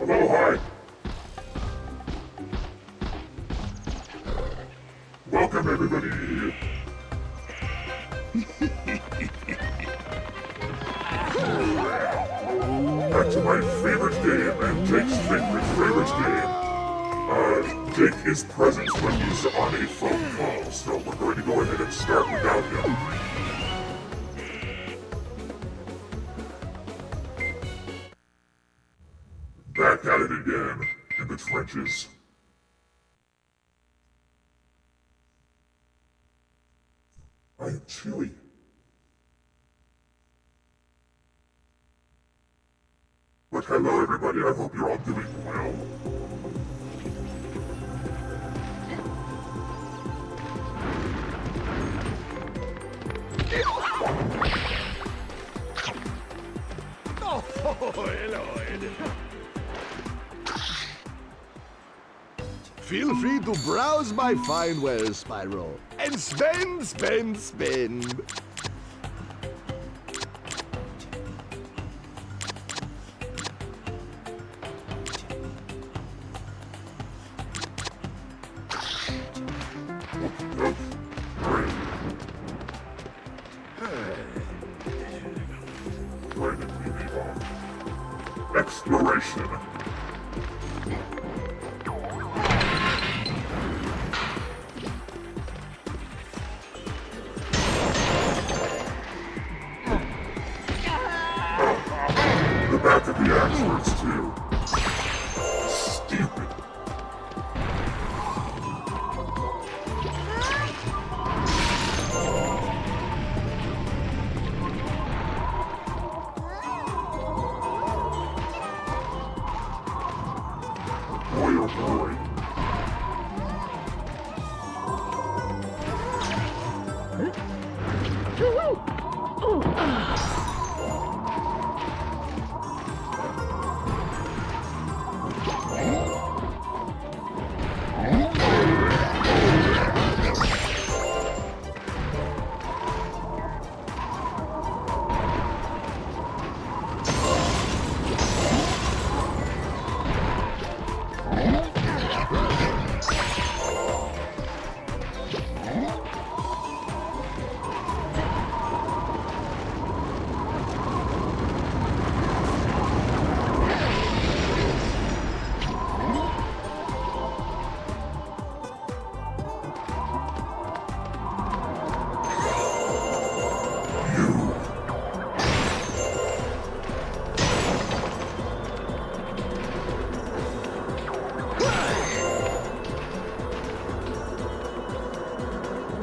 Hello, hi. Welcome, everybody. Back to my favorite game and Jake's favorite game. Jake is present when he's on a phone call, so we're going to go ahead and start without him. Back at it again, in the trenches. I am chilly. But hello everybody, I hope you're all doing well. Oh, hello. Feel free to browse my fine wares, Spyro, and spend. Exploration. The back of the axe hurts too. Stupid. Boy, oh boy.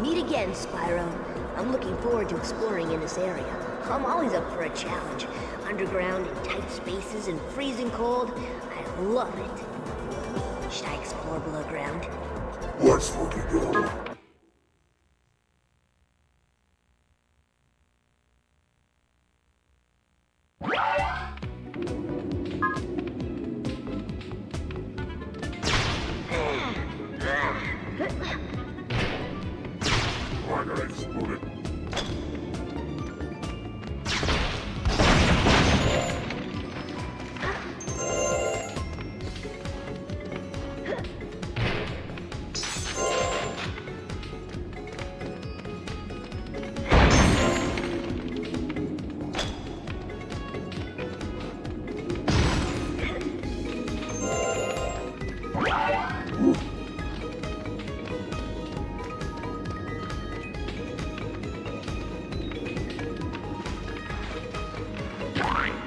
Meet again, Spyro. I'm looking forward to exploring in this area. I'm always up for a challenge. Underground in tight spaces and freezing cold. I love it. Should I explore below ground? Let's fucking go. I gotta explode it.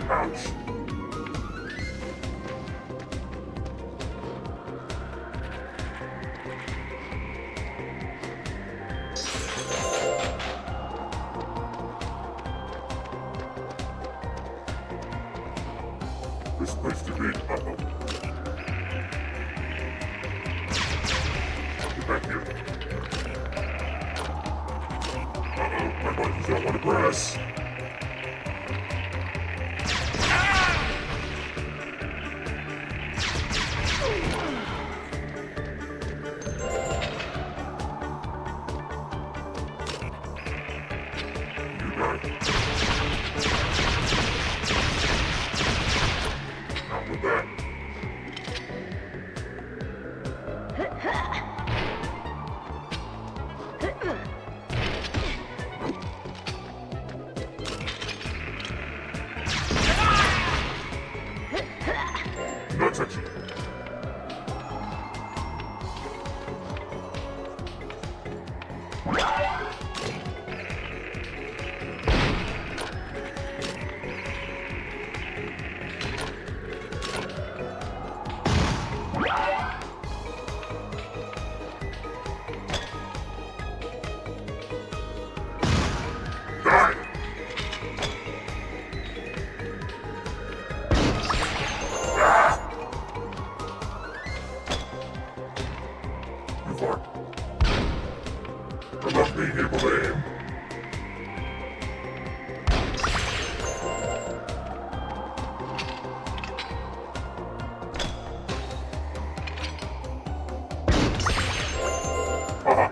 Ouch. This place to be. Uh-oh. Get back here. Uh-oh, my buttons don't want to press. Not with that. touch it. Die! You fart. I love being able to aim. Haha.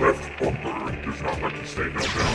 Left bumper does not like to stay held down.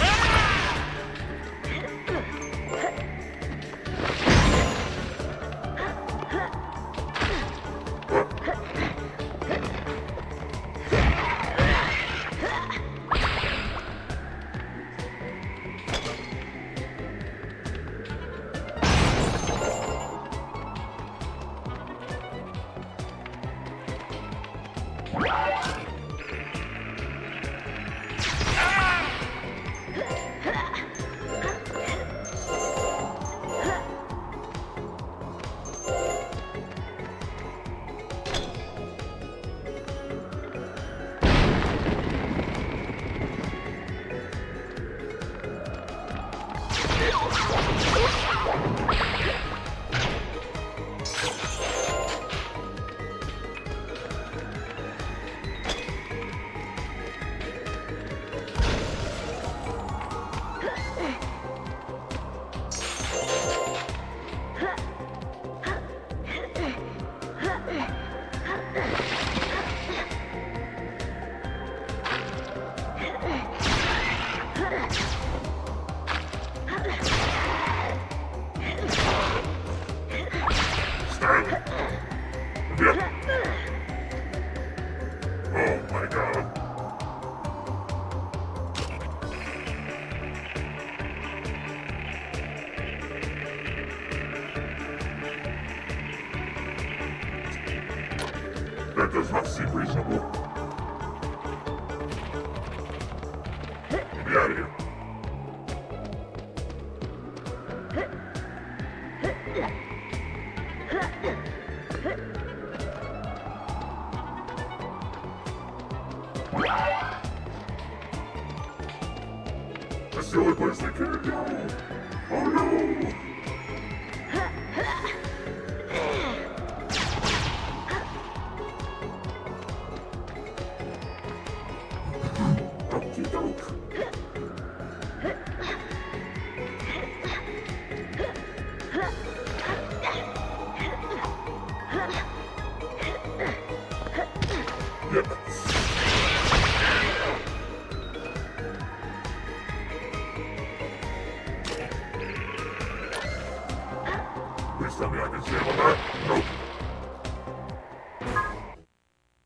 Stand. Yep. Oh my god. That does not seem reasonable. Get me out of here. That's the only place they can go. Oh no! Okey doke. Yep. Please tell me I can stand on that. Nope.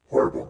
Horrible.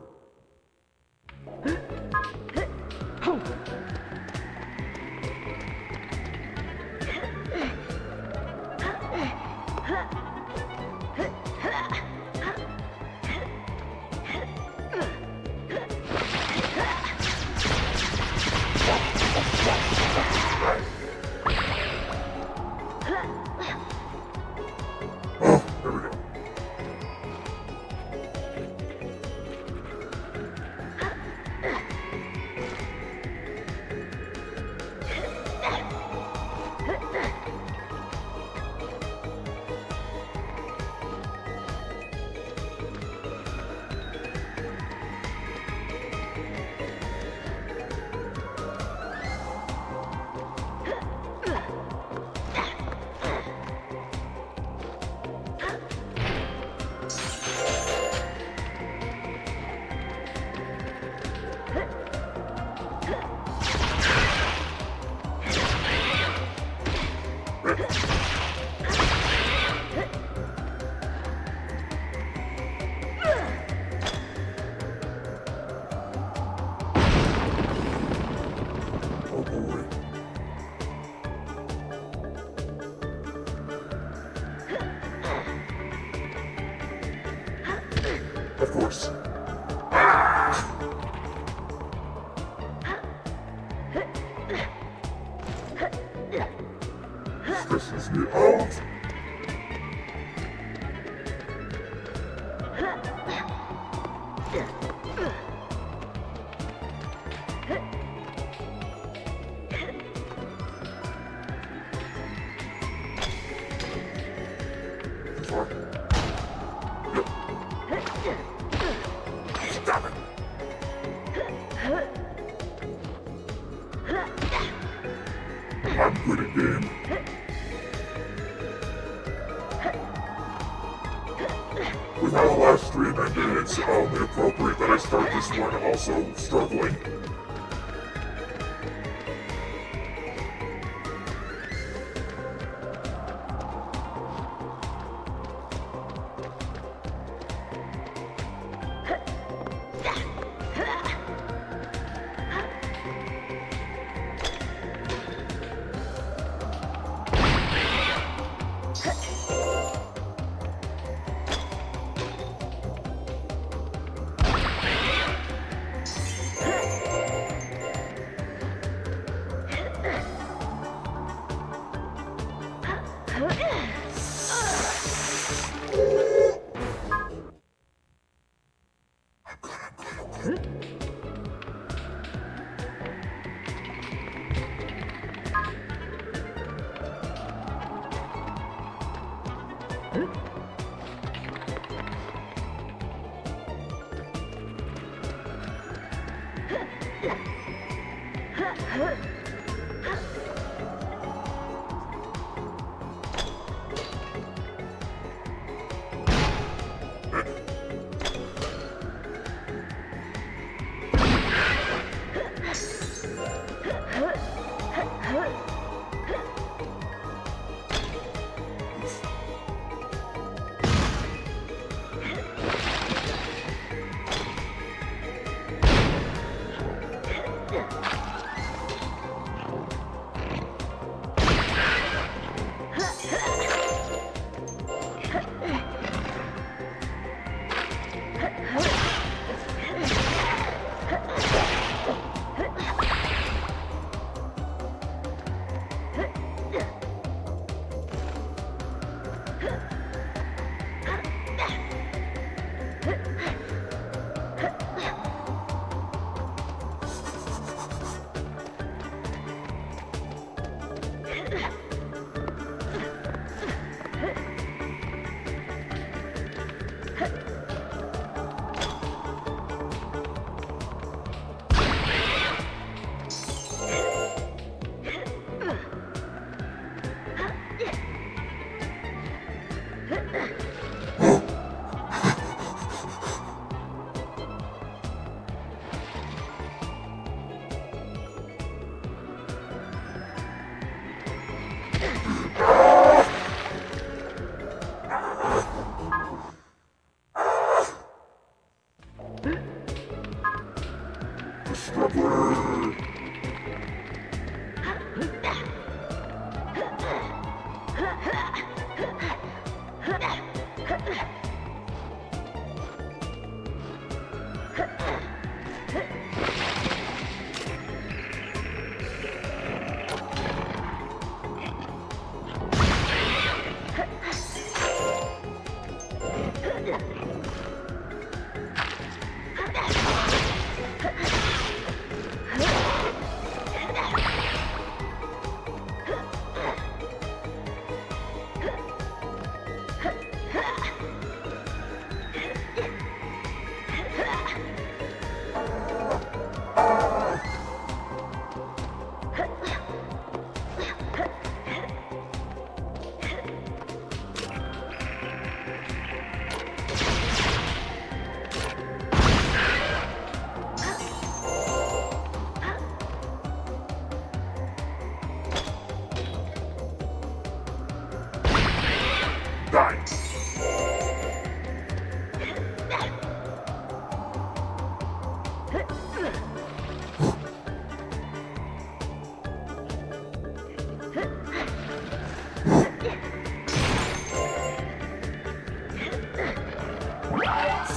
me out. Stop it. I'm good at game. With how the last stream ended, it's only appropriate that I start this one also struggling.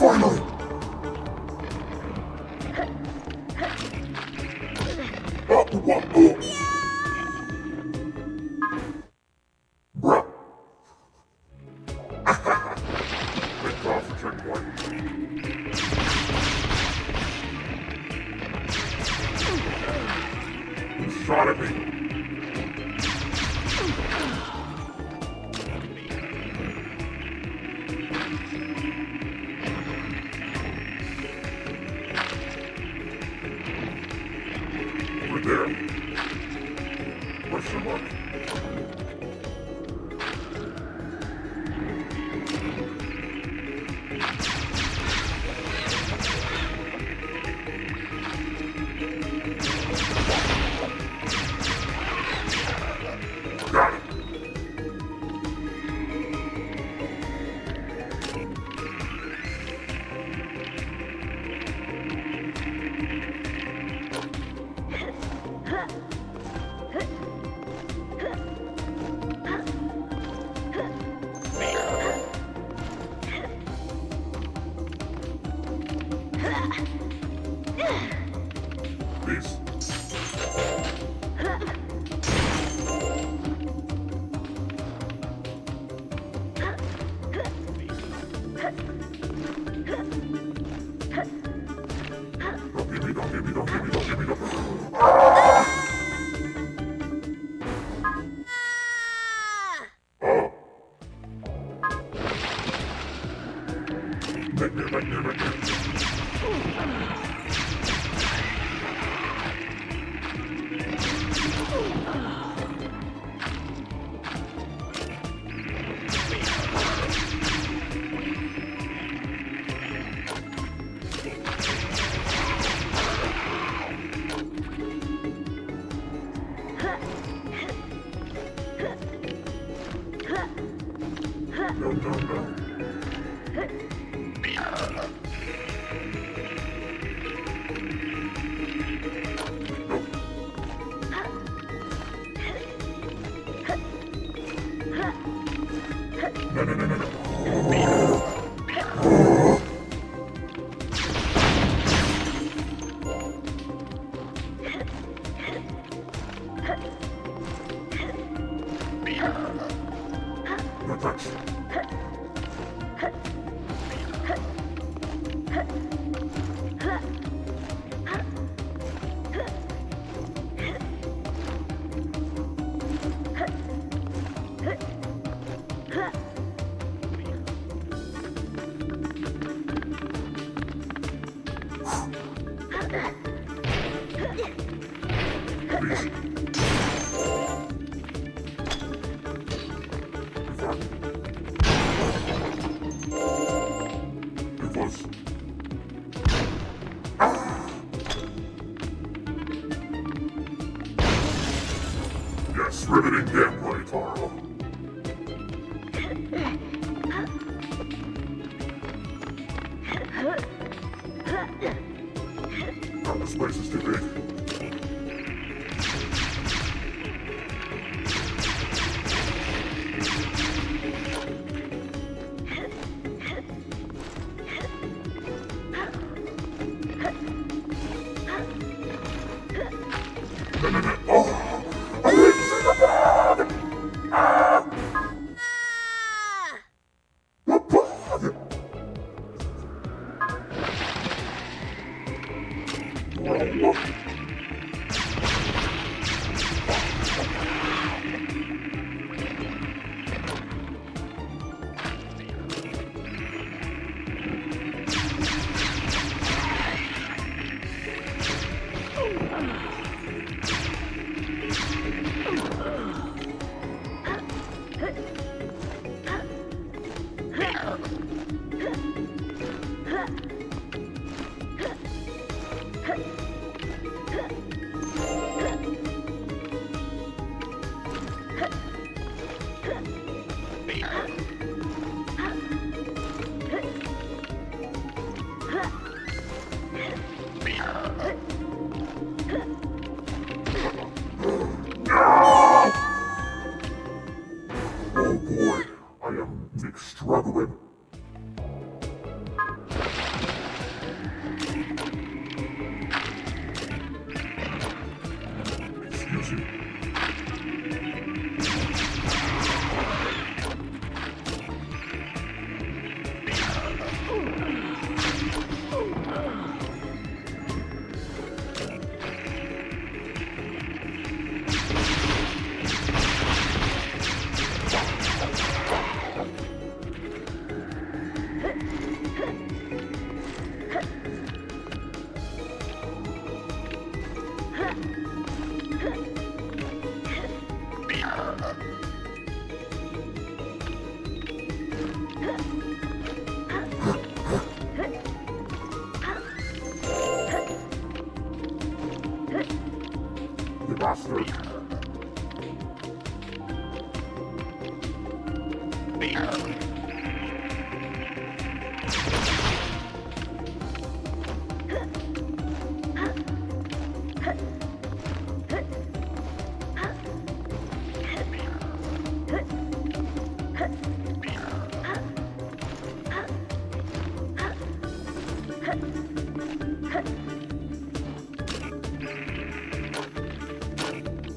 Finally! shot at me. Over there. Question mark. Got it. Please. Don't give me, don't give me, don't give me, don't give me, don't. Oh. Nightmare, nightmare, nightmare. No, no, no. No, no, no, no, no. No touch. Please. It was. Yes, riveting gameplay, Taro. Oh, this place is too big. No, no, no. Oh! I didn't see the bag! The bag! Well, oh boy, I am struggling. Excuse you. bastard.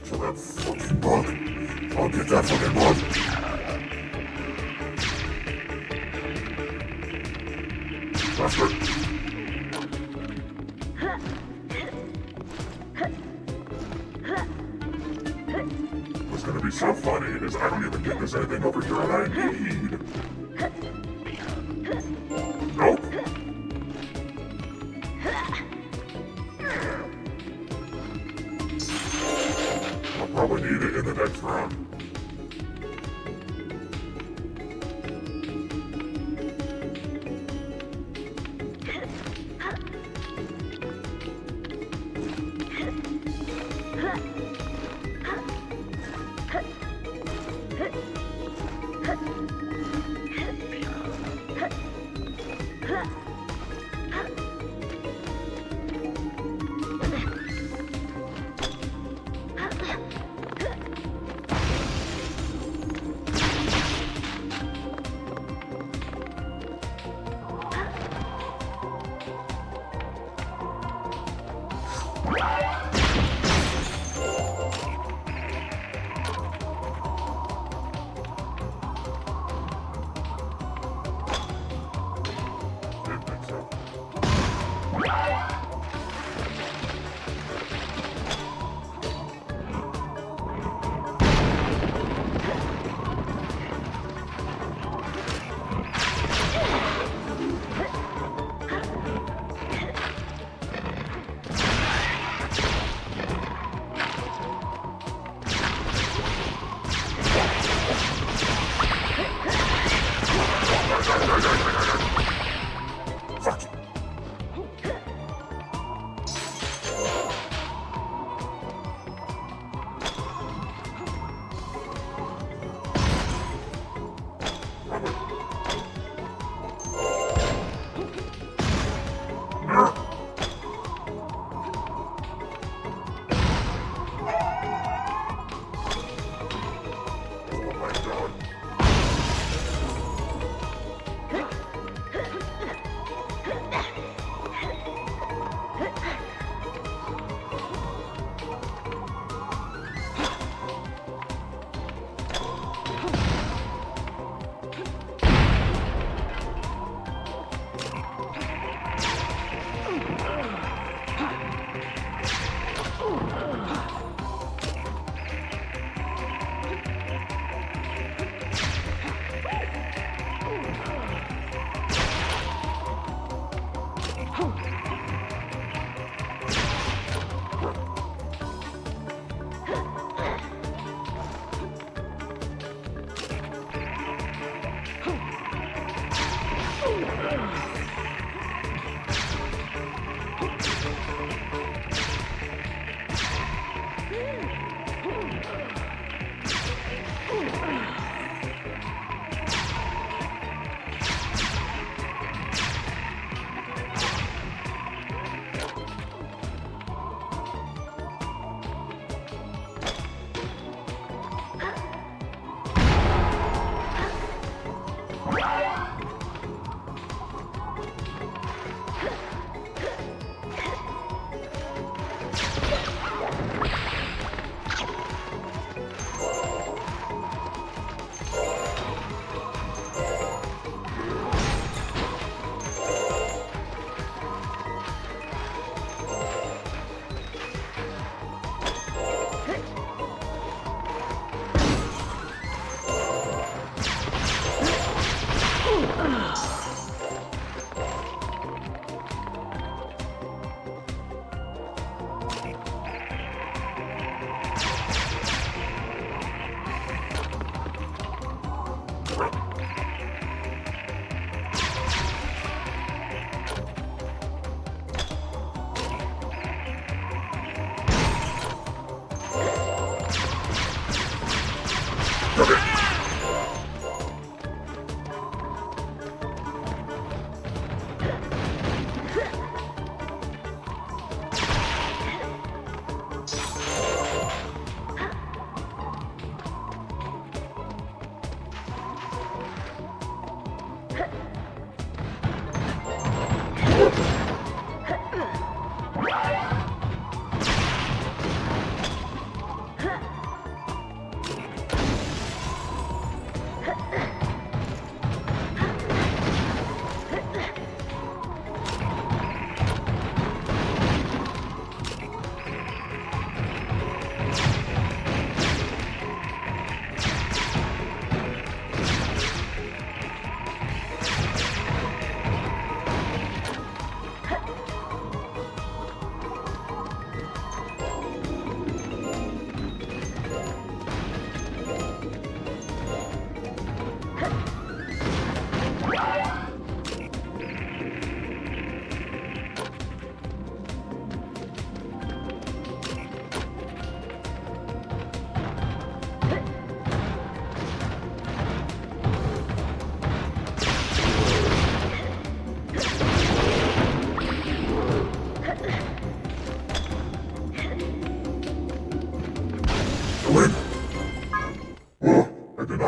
For that fucking bug. I'll get that fucking bug. Bastard. What's gonna be so funny is I don't even think there's anything over here that I need. Nope. I'll probably need it in the next round. Didn't think so.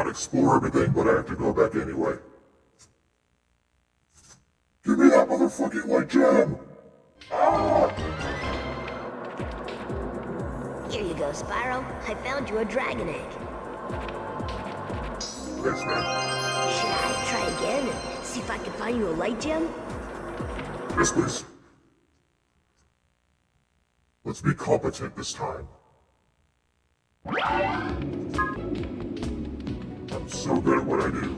want to explore everything, but I have to go back anyway. Give me that motherfucking white gem! Here you go, Spyro. I found you a dragon egg. Thanks, man. Should I try again and see if I can find you a light gem? Yes, please. Let's be competent this time. I'm so good at what I do.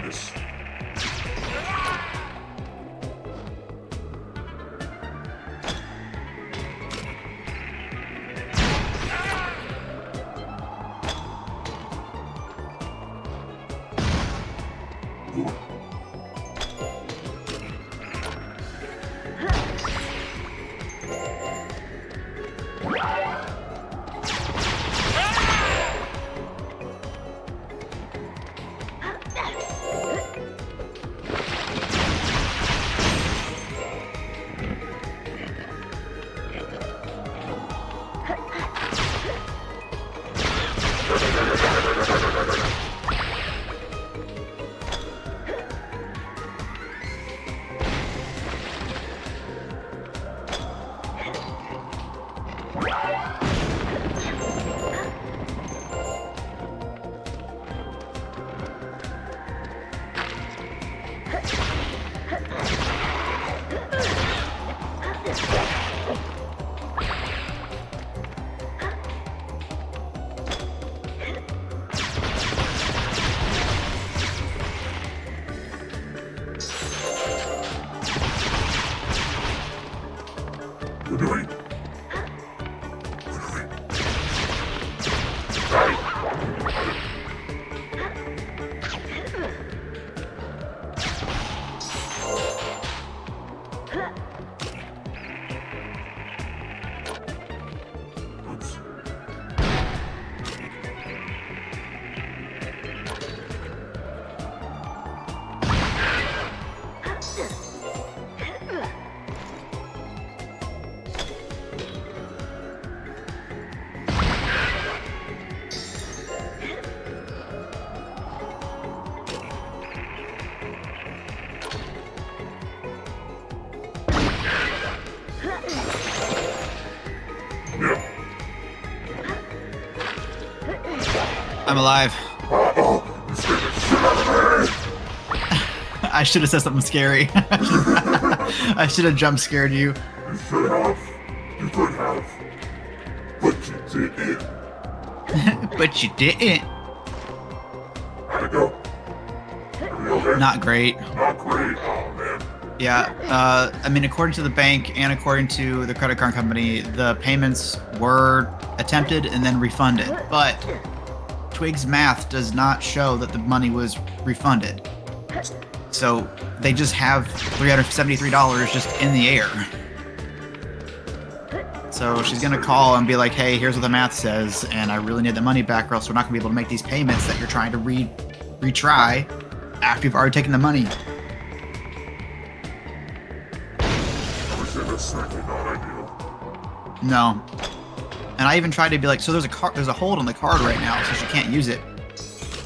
Yes. We're doing. Oops. Yeah. I'm alive. You scared the shit out of me! I should have said something scary. I should have jump scared you. You should have. You could have. But you didn't. But you didn't. How'd it go? Are you okay? Not great. Not great. Oh, man. Yeah, I mean, according to the bank and according to the credit card company, the payments were attempted and then refunded. But Twig's math does not show that the money was refunded. So they just have $373 just in the air. So she's gonna call and be like, hey, here's what the math says, and I really need the money back or else we're not gonna be able to make these payments that you're trying to retry after you've already taken the money. Understand that's certainly not ideal. No. And I even tried to be like, so there's a hold on the card right now, so she can't use it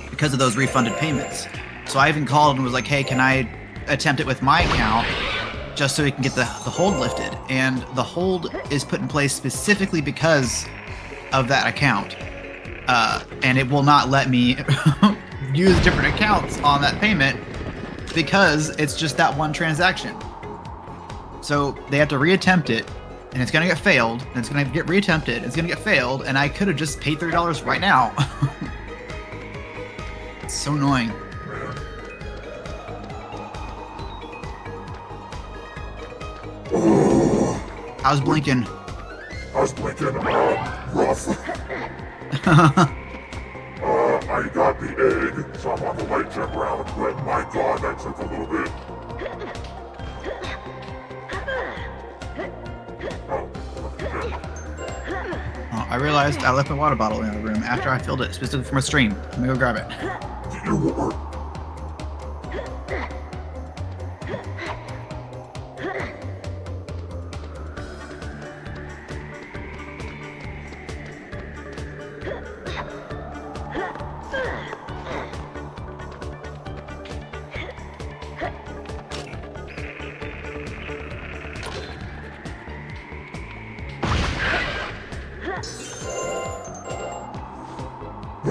because of those refunded payments. So I even called and was like, hey, can I attempt it with my account just so we can get the hold lifted? And the hold is put in place specifically because of that account. And it will not let me use different accounts on that payment because it's just that one transaction. So they have to reattempt it, and it's gonna get failed, and it's gonna get reattempted, it's gonna get failed, and I could have just paid $30 right now. It's so annoying. How's blinking? Rough. I got the egg, so I'm on the light jump round, but my god, that took a little bit. Oh, I realized I left my water bottle in the room after I filled it specifically from a stream. Let me go grab it. You were.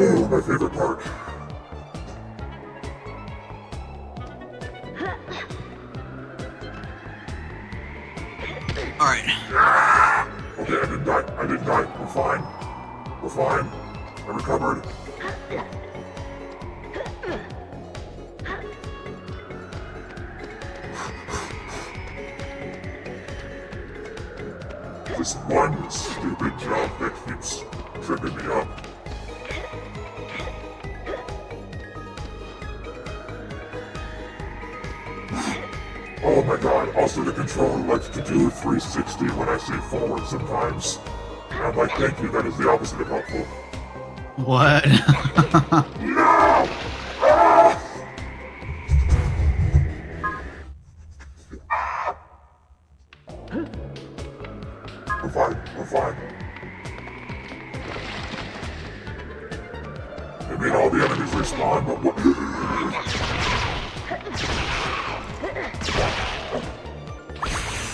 Oh, my favorite part. Alright. Okay, I didn't die. We're fine. I recovered. This one stupid jump that keeps tripping me up. Oh my god, also the controller likes to do 360 when I say forward sometimes. And I'm like, thank you, that is the opposite of helpful. What? No! We're fine. I mean, all the enemies respawn, but what?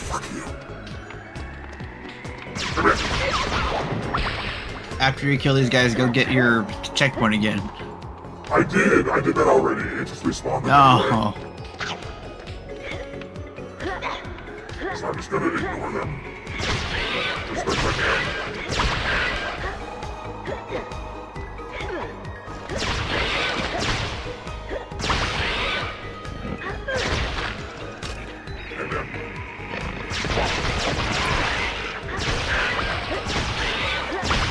Fuck you. Come here. After you kill these guys, go get your checkpoint again. I did that already. It just respawned. No. So I'm just gonna ignore them. Just like I can. And then.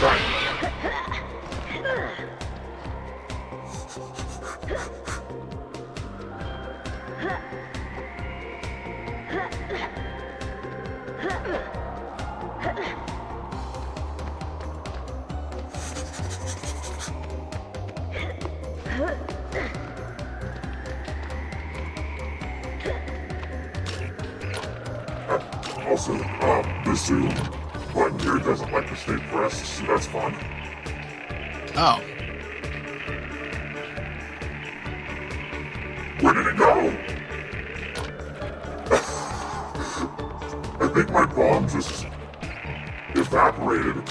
Right. Also, the zoom button here doesn't like to stay pressed, so that's fun. Oh. Where did it go? I think my bomb just evaporated.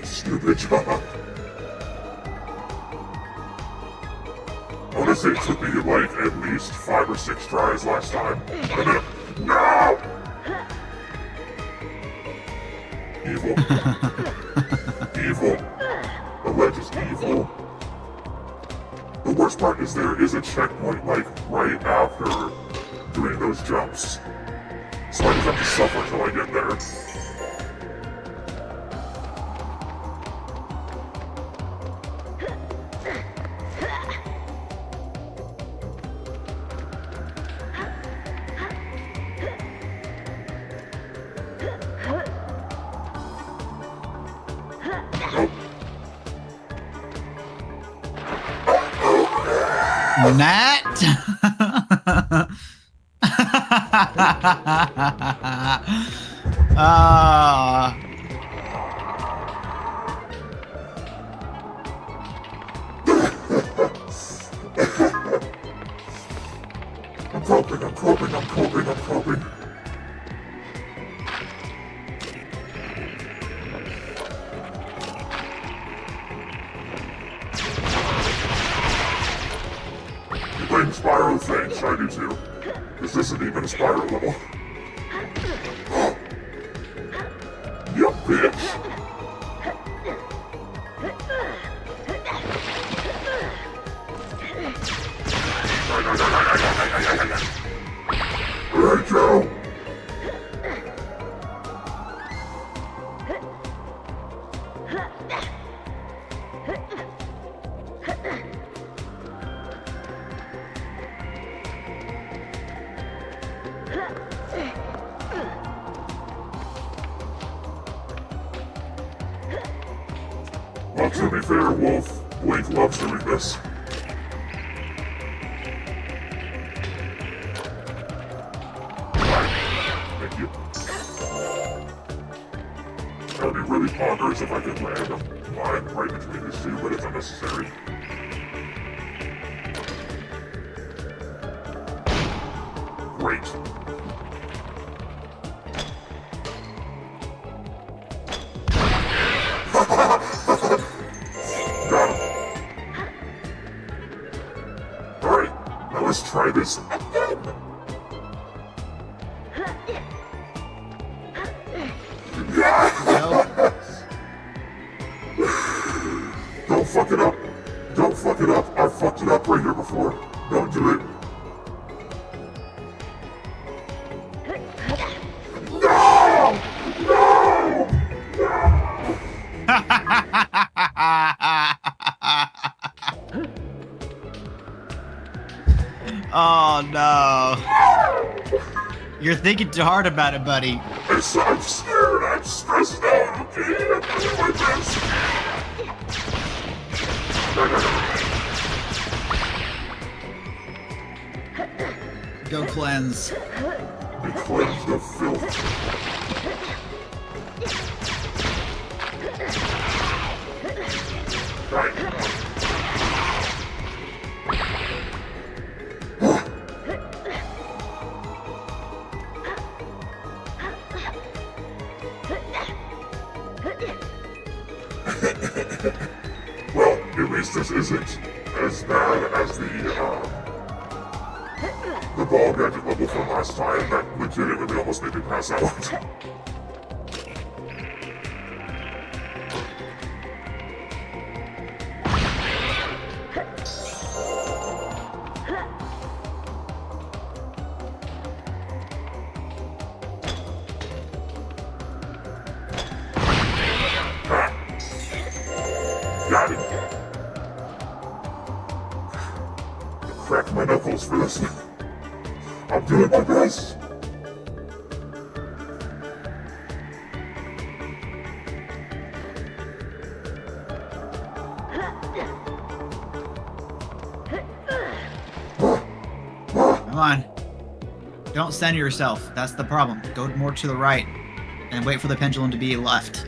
Stupid jump. I want to say it took me like at least 5 or 6 tries last time. And then, no! Evil. Evil. The ledge is evil. worst part is there is a checkpoint, like, right after doing those jumps. So I just have to suffer till I get there. Nat? I'm coping. You playing Spyro? Thanks, I do too. This isn't even a Spyro level. You bitch! Alright, Joe! Well, to be fair, Wolf, Blink loves doing this. Thank you. That would be really bonkers if I could land a mine right between these two, but it's unnecessary. Great. Got him. Alright, now let's try this again. Don't fuck it up. Don't fuck it up. I fucked it up right here before. Don't do it. No! No! Oh no. You're thinking too hard about it, buddy. I'm scared. I'm stressed out. Okay, I'm doing my best. Go cleanse. Be cleansed of filth. Right. Well, at least this isn't as bad as the ball gadget level from last time that legitimately almost made me pass out. Got it. Crack my knuckles for this. I'm doing my best. Come on. Don't center yourself. That's the problem. Go more to the right and wait for the pendulum to be left.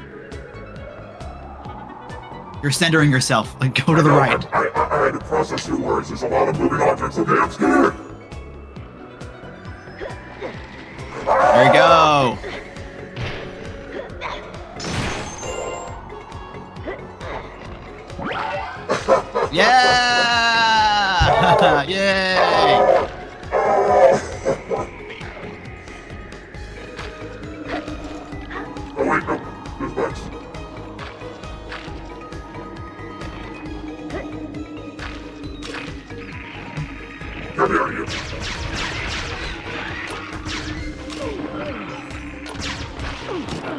You're centering yourself. Like, go to the right. I had to process your words. There's a lot of moving objects. Okay, I'm scared. There you go. Yeah! Yay! Oh wait, no. There's bugs.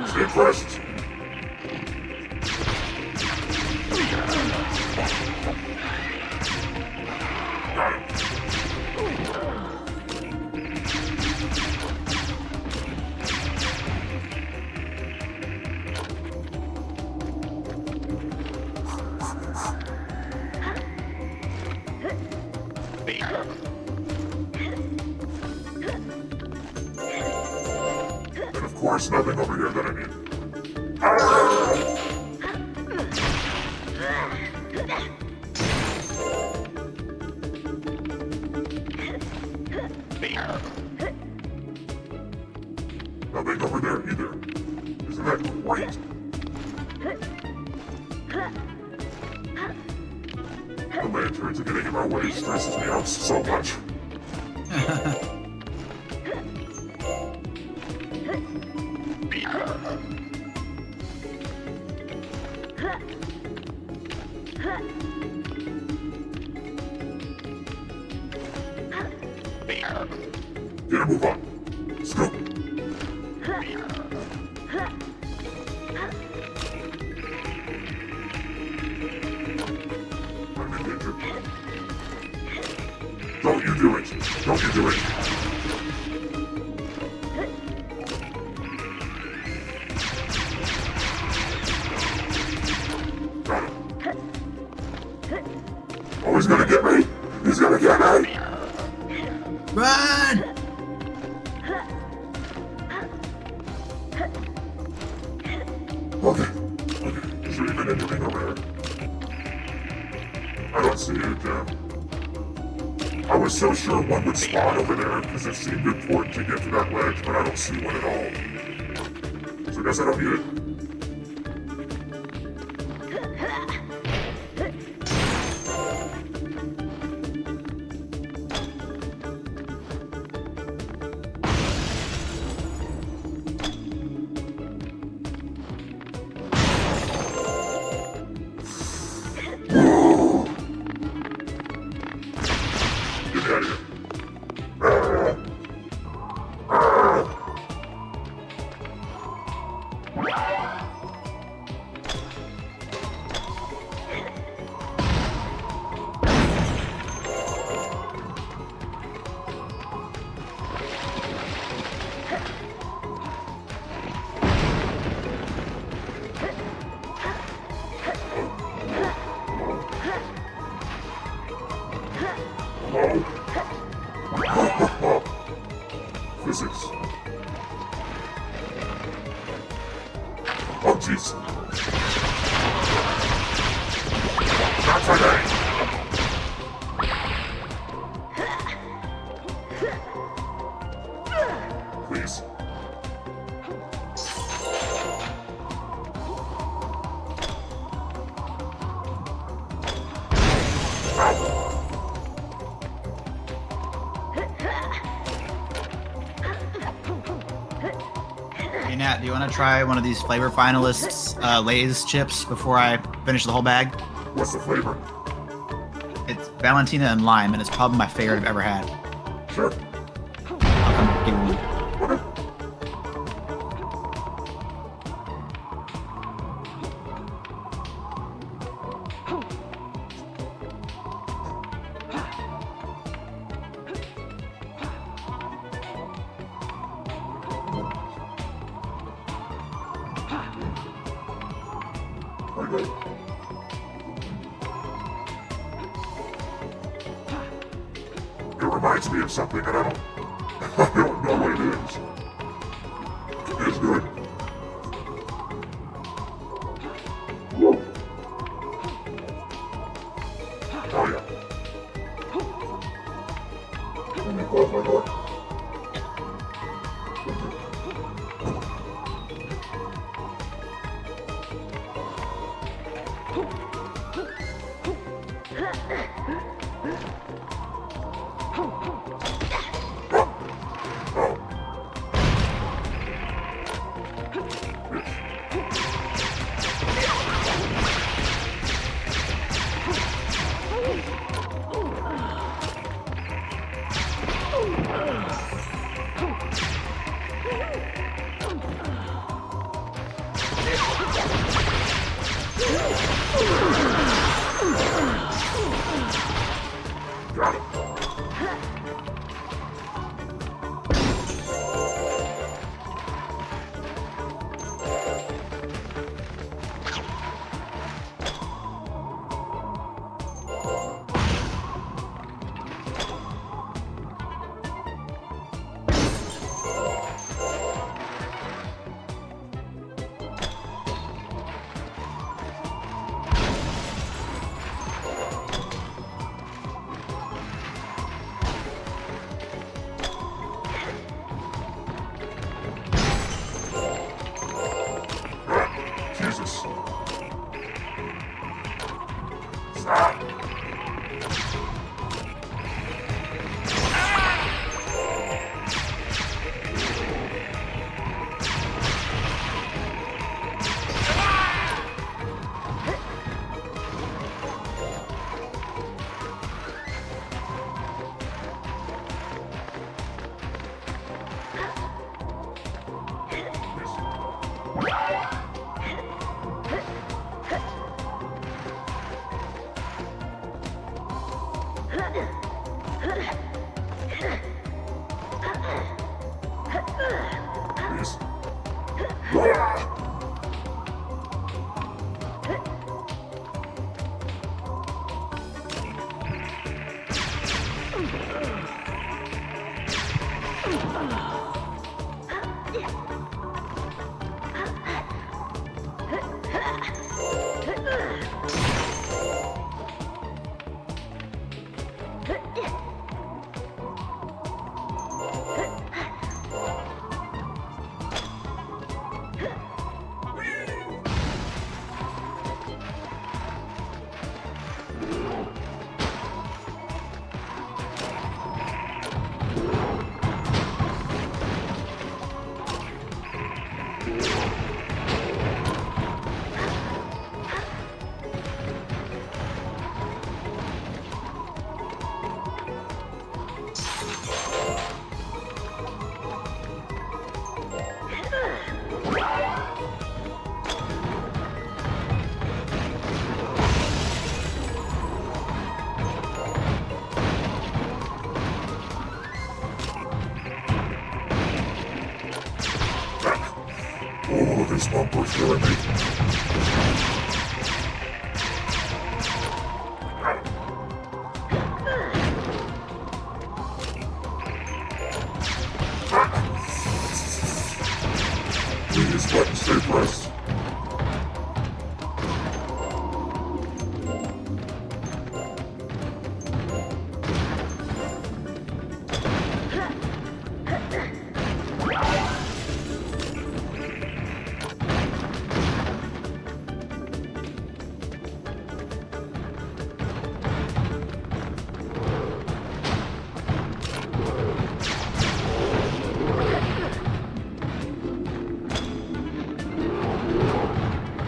Stay pressed. Got it. And of course, nothing over here that I need. Nothing over there either. Isn't that great? The lanterns are getting in my way stresses me out so much. Get a move on. Scoop. I'm in danger. Don't you do it. Don't you do it. Got him. Oh, he's gonna get me. He's gonna get me. Run! Okay. Is there even anything over there? I don't see it. I was so sure one would spawn over there because it seemed important to get to that ledge, but I don't see one at all. So I guess I don't need it. Get out of here. Physics. Oh, jeez. Not today. Please. Hey Nat, do you want to try one of these flavor finalists Lay's chips before I finish the whole bag? What's the flavor? It's Valentina and lime, and it's probably my favorite I've ever had. Sure. I'll come give you one. Okay. Very good. It reminds me of something, and I don't know what it is. It's good. Oh yeah. Let me close my door. Got it. Jesus. Stop. Please. Oh, this bumper's killing me. Please, button, stay pressed.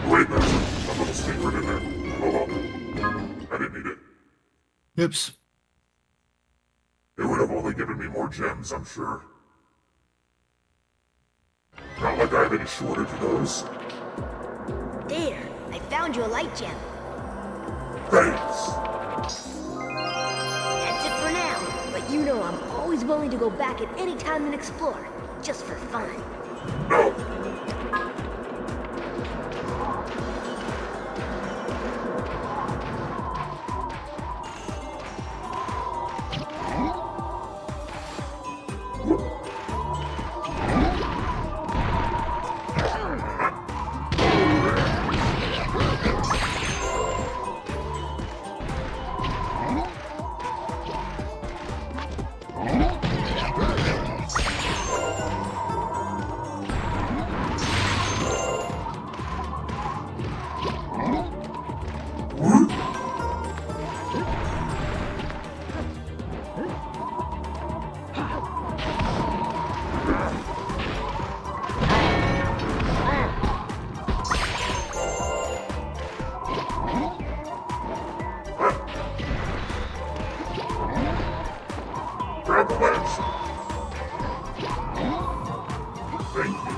Wait, there's a little secret in there. Hold on. I didn't need it. Oops. It would have only given me more gems, I'm sure. Not like I have any shortage of those. There, I found you a light gem. Thanks. That's it for now. But you know I'm always willing to go back at any time and explore, just for fun. No. Grab the ledge. Thank you.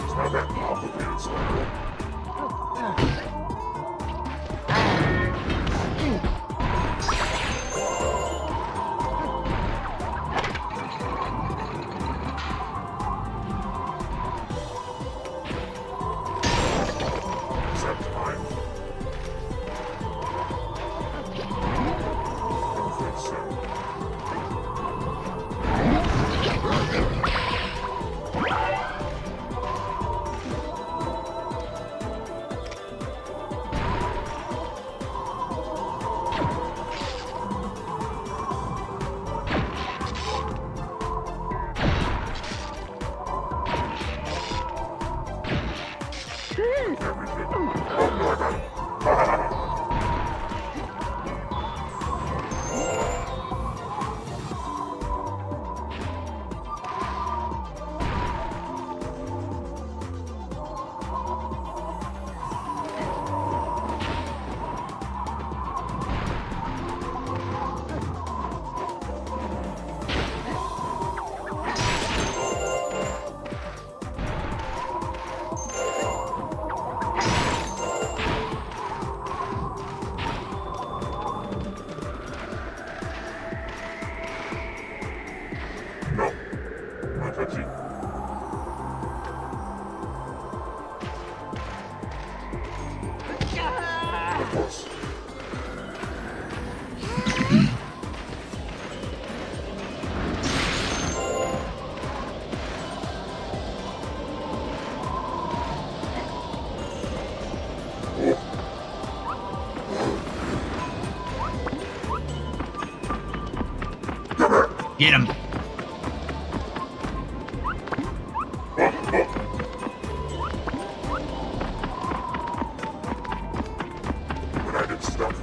It's not that complicated, Spyro. Everything. Oh, no, I got it. Ha ha ha. No. I got you. Of course. Get him. When I get stuck.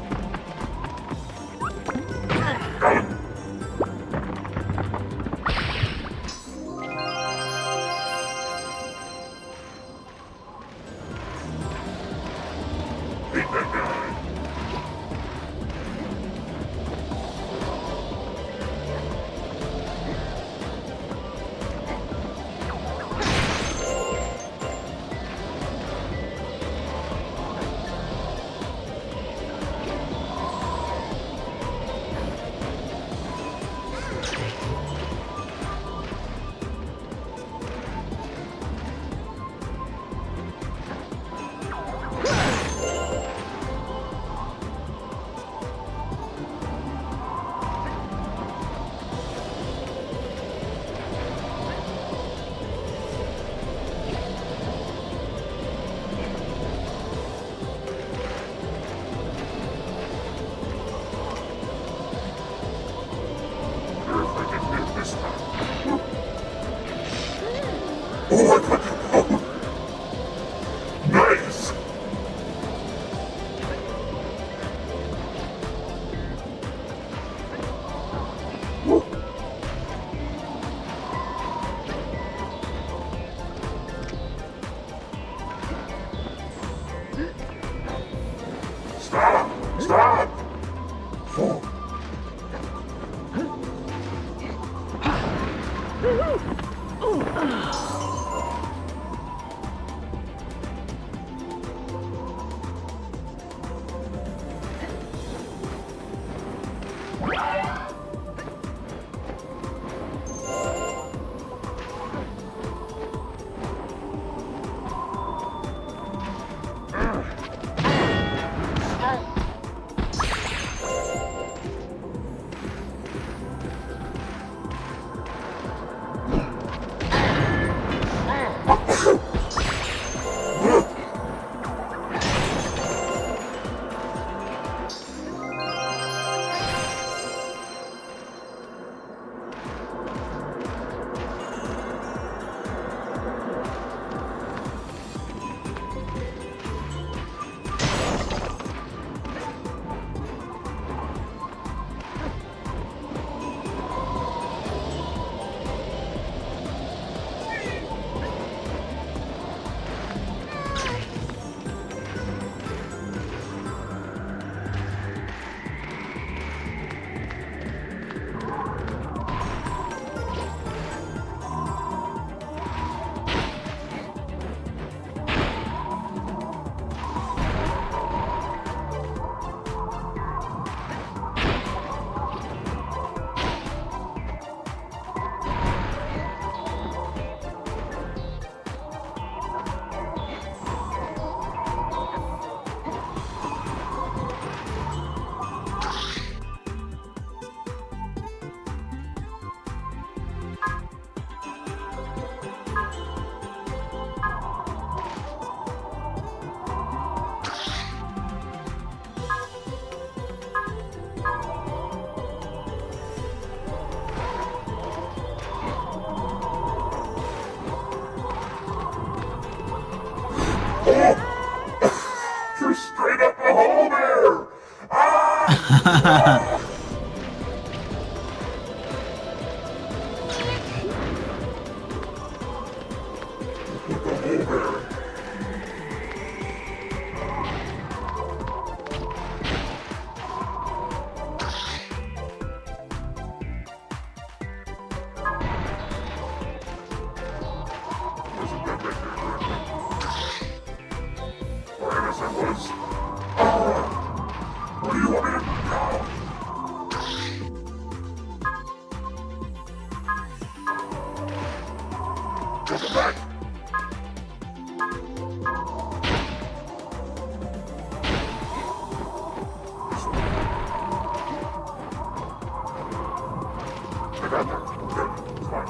Got him. Beat that guy. Here if I can hit this time. Oh, I got you. Oh. Nice. Woo. Stop! Stop! Oh. answer was, what do you want me to do now? Welcome back. I got that. Okay, it's fine.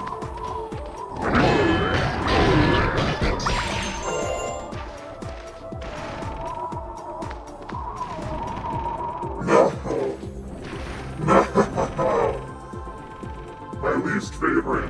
My least favorite.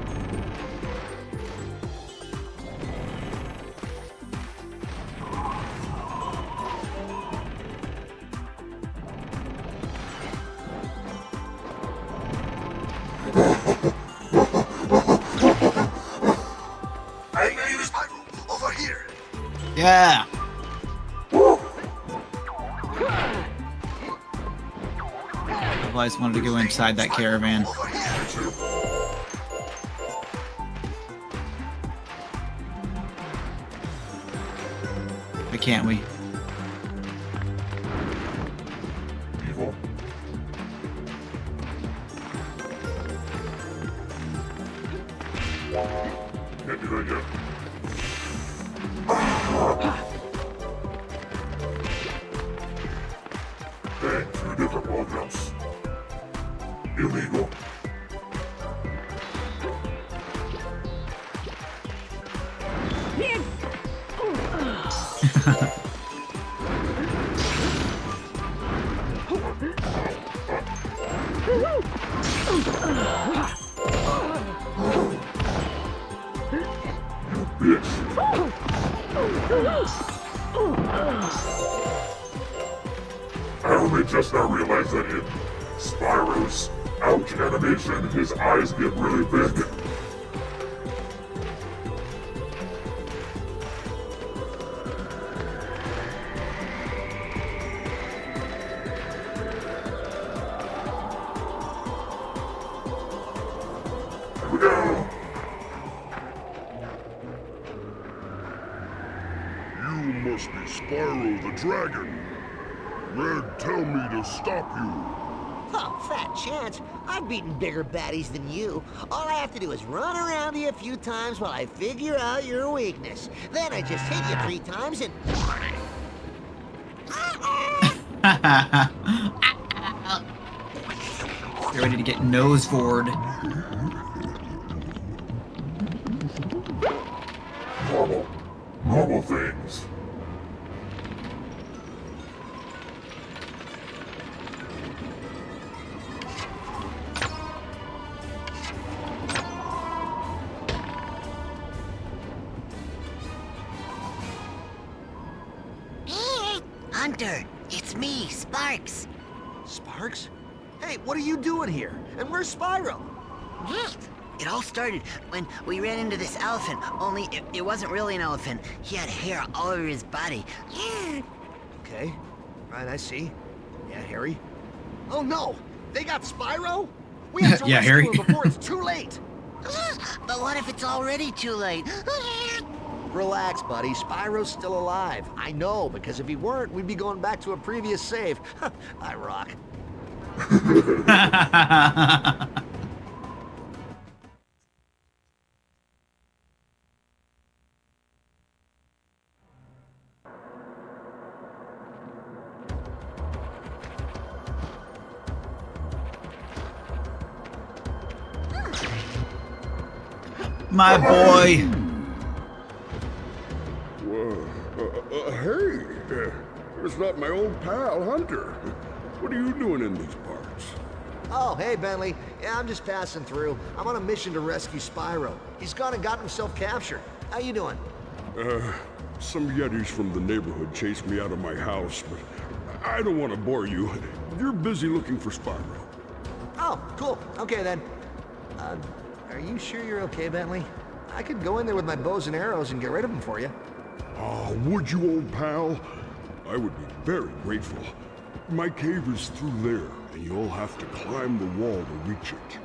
Hey, Spyro, over here. Yeah. I've always wanted to go inside that caravan. Over here. Why can't we? Evil. Can't do that yet. Dang, 2 different wall jumps. Illegal. Bitch. I only just now realized that in Spyro's ouch animation, his eyes get really big. Here we go. You must be Spyro the Dragon. Red, tell me to stop you. Oh, fat chance. I've beaten bigger baddies than you. All I have to do is run around you a few times while I figure out your weakness. Then I just hit you 3 times and... You're ready to get nose forward. Normal things. Hunter, it's me, Sparks. Sparks? Hey, what are you doing here? And where's Spyro? It all started when we ran into this elephant, only it wasn't really an elephant. He had hair all over his body. Okay. Right, I see. Yeah, Harry. Oh no! They got Spyro? We have to Yeah, rescue Harry. him before it's too late! But what if it's already too late? Relax, buddy. Spyro's still alive. I know, because if he weren't, we'd be going back to a previous save. I rock. My boy. Hey, it's not my old pal, Hunter. What are you doing in these parts? Oh, hey, Bentley. Yeah, I'm just passing through. I'm on a mission to rescue Spyro. He's gone and got himself captured. How you doing? Some Yetis from the neighborhood chased me out of my house, but I don't want to bore you. You're busy looking for Spyro. Oh, cool. Okay, then. Are you sure you're okay, Bentley? I could go in there with my bows and arrows and get rid of him for you. Oh, would you, old pal? I would be very grateful. My cave is through there, and you'll have to climb the wall to reach it.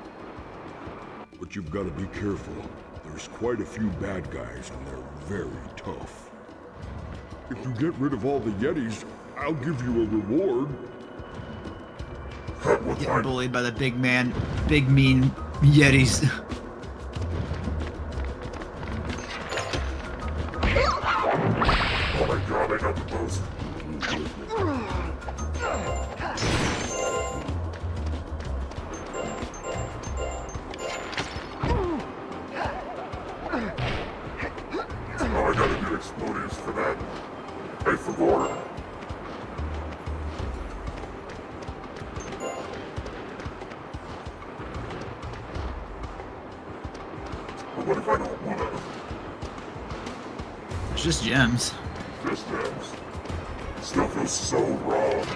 But you've got to be careful. There's quite a few bad guys, and they're very tough. If you get rid of all the Yetis, I'll give you a reward. Getting bullied by the big man, big mean Yetis. Oh my god, I got the bows. Oh, I gotta do explosives for that. I forgot. But what if I don't wanna? It's just gems. Just gems. Still feels so wrong.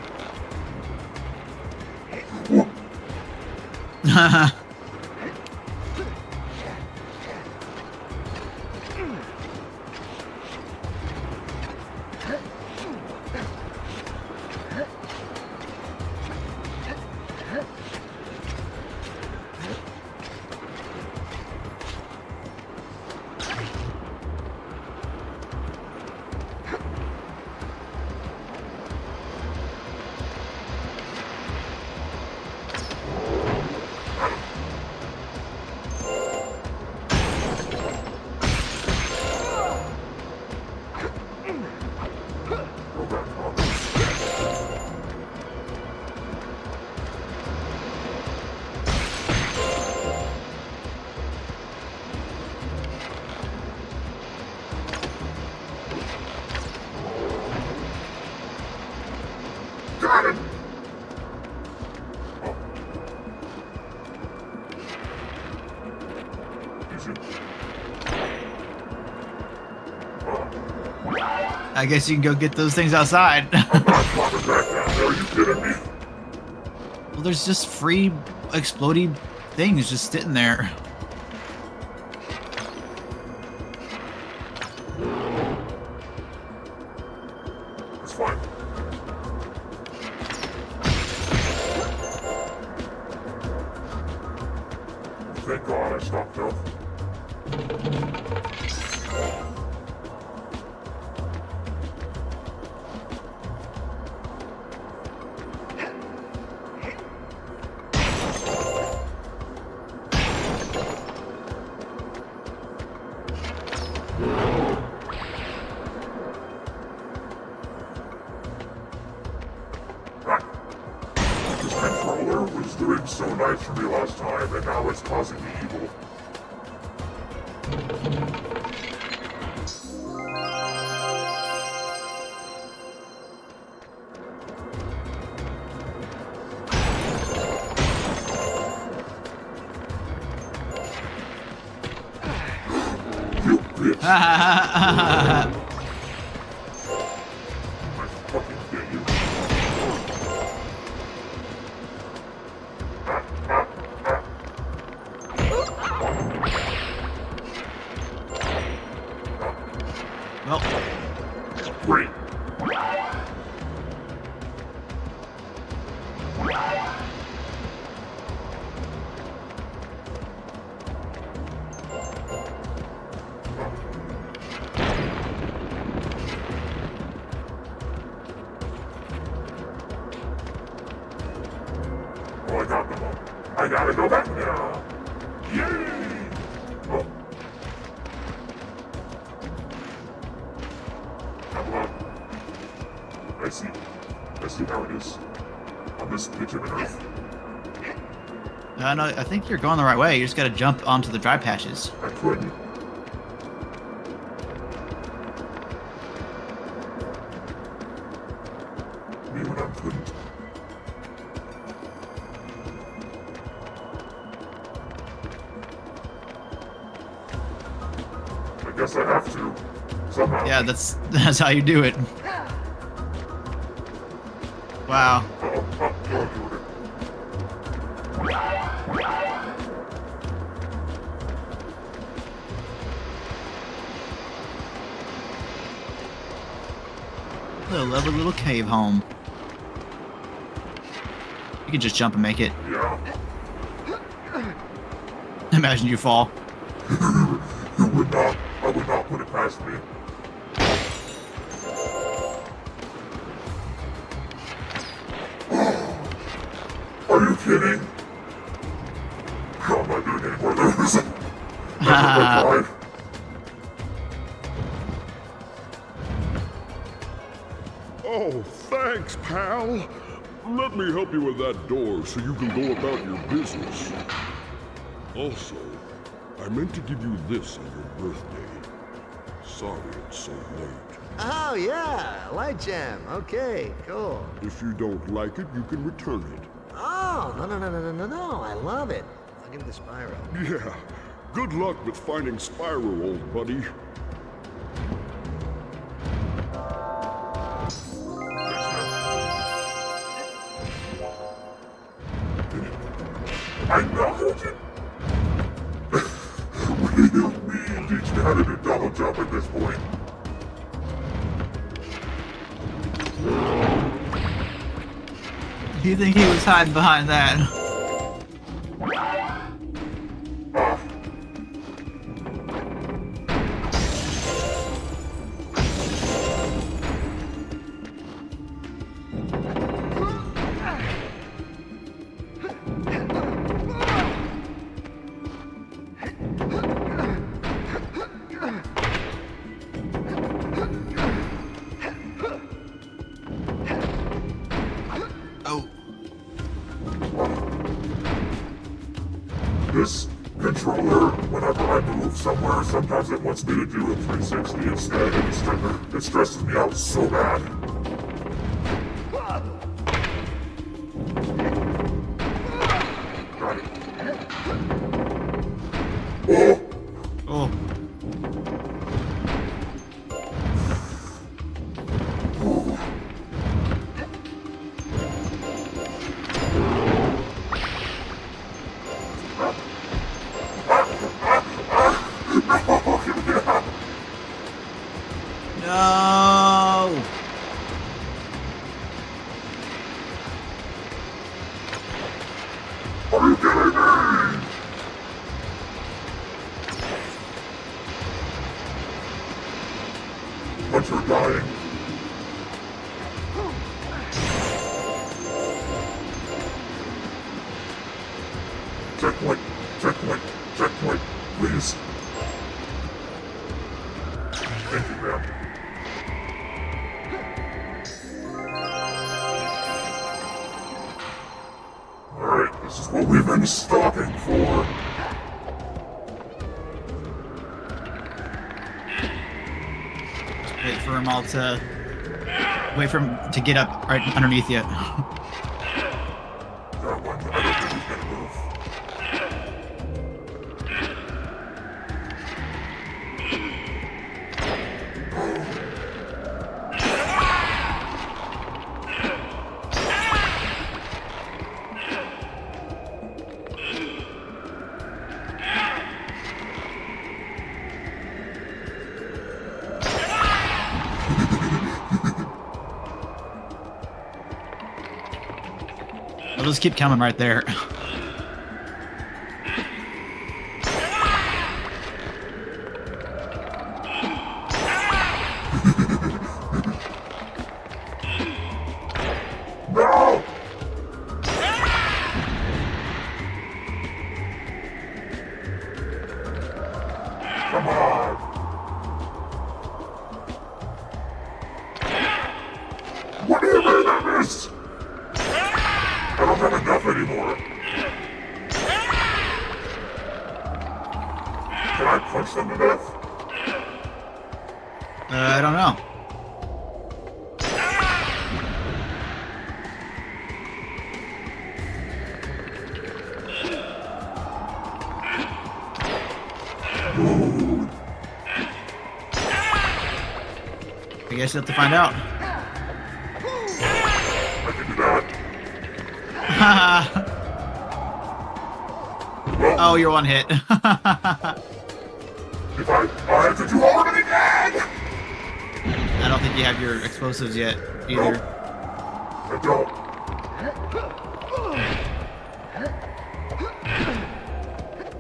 Got him! Oh. Easy. I guess you can go get those things outside. I'm not dropping back down there, are you kidding me? Well, there's just free explodey things just sitting there. It's fine. Thank God I stopped health. This controller was doing so nice for me last time, and now it's causing me evil. You bitch! I fucking get you. Well, Great. Oh, I got them all. I gotta go back now. Yay! Oh. Level up. I see. I see how it is. On this pitch of an earth. no, I think you're going the right way. You just gotta jump onto the dry patches. I couldn't. Me when I couldn't. I guess I have to. Somehow. Yeah, that's how you do it. Wow. I'll do it. A lovely little cave home. You can just jump and make it. Yeah. Imagine you fall. You would not. I would not put it past me. kidding? I'm not doing any more of those. That's what I tried. Oh, thanks, pal. Let me help you with that door so you can go about your business. Also, I meant to give you this on your birthday. Sorry it's so late. Oh, yeah, light gem. Okay, cool. If you don't like it, you can return it. Oh, no, I love it. I'll give it to Spyro. Yeah. Good luck with finding Spyro, old buddy. I acknowledge it. What do you mean teach me how to do double jump at this point? Do you think he was hiding behind that? Oh. This controller, whenever I move somewhere, sometimes it wants me to do a 360 instead, and it stresses me out so bad. Got it. Oh! Oh. No. Are you kidding me? But you're dying. Checkpoint, checkpoint, checkpoint, please. Thank you, ma'am. Alright, this is what we've been stalking for. Wait for him all to... Wait for him to get up right underneath you. That one, I don't think he's gonna move. I'll just keep coming right there. No! Come on! What do you mean I missed? I don't have enough anymore. Can I punch them to death? I don't know. Dude. I guess you'll have to find out. I can do that. Oh, you're one hit. If I have to do all of it again! I don't think you have your explosives yet, either. I don't.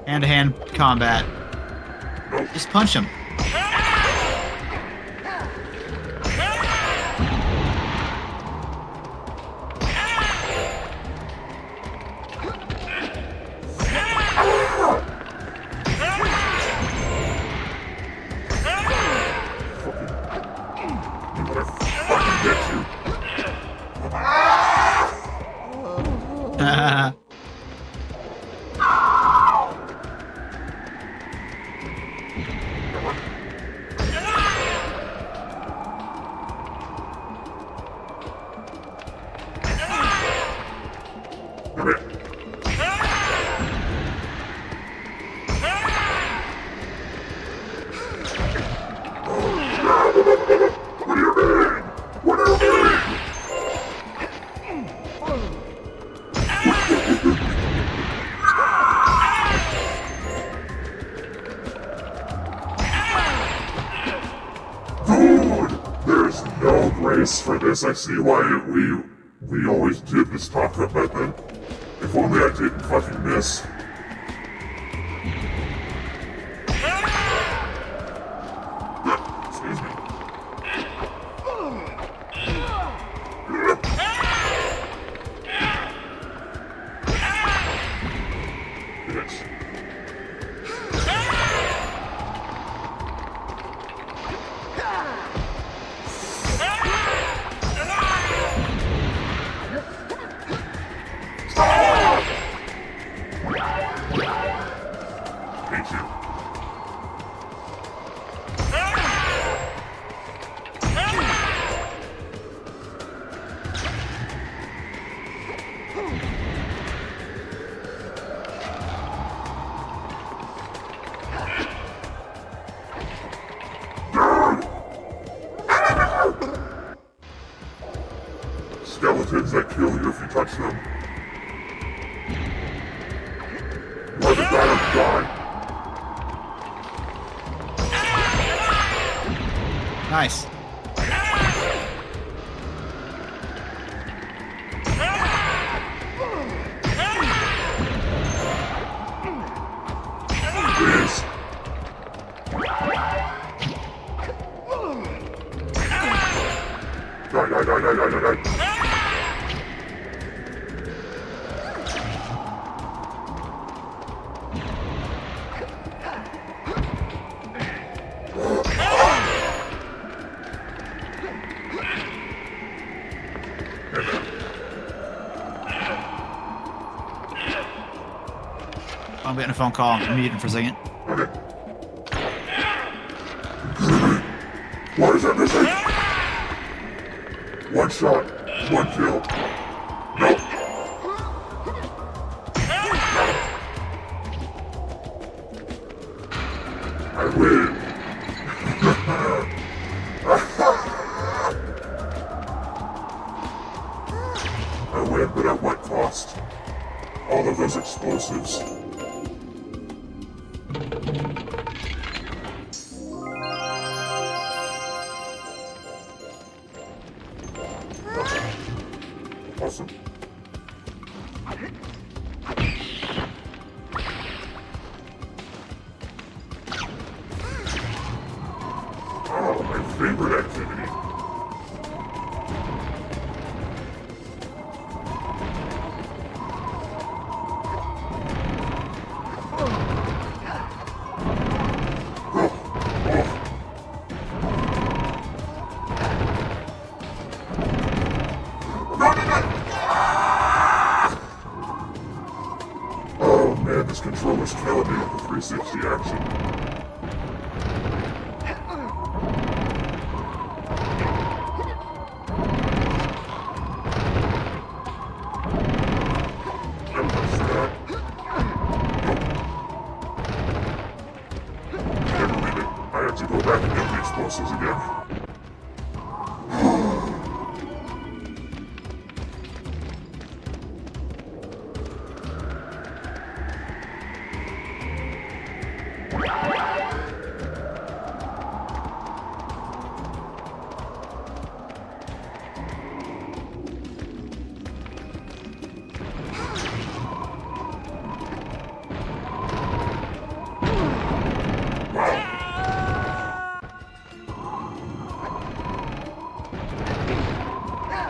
Hand-to-hand combat. Nope. Just punch him. no grace for this. I see why we always did this taco method. If only I didn't fucking miss. Excuse me. Yes. Thank you. Skeletons that kill you if you touch them. Let the guy die. Nice. Please. Die. I'm getting a phone call. I'm muting for a second. Okay. Why is that missing? One shot, one kill. Nope. I win. I win, but at what cost? All of those explosives. Awesome. Oh, my favorite activity. Oh man, this controller's killing me with the 360 action. Never touched that. Nope. Can't believe it. I have to go back and get the explosives again.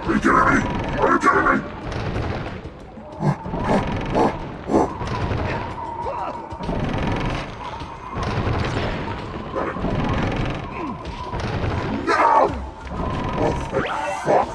Are you kidding me? Are you kidding me? Got it. No! Oh, thank fuck.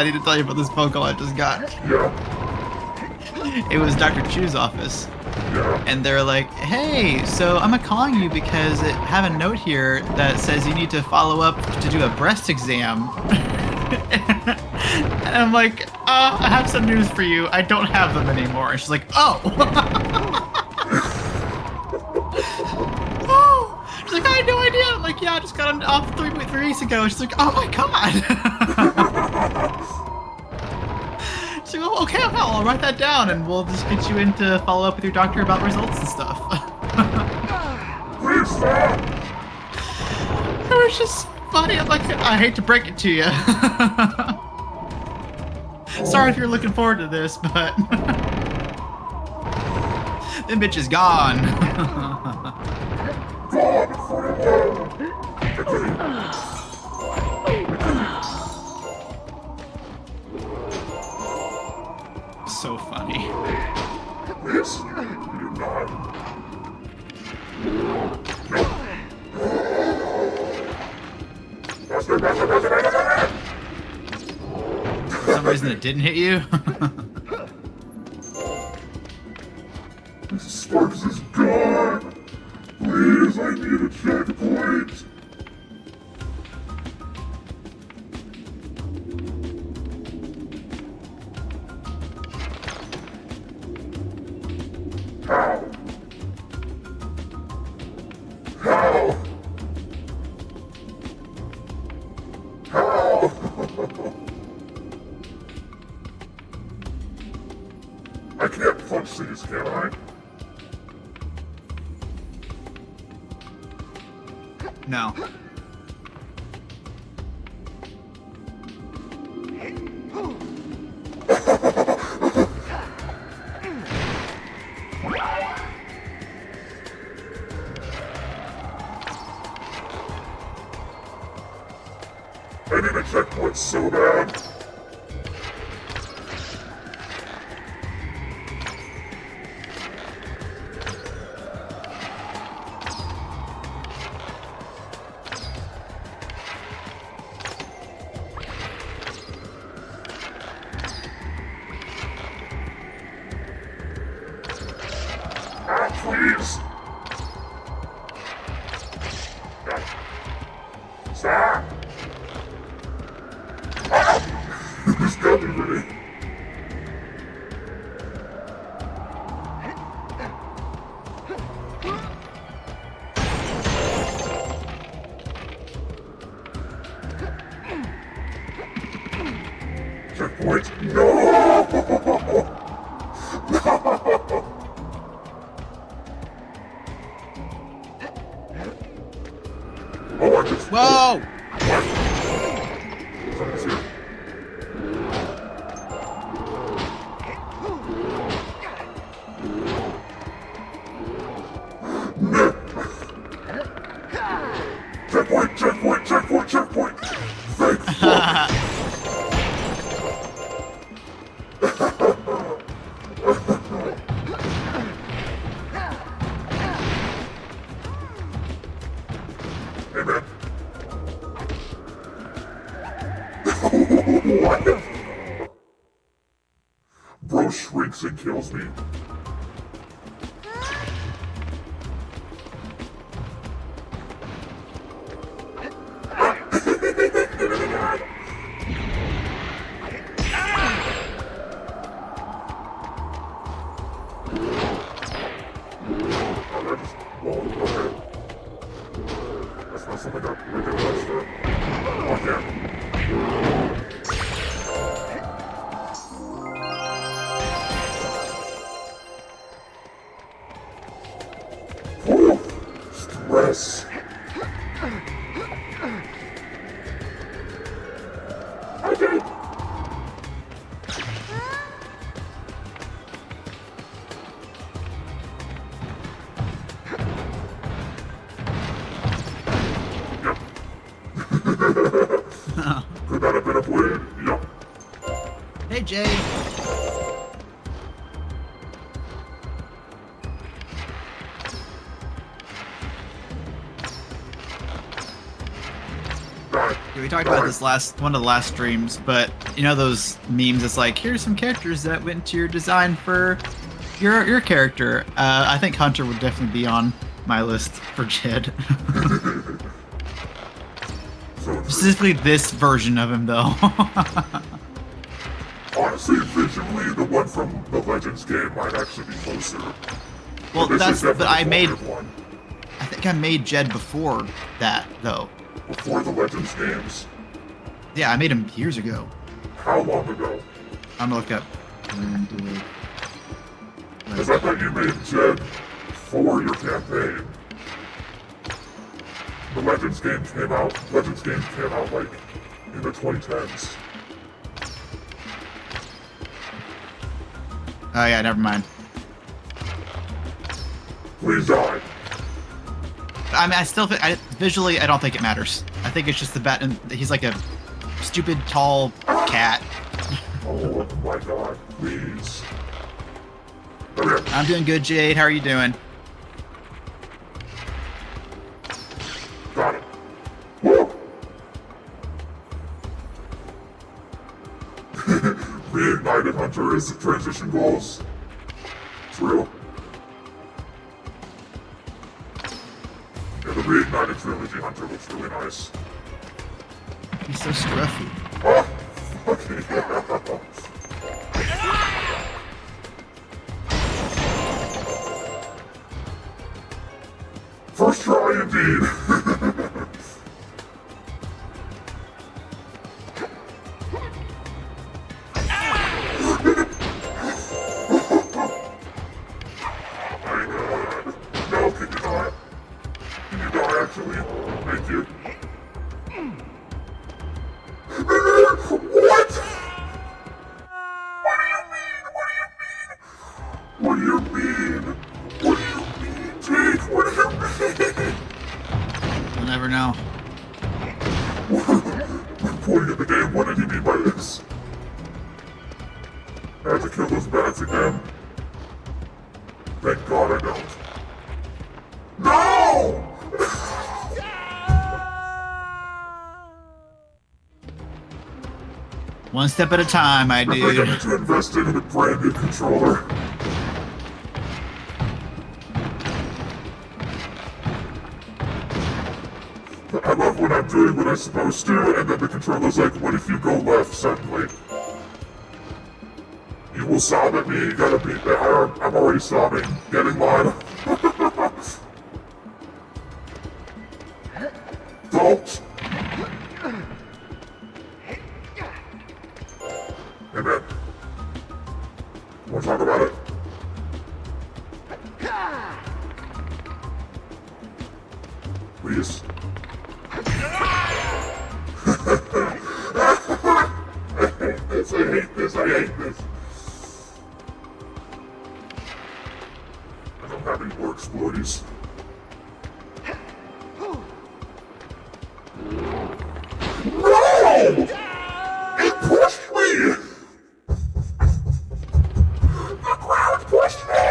I need to tell you about this phone call I just got. Yeah. It was Dr. Chu's office. Yeah. And they're like, hey, so I'm calling you because I have a note here that says you need to follow up to do a breast exam. And I'm like, I have some news for you. I don't have them anymore. And she's like, oh. Oh. She's like, I had no idea. I'm like, yeah, I just got them off 3 weeks ago. She's like, oh my God. She's like, oh, okay, I'll write that down and we'll just get you in to follow up with your doctor about results and stuff. Please stop! It was just funny. I'm like, I hate to break it to you. Sorry if you're looking forward to this, but the bitch is gone. So funny. Yes, you do not. For some reason it didn't hit you. Sparks is gone! Please, I need a checkpoint! How? How? How? I can't punch these, can I? No. I need a checkpoint so bad. Please. Stop. He's got me ready. Checkpoint. No! No! Oh, I just... Whoa! What? Something's here. Checkpoint, checkpoint, checkpoint, checkpoint! Thank fuck! Hey, man. What? Bro shrinks and kills me. Oh, that just... Whoa, okay. That's not something I really did last time. Oh, yeah. Whew. Stress. I did it. Could that have been avoided? Yep. Hey, Jay. Got it. You We talked about this one of the last streams, but you know those memes? It's like, here's some characters that went into your design for your character. I think Hunter would definitely be on my list for Jed. Specifically this version of him, though. Honestly, visually, the one from the Legends game might actually be closer. Well, but I made. One. I think I made Jed before that, though. Before the Legends games? Yeah, I made him years ago. How long ago? I'm gonna look up. Because I thought you made Jed for your campaign. The Legends games came out like in the 2010s. Oh yeah, never mind. Please die. I mean, I still think visually, I don't think it matters. I think it's just the bat, and he's like a stupid tall cat. Oh my god, please. Okay. I'm doing good, Jade. How are you doing? Got it. Woo! Reignited Hunter is transition goals. True. Yeah, the Reignited Trilogy Hunter looks really nice. He's so scruffy. Oh, fucking hell. First try indeed. No, can you not? Can you not actually? Thank you. What? What do you mean? What do you mean, Jake? What do you mean? We'll never know. I'm pointing at the game. What did he mean by this? I have to kill those bats again. Thank God I don't. No! One step at a time, my I think I dude. need to invest in a brand new controller. I love when I'm doing what I'm supposed to, and then the controller's like, what if you go left suddenly? You will sob at me, you gotta beat that. I'm already sobbing. Get in line. Don't! Hey man. Wanna talk about it? Please? I hate this, I hate this. I don't have any more explodies. No! It pushed me! The crowd pushed me!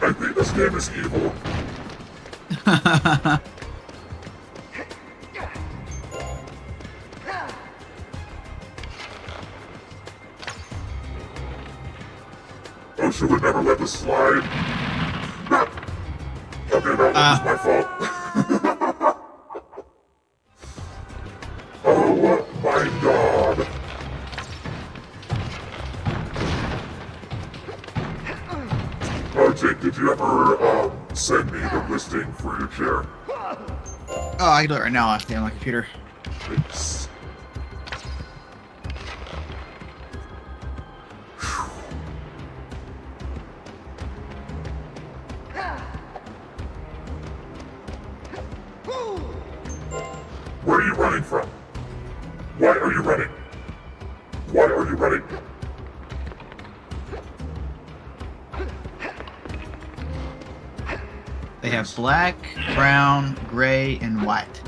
I think this game is evil. Ocean would never let this slide. No. Okay, no, that was my fault. Oh my god. Oh, Jake, did you ever send me the listing for your chair? Oh, I can do it right now. I stay on my computer. Thanks. Where are you running from? Why are you running? Why are you running? They have black, brown, gray, and white.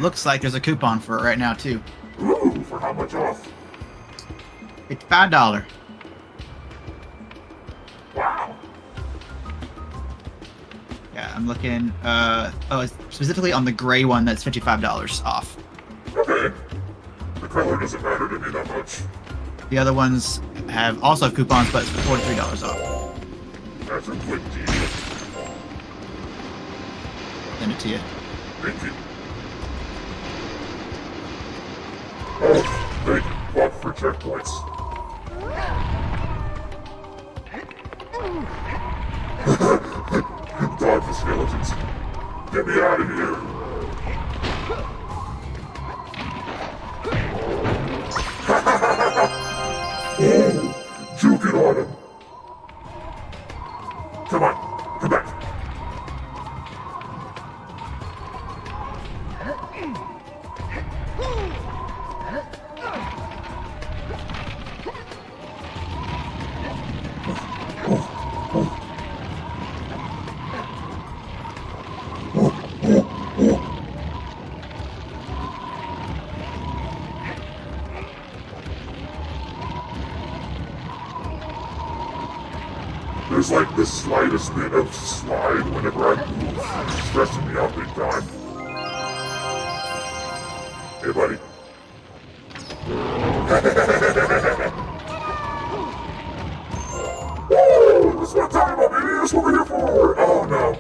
looks like there's a coupon for it right now too. Ooh, for how much off? It's $5. Wow. Yeah, I'm looking. It's specifically on the gray one that's $55 off. Okay. The color doesn't matter to me that much. The other ones also have coupons, but it's $43 off. That's a quick deal. Send it to you. Thank you. Oh, thank you. Walk for checkpoints. Dodge the skeletons. Get me out of here. Oh, juke it on him. Come on, come back. There's like the slightest bit of slide whenever I move. It's stressing me out big time. Hey, buddy. Whoa! That's what I'm talking about, baby! That's what we're here for! Oh, no.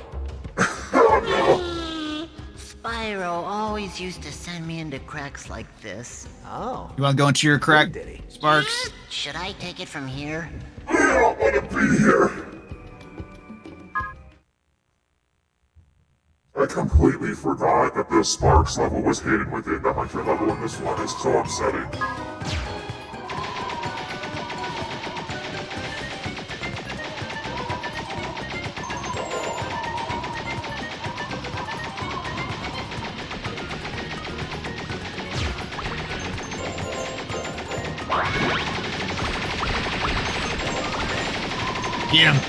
Oh, no. Spyro always used to send me into cracks like this. Oh. You want to go into your crack, Did he? Sparks? Should I take it from here? I don't want to be here. I completely forgot that the Sparks level was hidden within the Hunter level, and this one is so upsetting. Get him.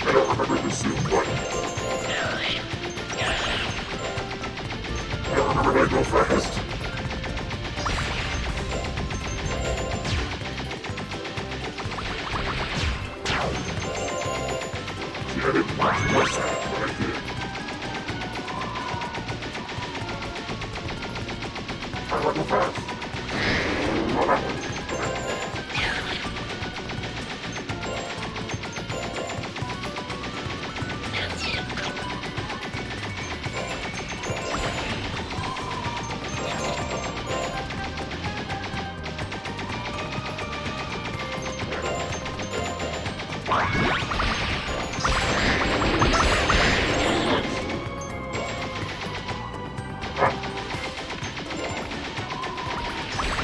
I don't remember the zoom button. I don't remember how to go fast. See, I didn't want to press that, but I did. How do I go fast? Oh, that one.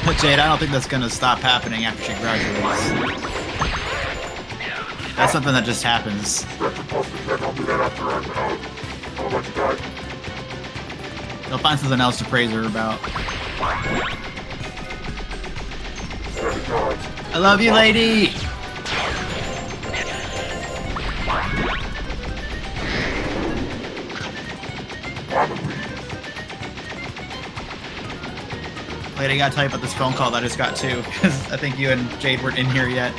But Jade, I don't think that's gonna stop happening after she graduates. That's something that just happens. Stretch and pulse the check. I'll do that after I'm out. I'll let you die. They'll find something else to praise her about. Steady dodge. I love you, lady! Wait, I gotta tell you about this phone call that I just got too, because I think you and Jade weren't in here yet.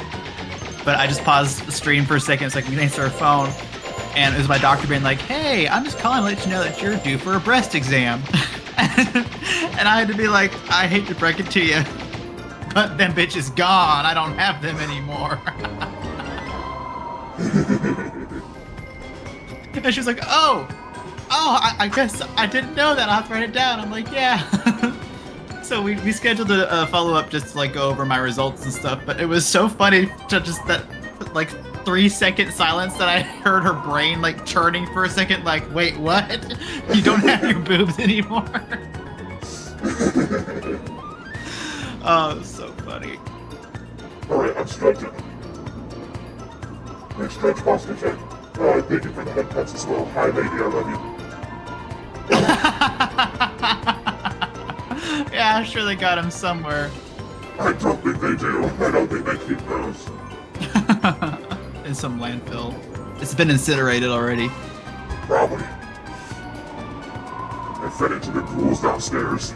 But I just paused the stream for a second so I can answer her phone. And it was my doctor being like, hey, I'm just calling to let you know that you're due for a breast exam. And I had to be like, I hate to break it to you, but them bitch is gone. I don't have them anymore. And she was like, oh, I guess I didn't know that. I'll have to write it down. I'm like, yeah. So we scheduled a follow-up just to like go over my results and stuff, but it was so funny to just that like 3-second silence that I heard her brain like churning for a second, like, wait, what? You don't have your boobs anymore? Oh, it was so funny. Alright, I'm stretching. Next stretch, posture check. Thank you for the head pets as well. Hi, lady, I love you. Yeah, I'm sure they got him somewhere. I don't think they do. I don't think they keep those. In some landfill. It's been incinerated already. Probably. I fed it to the ghouls downstairs.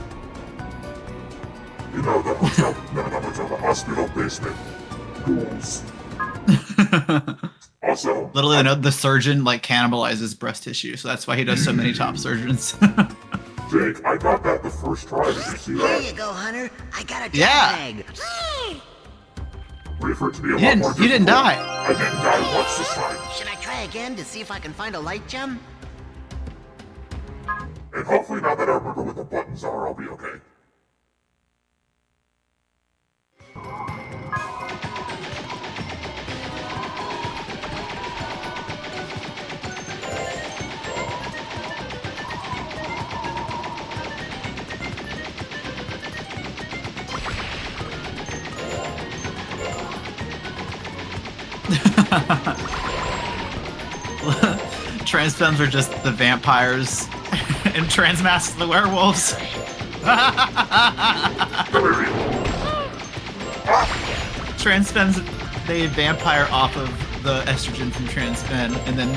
You know, the hotel, the hospital basement. Ghouls. Also, Little do they know, the surgeon like cannibalizes breast tissue, so that's why he does so many top surgeons. Jake, I got that the first try. Did you see There that? you go, Hunter. I got a dragon Yeah. egg. Wait for it to be a lot more You didn't difficult. die. I didn't die once this time. Should I try again to see if I can find a light gem? And hopefully now that I remember what the buttons are, I'll be okay. Transfems are just the vampires, and Transmasks the werewolves. Transfems, they vampire off of the estrogen from Transfen, and then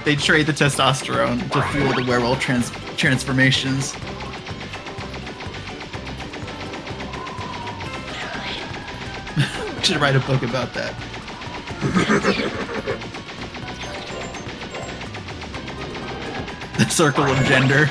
they trade the testosterone to fuel the werewolf transformations. Should write a book about that. The circle of gender.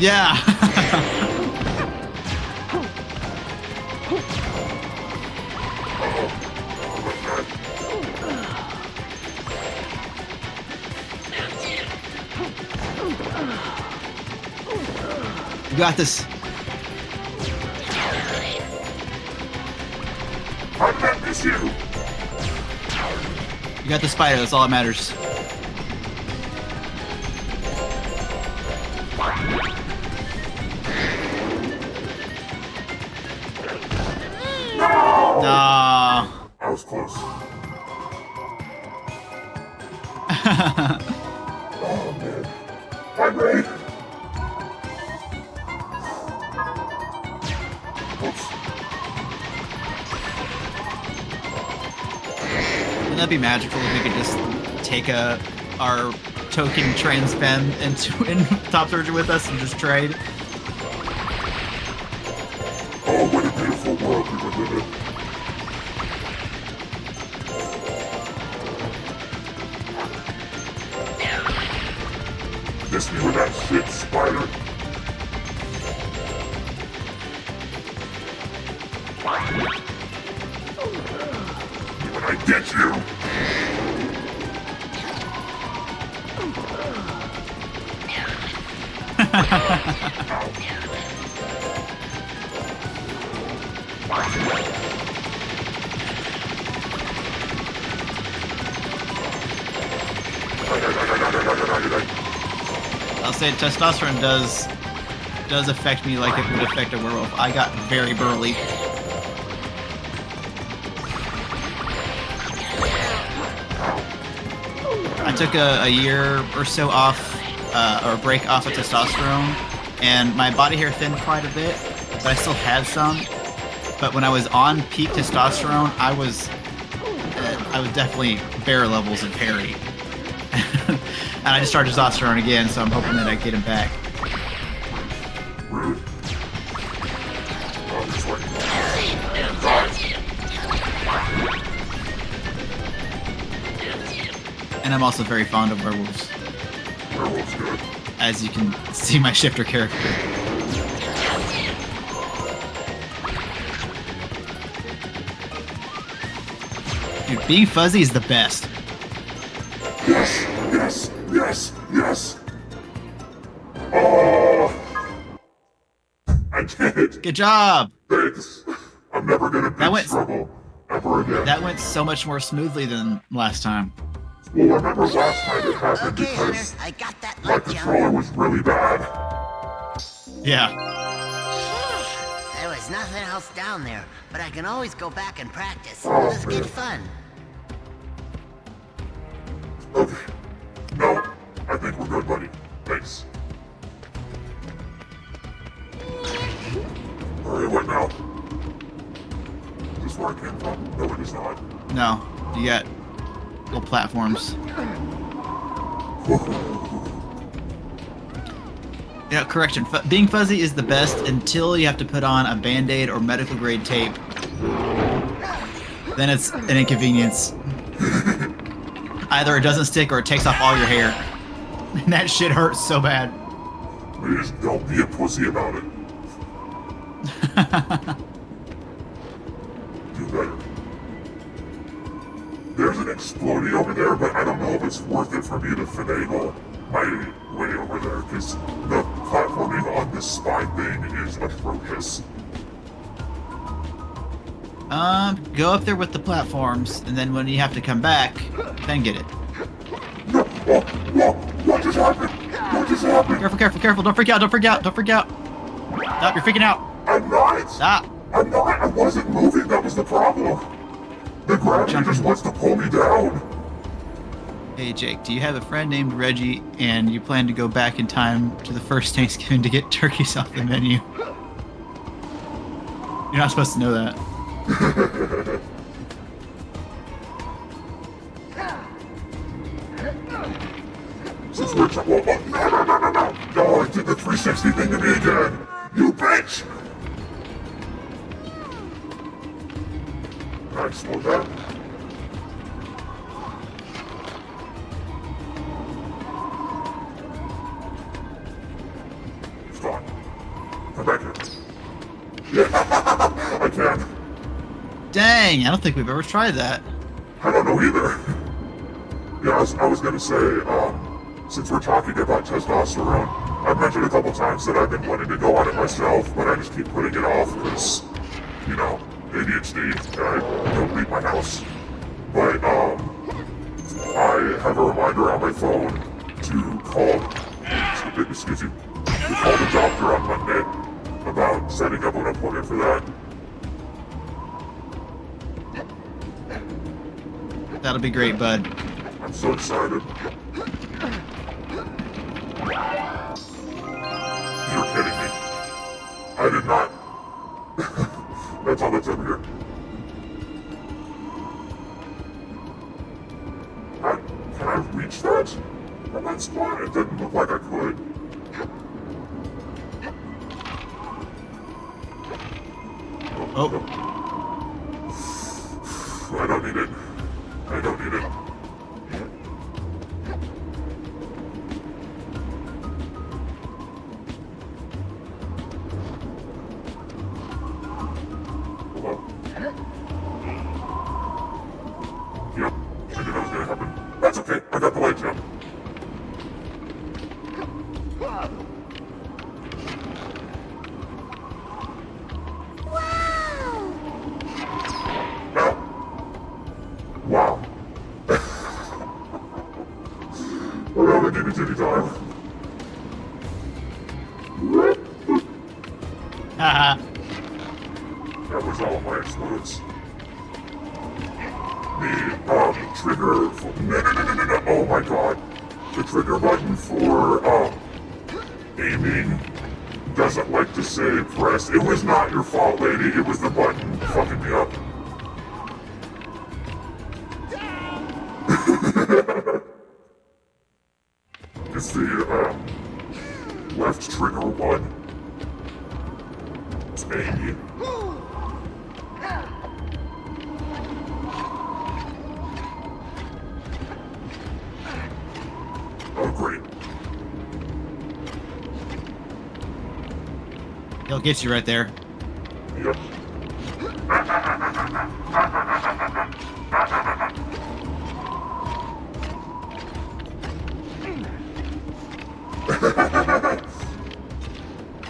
Yeah. You got this. I can't miss you. You got the Spyro, that's all that matters. No. I was close. Oh man. My brain. Oops. Wouldn't that be magical if we could just take our token trans femme in Top Surgeon with us and just trade? Oh, what a beautiful world we would live in. Miss me with that shit, Spider. When I get you. I'll say testosterone does affect me like it would affect a werewolf. I got very burly. I took a year or so off, or a break off of testosterone, and my body hair thinned quite a bit, but I still had some. But when I was on peak testosterone, I was definitely bear levels of hairy. And I just started testosterone again, so I'm hoping that I get him back. Rude. Obviously. And I'm also very fond of werewolves, Werewolf's good. as you can see my shifter character. Dude, being fuzzy is the best. Yes, yes, yes, yes. Oh, I did it. Good job! Thanks. I'm never gonna That be went- struggle ever again. That went so much more smoothly than last time. Well, remember last time it happened Okay, Hunter, because I got that my light controller gem. was really bad. Yeah. There was nothing else down there, but I can always go back and practice. It was good fun. where I came from. No, it is not. No, you got little platforms. Yeah, correction. Being fuzzy is the best until you have to put on a band-aid or medical grade tape. Then it's an inconvenience. Either it doesn't stick or it takes off all your hair. And that shit hurts so bad. Please don't be a pussy about it. Do better. There's an explodey over there, but I don't know if it's worth it for me to finagle my way over there, because the platforming on this spine thing is atrocious. Go up there with the platforms, and then when you have to come back, then get it. No, what just happened? What just happened? Careful, careful, careful! Don't freak out! Don't freak out! Don't freak out! Stop! You're freaking out! I'm not! Stop! I'm not! I wasn't moving, that was the problem! The gravity just wants to pull me down! Hey Jake, do you have a friend named Reggie, and you plan to go back in time to the first Thanksgiving to get turkeys off the menu? You're not supposed to know that. Since we're no, it did the 360 thing to me again! You bitch! Can I explode that? Stop. Come back here. Yeah, I can. Dang, I don't think we've ever tried that. I don't know either. Yeah, I was gonna say, since we're talking about testosterone, I've mentioned a couple times that I've been wanting to go on it myself, but I just keep putting it off because, you know, ADHD, I don't leave my house. But, I have a reminder on my phone to call, excuse you, to call the doctor on Monday about setting up an appointment for that. That'll be great, bud. I'm so excited. You're kidding me. I did not. That's all that's over here. Can I reach that? From that spot? It didn't look like I could. Oh. I don't need it. I don't need it. Hello? Yep, I knew that was gonna happen. That's okay, I got the light jump. Wow. We're having a titty time. Haha. That was all my explodes. The, trigger for, no, oh my god. The trigger button for, aiming doesn't like to say press. It was not your fault, lady. It was the button fucking me up. It's the, left trigger one. It's A. Oh, great. He'll get you right there. Yep.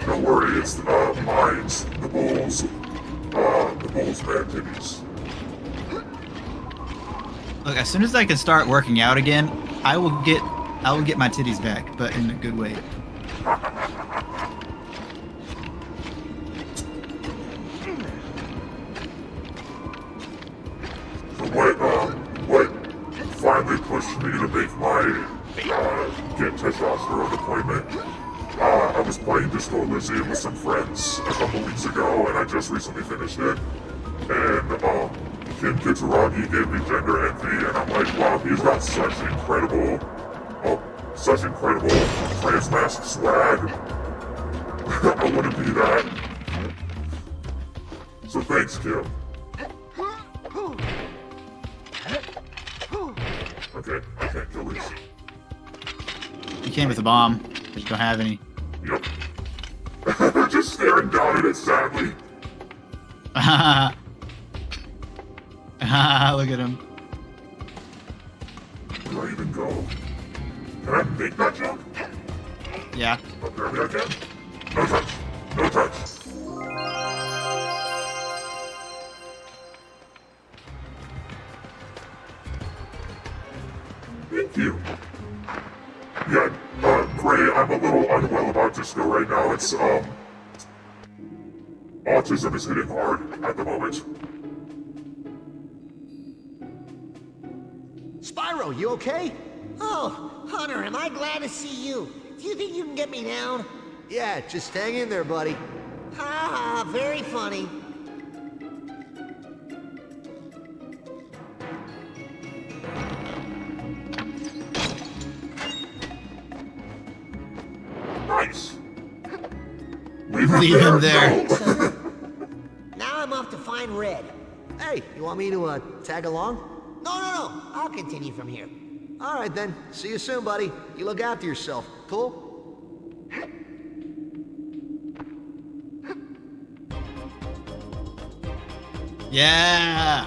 Don't worry, it's mines, the bulls bad titties. Look, as soon as I can start working out again, I will get my titties back, but in a good way. So what finally pushed me to make my get testosterone appointment? I was playing Disco Elysium with some friends a couple weeks ago, and I just recently finished it. And Kim Kitsuragi gave me gender envy, and I'm like, wow, he's got such incredible trans mask swag. I want to be that. So thanks, Kim. Okay, I can't kill these. You came with a bomb, but you don't have any. Yep. Just staring down at it sadly. Look at him. Where do I even go? Can I make that jump? Yeah. Apparently I can. No touch. No touch. Thank you. Yeah, Gray, I'm a little unwell about Disco right now. It's, autism is hitting hard at the moment. Spyro, you okay? Oh, Hunter, am I glad to see you. Do you think you can get me down? Yeah, just hang in there, buddy. Ha ha, very funny. Nice. Leave him there. No. Now I'm off to find Red. Hey, you want me to, tag along? No, I'll continue from here. All right, then. See you soon, buddy. You look after yourself. Cool? Yeah.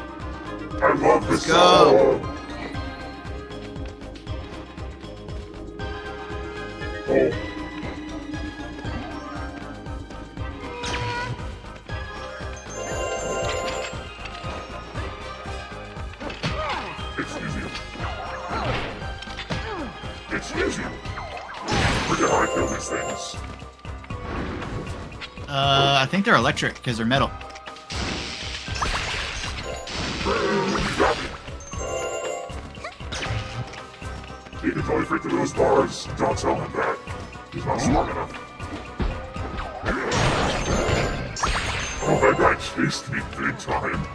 I love this Let's go. song. Oh. Excuse you. Excuse you. Forget how I kill these things. I think they're electric because they're metal. You got me. He can totally fit through those bars. Don't tell him that. He's not smart enough. Oh, that guy chased me big time.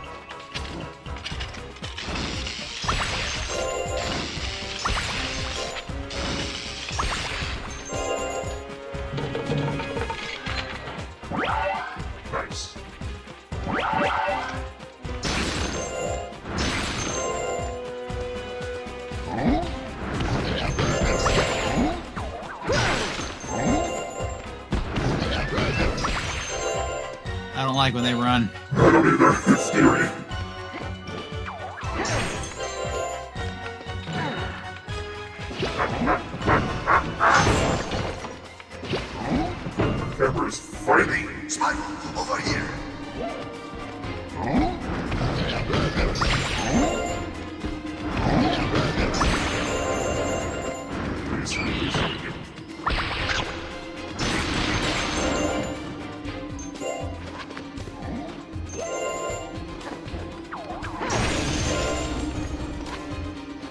Nice. I don't like when they run. I don't either. It's scary. The camera's fighting. Spyro, over here. Please, please, please.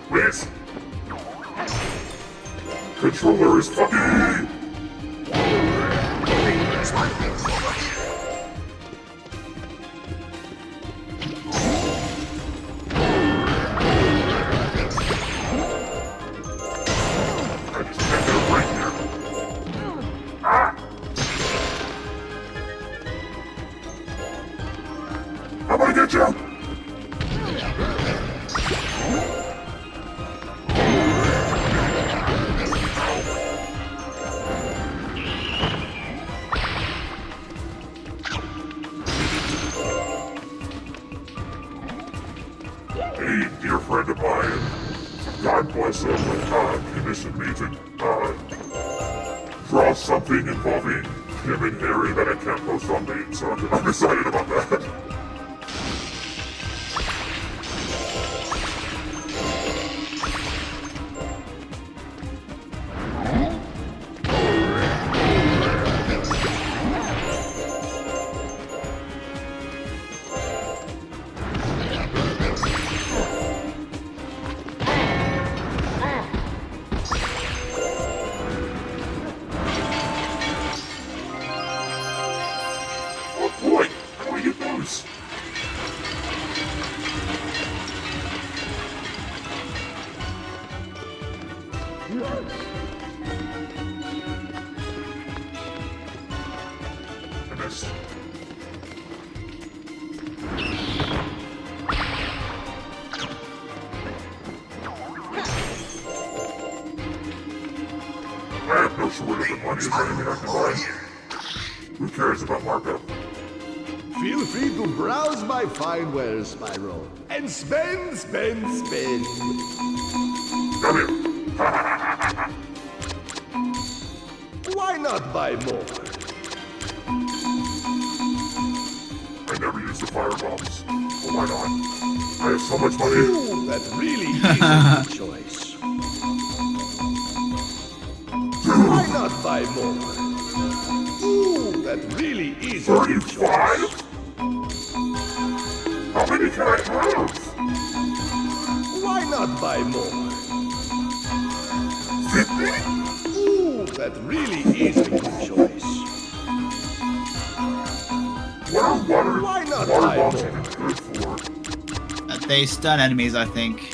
Please. Controller is fucking. I just can't get it right here. Ah! I'm gonna get you! A dear friend of mine, God bless him, commissioned me to draw something involving him and Harry that I can't post on me, so I'm excited about that. cares about markup? Feel free to browse my fine wares, Spyro. And spend, spend, spend. Come here. Why not buy more? I never use the firebombs. But why not? I have so much money. Ooh, that really is a good choice. Why not buy more? Ooh, that really is a good 35? choice. How many can I have? Why not buy more? 50? Ooh, that really is a good choice. What are water Why not water buy bombs more? even good for? They stun enemies, I think.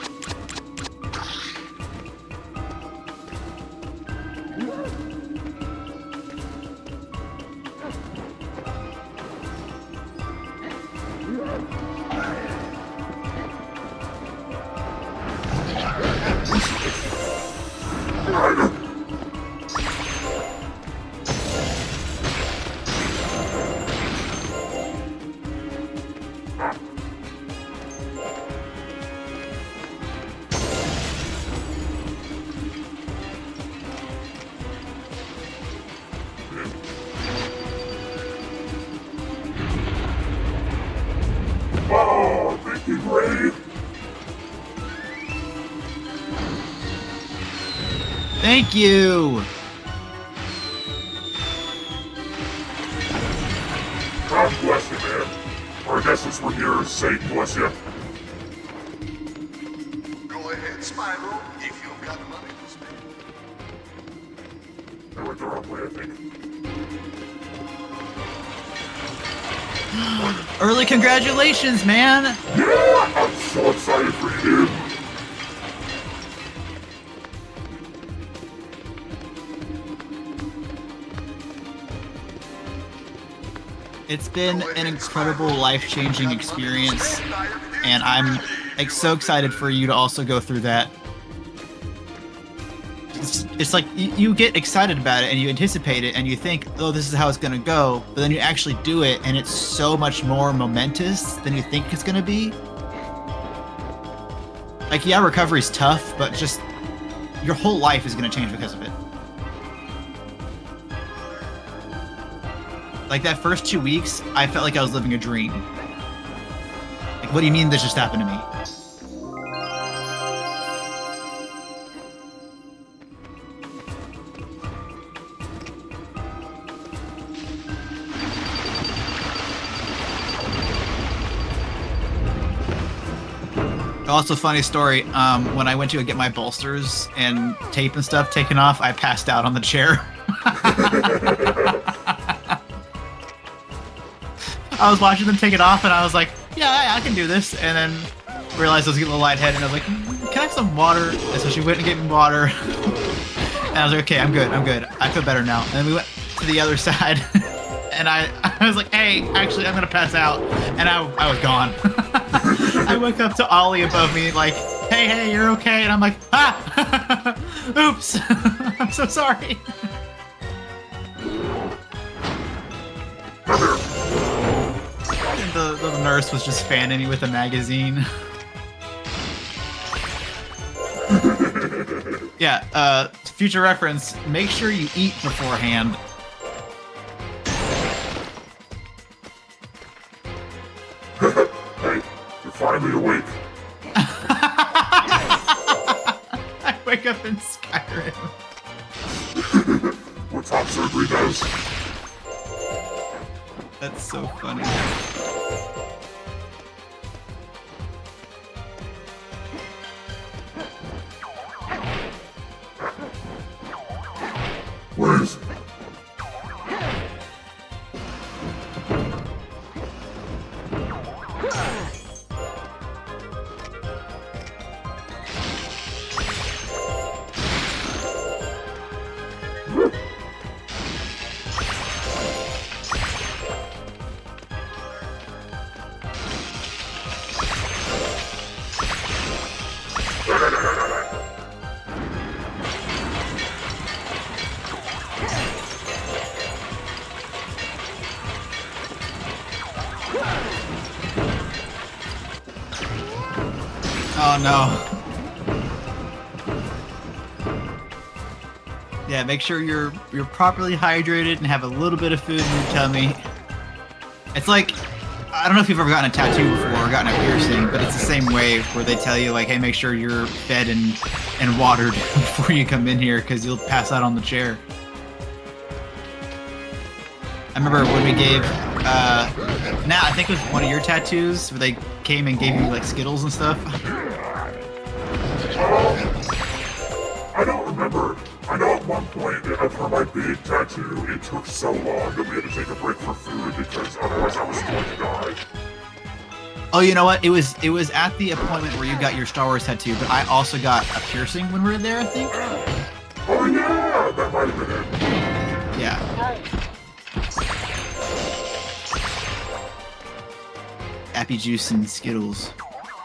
Oh, thank you, Brave. Thank you! God bless you, man. Or I guess since we're here, Satan bless you. Go ahead, Spyro, if you've got money to spend. I went the wrong way, I think. Early congratulations, man! Yeah! I'm so excited for you, dude. It's been an incredible, life-changing experience, and I'm like so excited for you to also go through that. It's like you get excited about it and you anticipate it and you think, oh, this is how it's gonna go, but then you actually do it and it's so much more momentous than you think it's gonna be. Like, yeah, recovery's tough, but just your whole life is gonna change because of it. Like, that first 2 weeks, I felt like I was living a dream. Like, what do you mean this just happened to me? Also, funny story, when I went to go get my bolsters and tape and stuff taken off, I passed out on the chair. I was watching them take it off, and I was like, yeah, I can do this. And then realized I was getting a little lightheaded, and I was like, can I have some water? And so she went and gave me water. And I was like, okay, I'm good. I feel better now. And then we went to the other side, and I was like, hey, actually, I'm going to pass out. And I was gone. I woke up to Ollie above me, like, hey, you're okay. And I'm like, ah, oops, I'm so sorry. And the nurse was just fanning me with a magazine. Yeah, future reference, make sure you eat beforehand. Hey, you're finally awake. I wake up in Skyrim. What top surgery does. That's so funny. Please. Oh no. Yeah, make sure you're properly hydrated and have a little bit of food in your tummy. It's like, I don't know if you've ever gotten a tattoo before or gotten a piercing, but it's the same way where they tell you like, hey, make sure you're fed and watered before you come in here because you'll pass out on the chair. I remember when we gave, Nat, I think it was one of your tattoos where they came and gave you like Skittles and stuff. I don't remember. I know at one point for my big tattoo, it took so long that we had to take a break for food because otherwise I was going to die. Oh, you know what? It was at the appointment where you got your Star Wars tattoo, but I also got a piercing when we were there, I think. Oh yeah, that might have been it. Yeah. Appy Juice and Skittles.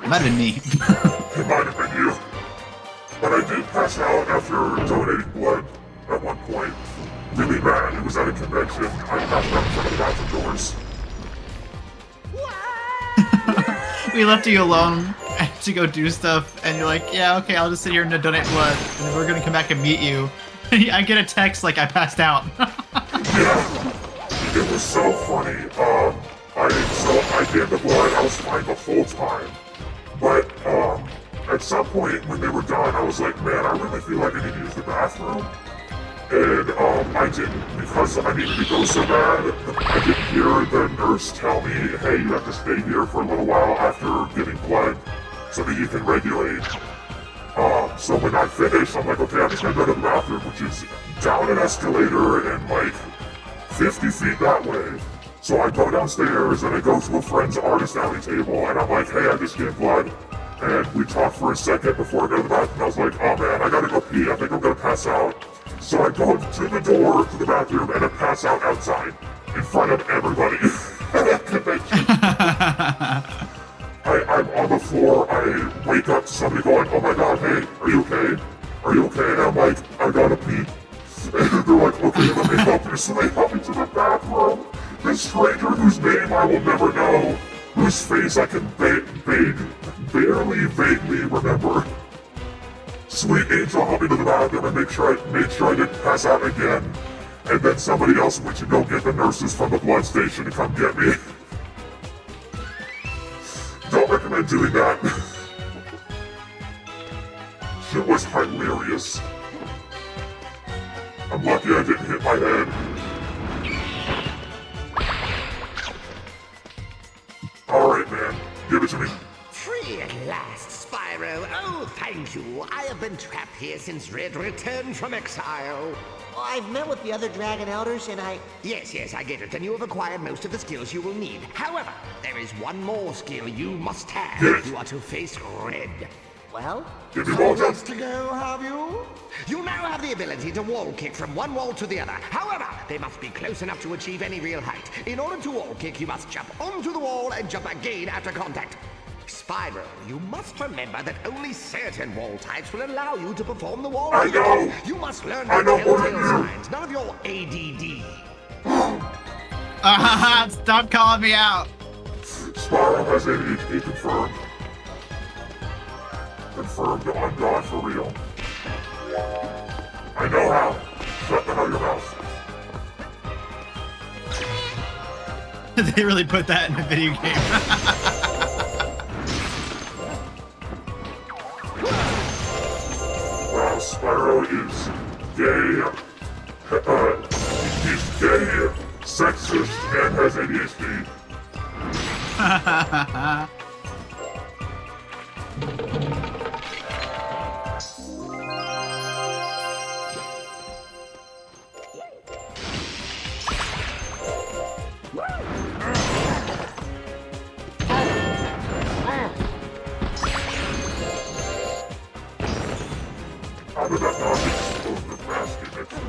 It might have been me. It might have been you. But I did pass out after donating blood at one point. Really bad. It was at a convention. I passed out in front of the bathroom doors. We left you alone to go do stuff, and you're like, yeah, okay, I'll just sit here and donate blood, and then we're gonna come back and meet you. I get a text like I passed out. Yeah. It was so funny. I gave the blood. I was fine the whole time. But, at some point when they were done, I was like, man, I really feel like I need to use the bathroom. And I didn't, because I needed to go so bad. I didn't hear the nurse tell me, hey, you have to stay here for a little while after giving blood so that you can regulate. So when I finished, I'm like, okay, I'm just gonna go to the bathroom, which is down an escalator and like 50 feet that way. So I go downstairs and I go to a friend's artist alley table and I'm like, hey, I just gave blood. And we talked for a second before I go to the bathroom. I was like, oh man, I gotta go pee. I think I'm gonna pass out. So I go to the door to the bathroom and I pass out outside in front of everybody at a convention. I'm on the floor. I wake up to somebody going, oh my god, hey, are you okay? Are you okay? And I'm like, I gotta pee. And they're like, okay, let me help you. So they help me to the bathroom. This stranger whose name I will never know, whose face I can barely vaguely remember. Sweet angel helped me to the bathroom and made sure I didn't pass out again. And then somebody else went to go get the nurses from the blood station to come get me. Don't recommend doing that. It was hilarious. I'm lucky I didn't hit my head. Alright, man. Give it to me. Free at last, Spyro. Oh, thank you. I have been trapped here since Red returned from exile. I've met with the other Dragon Elders and I... Yes, I get it. And you have acquired most of the skills you will need. However, there is one more skill you must have if you are to face Red. Well? Give me more time. To go, have you? You now have the ability to wall kick from one wall to the other. However, they must be close enough to achieve any real height. In order to wall kick, you must jump onto the wall and jump again after contact. Spyro, you must remember that only certain wall types will allow you to perform the wall kick. I know. You must learn I the know what telltale to do. signs, none of your ADD. Stop calling me out. Spyro has ADHD confirmed. Confirmed on God for real. I know how. Shut the hell your mouth. They really put that in a video game. Wow, Spyro is gay. He's gay, sexist, and has ADHD. How did that not explode the basket next to it?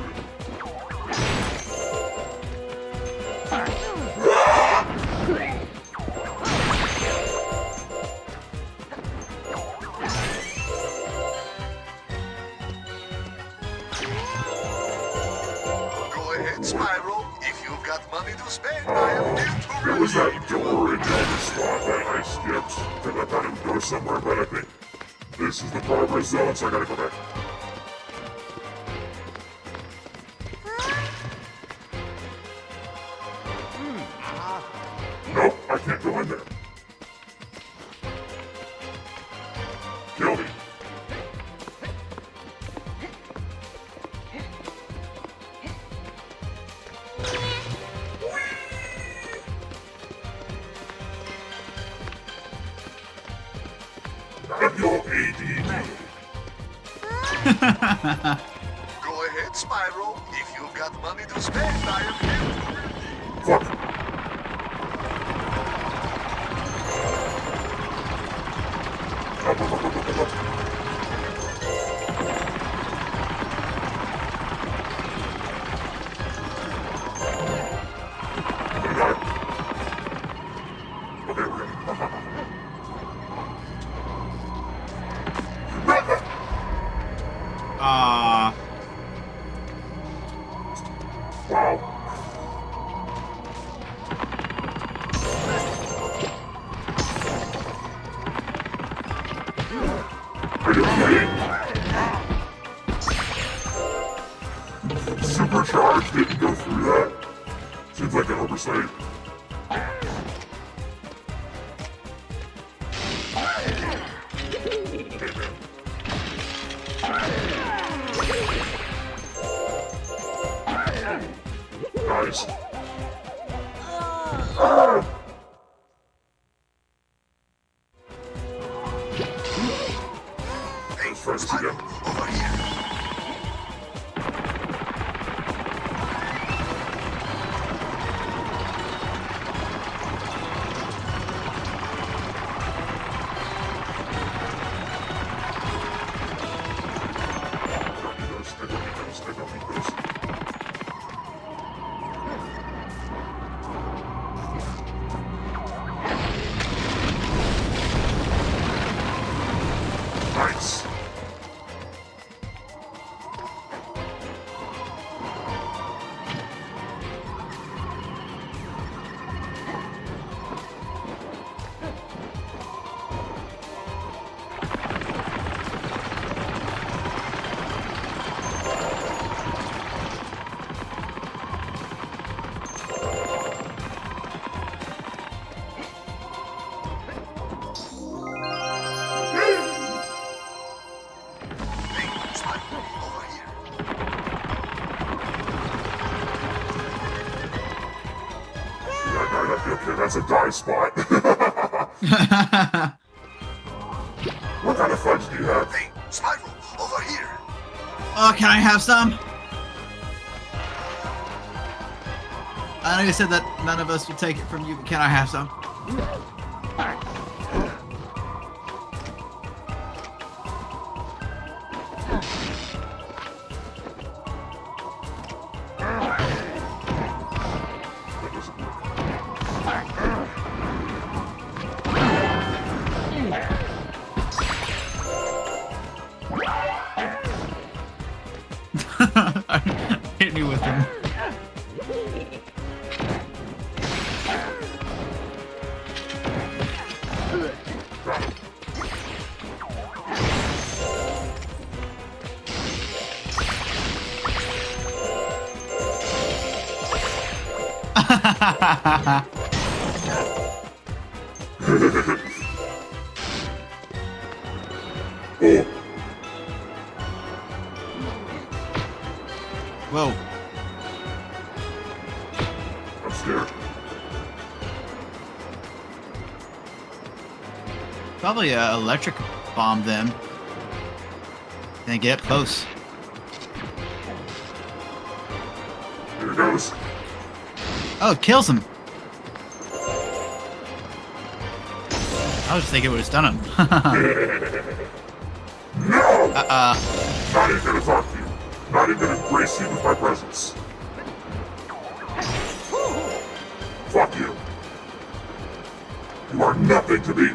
Go ahead, Spyro. If you've got money to spend, I am here to There was relieve that door in the other spot that I skipped because I thought it would go somewhere, but I think this is the progress zone, so I gotta go back. Nope, I can't go in there. Kill me. Not your ADD. Go ahead, Spyro. If you've got money to spend, I am here. Fuck. Ah. Wow. Are you kidding? Supercharged didn't go through that. Seems like an oversight. Nice. Hey, First Spyro, again. over here. I don't need those. Nice. Hey, Spyro, over here. Okay, that's a die spot. What kind of fudge do you have? Hey, Spyro, over here. Oh, can I have some? I know you said that none of us would take it from you, but can I have some? That doesn't work. Hit me with him. Oh, Whoa. I'm scared. Probably electric bomb them. Then get up close. Here it goes. Oh, it kills him. I was thinking it would have stunned him. No! Uh-uh. Not even gonna talk to you. Not even gonna grace you with my presence. Fuck you. You are nothing to me.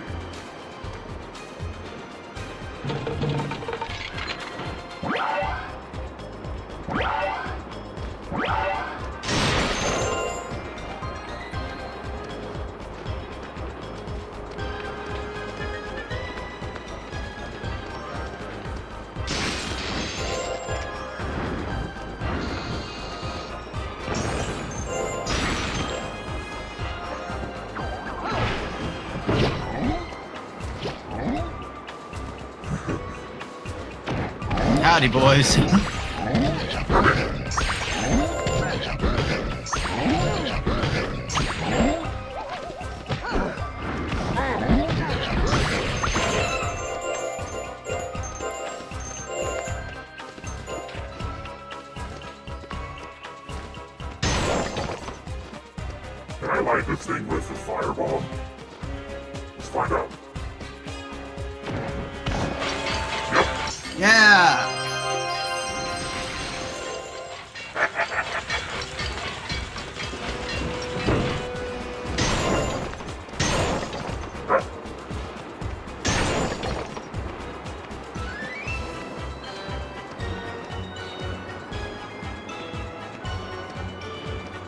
Howdy, boys. Can I light this thing with a fireball? Let's find out. Yeah.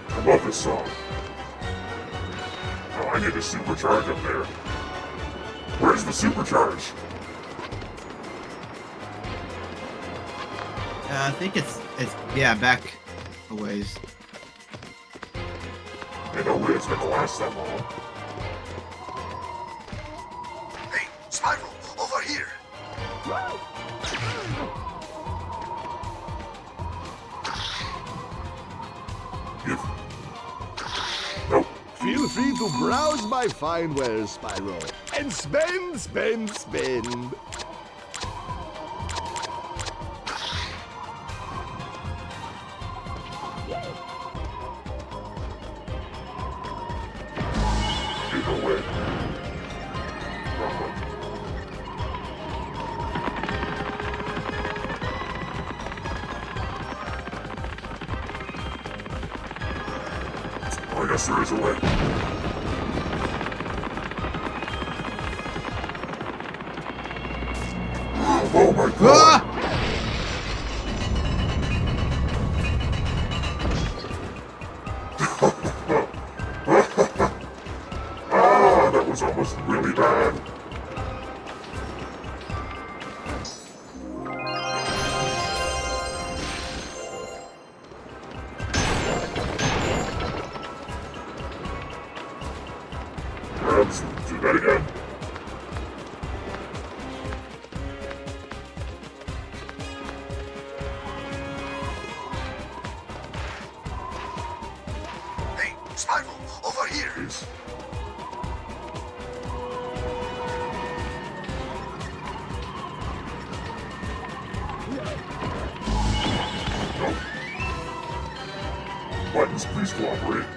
I love this song. Oh, I need a supercharge up there. Where's the supercharge? I think it's yeah, back a ways. Ain't no way it's gonna last that long. Hey, Spyro, over here. If... Nope. Feel free to browse my fine wares, Spyro, and spend, spend, spend. Ain't no way. I guess there is a way. Oh my god! Ah! Ah, that was almost really bad. Let's do that again. Hey, Spyro, over here. Please. Nope. Buttons, please cooperate.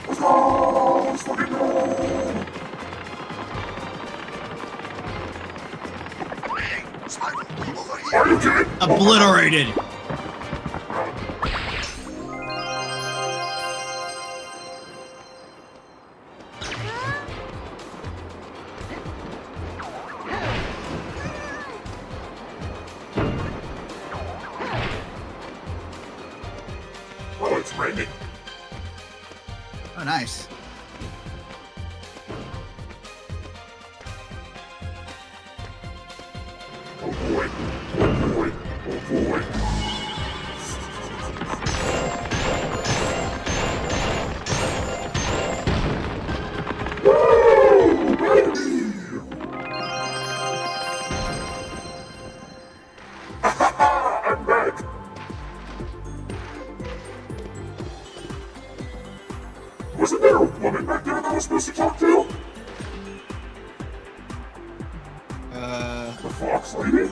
Let's go! Let's fucking go! Hey, Spyro, over here. Are you kidding? Obliterated. Well, it's raining. Oh, nice. Oh boy. Oh boy. Oh boy. Woo, baby! I'm back. Wasn't there a woman back there that I was supposed to talk to? The fox lady?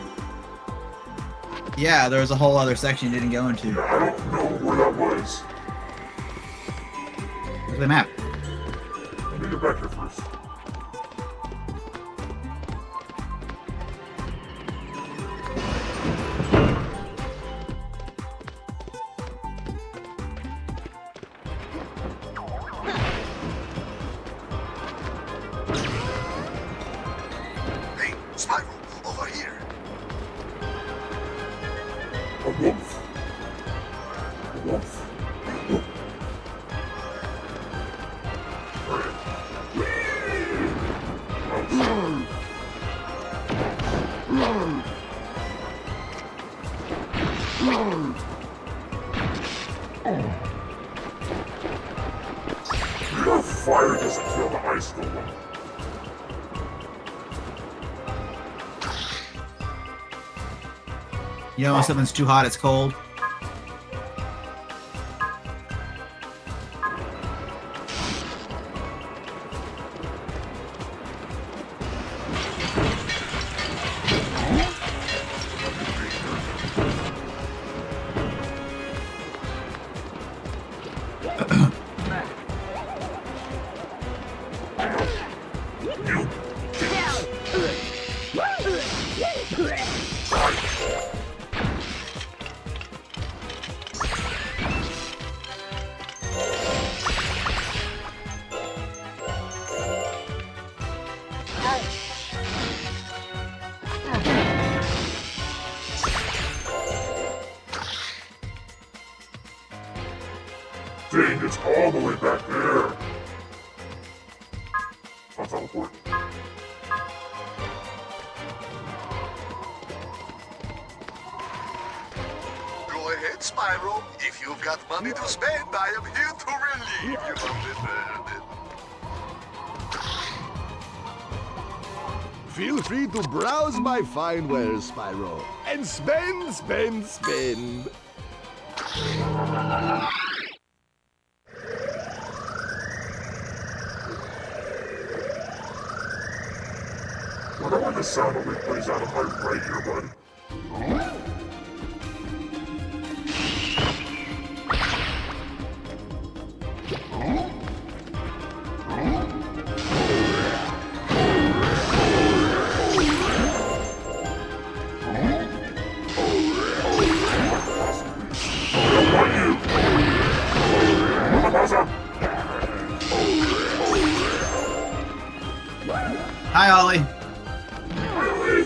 Yeah, there was a whole other section you didn't go into. Yeah, I don't know where that was. Look at the map. Let me get back here first. Hey, Spyro, over here. A wolf. A wolf. fire doesn't kill the ice golem. You know when something's too hot, it's cold? Dang, it's all the way back there. I'll teleport. Go ahead, Spyro. If you've got money to spend, I am here to relieve you of the burden. Feel free to browse my fine wares, Spyro, and spend, spend, spend. I don't want the sound only plays out of my right earbud. Hi, Ollie. Really?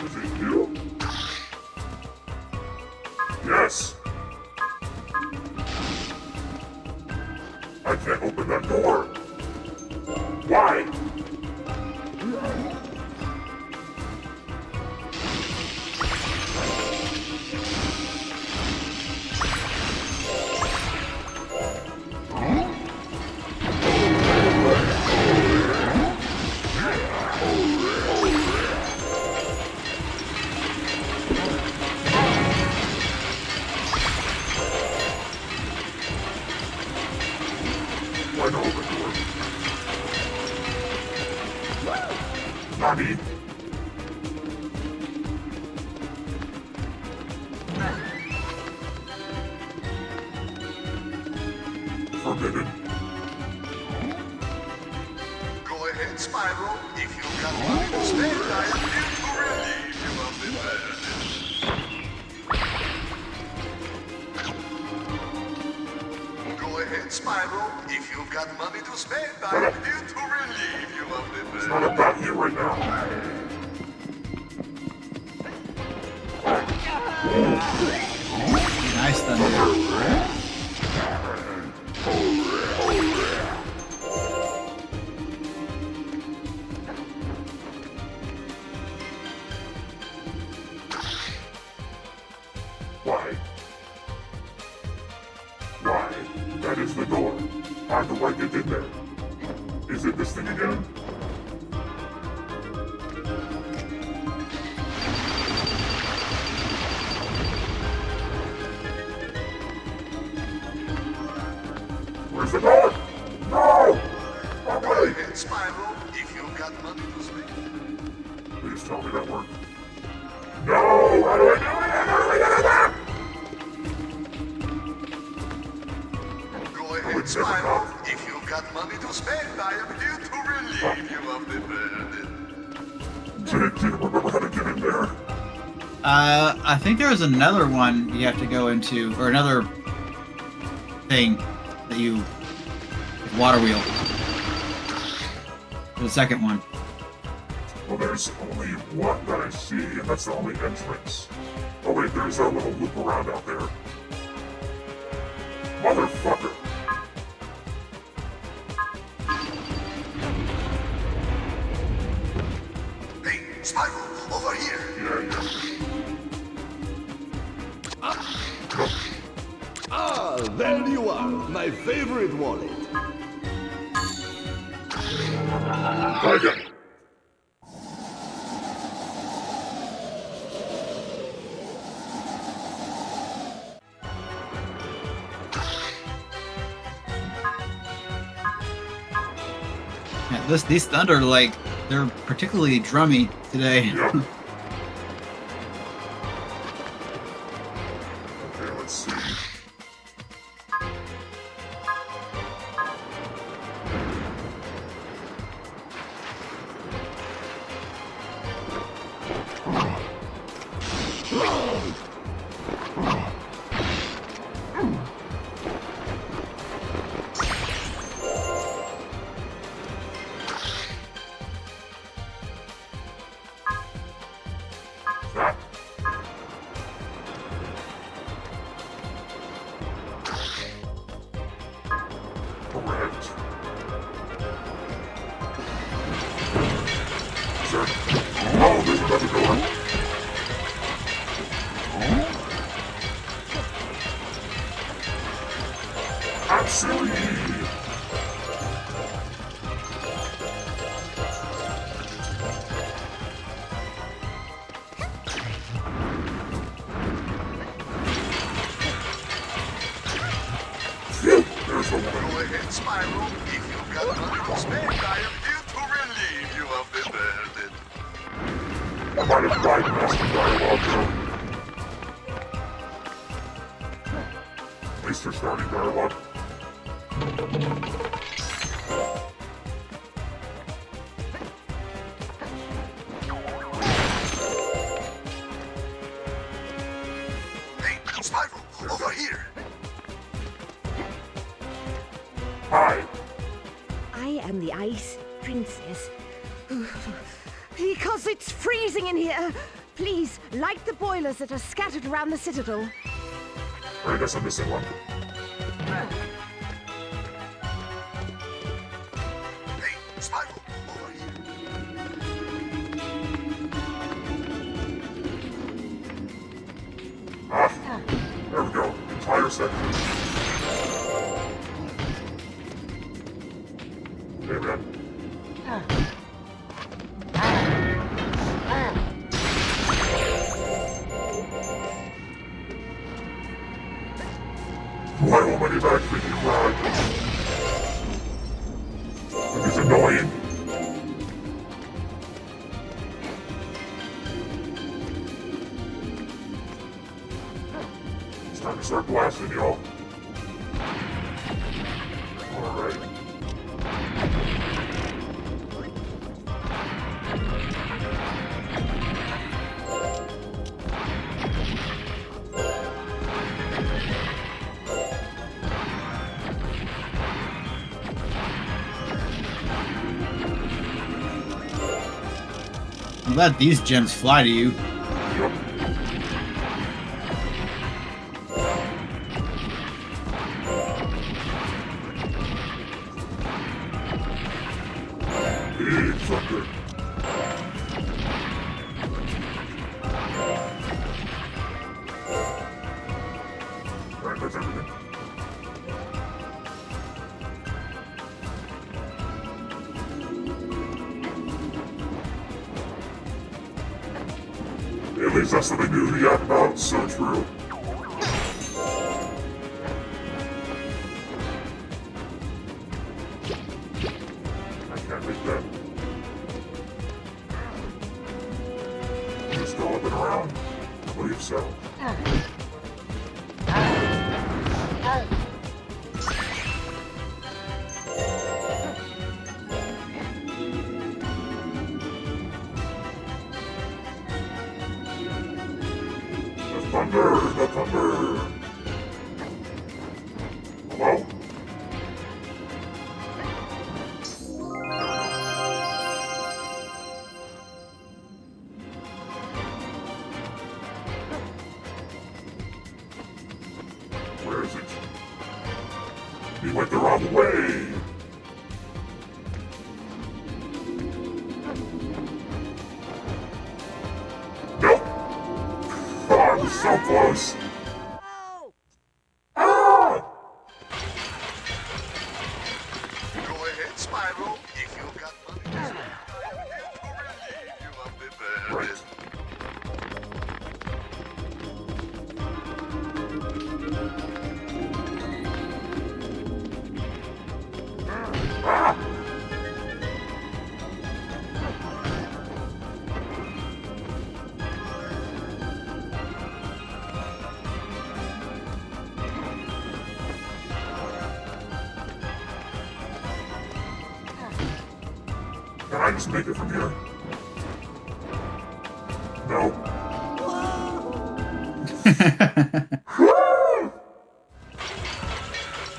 Is it you? Yes. I can't open that door. Why? Why no open door? Nani? Forbidden. Go ahead, Spyro. If you've got money to spend, I am here to relieve you of the burden. Go ahead, Spyro. If you've got money to spend, I am here to relieve you of the It's burden. not about you right now. Nice thunder. Why? Why? That is the door. How do I get in there? Is it this thing again? Where's the door? No! Oh, Go wait! ahead, Spyro. If you've got money to spend. Please tell me that worked. No! How do I do it? How do I get in there? Go ahead, Spyro. If you've got money to spend, I am here to relieve you of the burden. Didn't remember how to get in there. I think there was another one you have to go into, or another thing that you water wheel. The second one. Well, there's only one that I see, and that's the only entrance. Oh wait, there's a little loop around out there. Motherfucker! Hey, Spyro, over here. Yeah. Ah, there you are, my favorite wallet. Try again. Yeah, these thunder, like, they're particularly drummy today. Yep. Okay, let's see. That. Correct. Sir. Oh, there's another door. I'm silly. Phew, there's the woman. Go ahead, Spyro. If you've got money to spend, I am here to relieve you of the burden. I might have died master dialogue though. At least they're starting dialogue. Hey, Spyro, over here. Hi. I am the Ice Princess. Because it's freezing in here. Please, light the boilers that are scattered around the citadel. I guess I'm missing one. Hey, Spyro, over here. Ah, there we go. Entire section. Hey, man. Why won't money back make me cry? It's annoying. It's time to start blasting, y'all. Alright. I'm glad these gems fly to you. Yep. Big thunder. Alright, that's everything. At least that's something new to yap about, so true. I can't make that. You're still up and around. I believe so. The thunder! Hello? Where is it? He went the wrong way! Nope! Oh, I was so close! Ah! Go ahead, Spyro. If you've got money to just make it from here? No.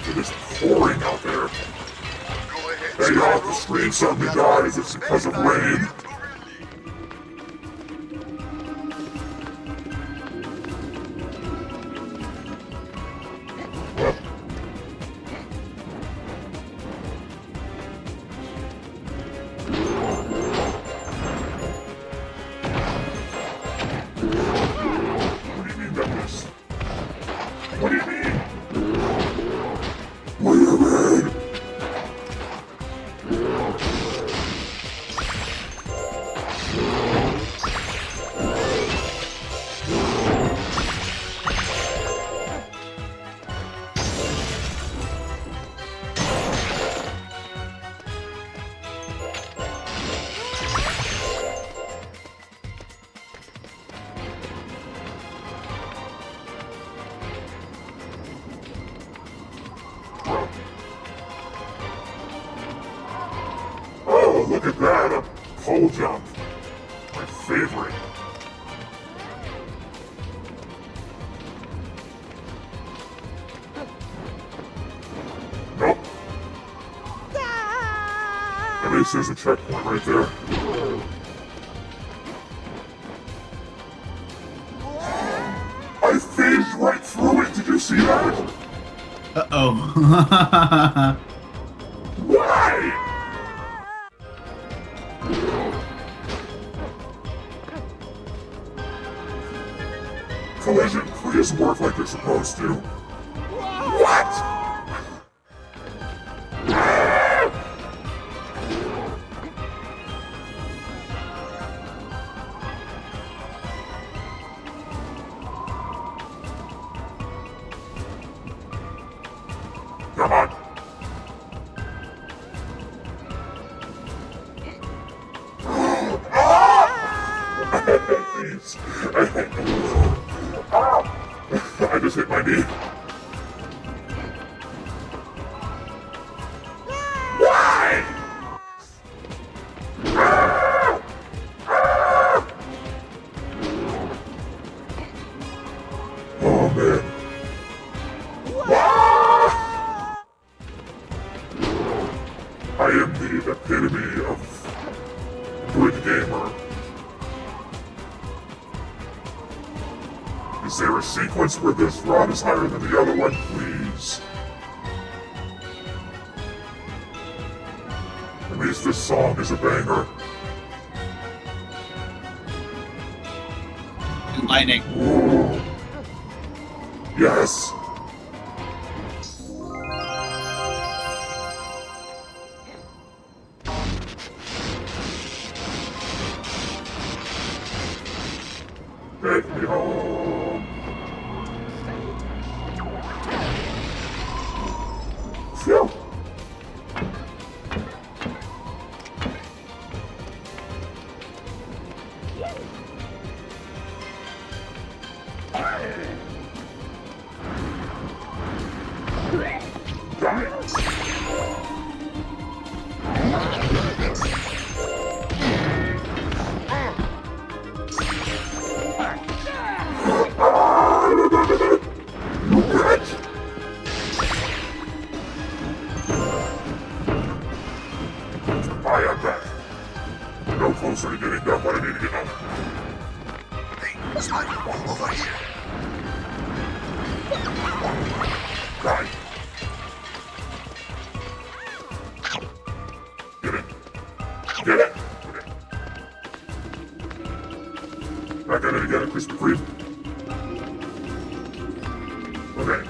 It is pouring out there. Go ahead, Hey, y'all, if the Spyro. screen suddenly dies, it's because of rain. What do you mean, Douglas? What do you mean? What do you mean? Oh, look at that! A pole jump. My favorite. Nope. At least there's a checkpoint right there. I phased right through it! Did you see that? Uh-oh. Why? Collision, please work like they're supposed to. What? Come on. I hate these. I hate them. I just hit my knee. Why? Oh man. I am the epitome of good gamer. Is there a sequence where this rod is higher than the other one, please? At least this song is a banger. Lightning. Ooh. Yes. Take me home. Phew. I am back. No closer to getting done what I need to get done. Hey, Spyro, over here. Right. Get it. Get it. Back at it again, Krispy Kreme. Okay.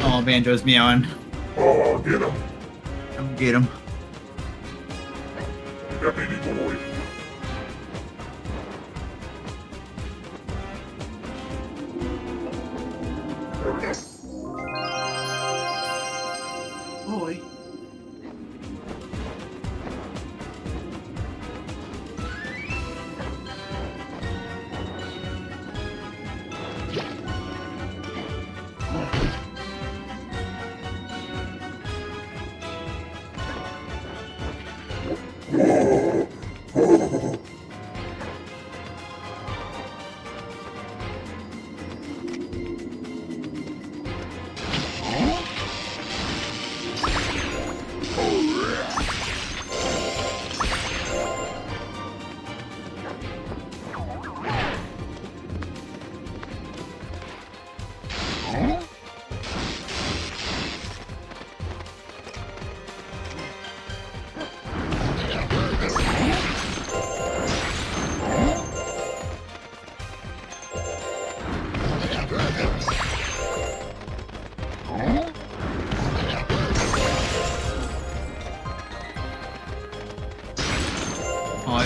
Oh, Banjo's meowing. Oh, get him. Come get him. That baby boy. There we go. Boy.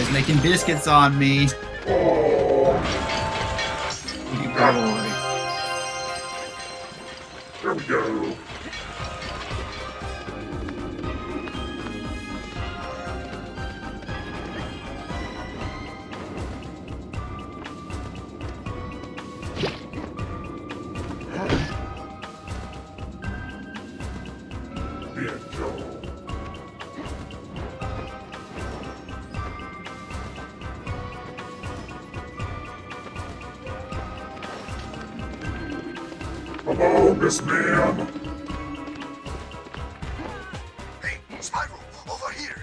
he's making biscuits on me. Oh, You boy. there we go. Bien, Joe. Hello, Miss Ma'am. Hey, Spyro, over here.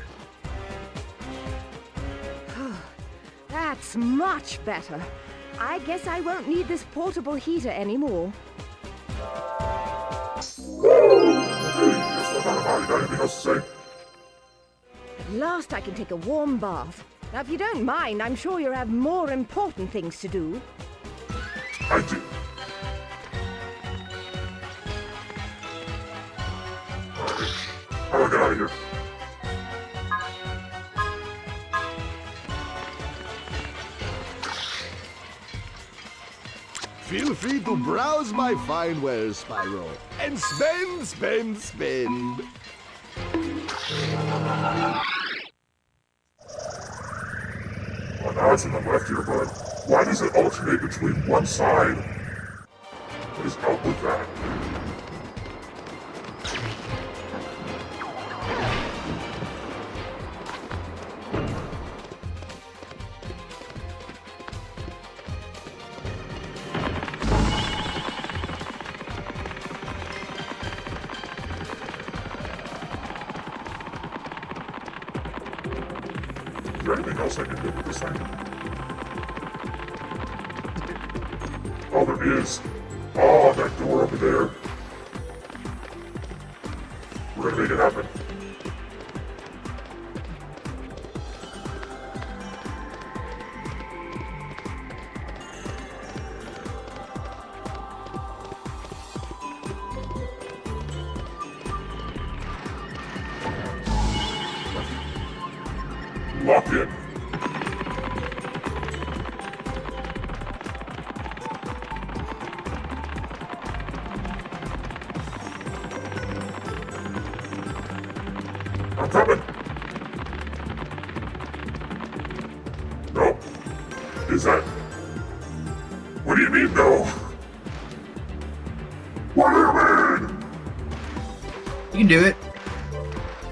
That's much better. I guess I won't need this portable heater anymore. Okay, guess what about it? Got anything else to say? At last I can take a warm bath. Now, if you don't mind, I'm sure you have more important things to do. I do. How do I get out of here? Feel free to browse my fine wares, Spyro, and spend, spend, spend. Well, now it's in the left here, but why does it alternate between one side? What is up with that? Is there anything else I can do with this thing? Oh, there is. Oh, that door over there. We're gonna make it happen. Lock in. I'm coming. No. Is that... What do you mean, no? What do you mean? You can do it.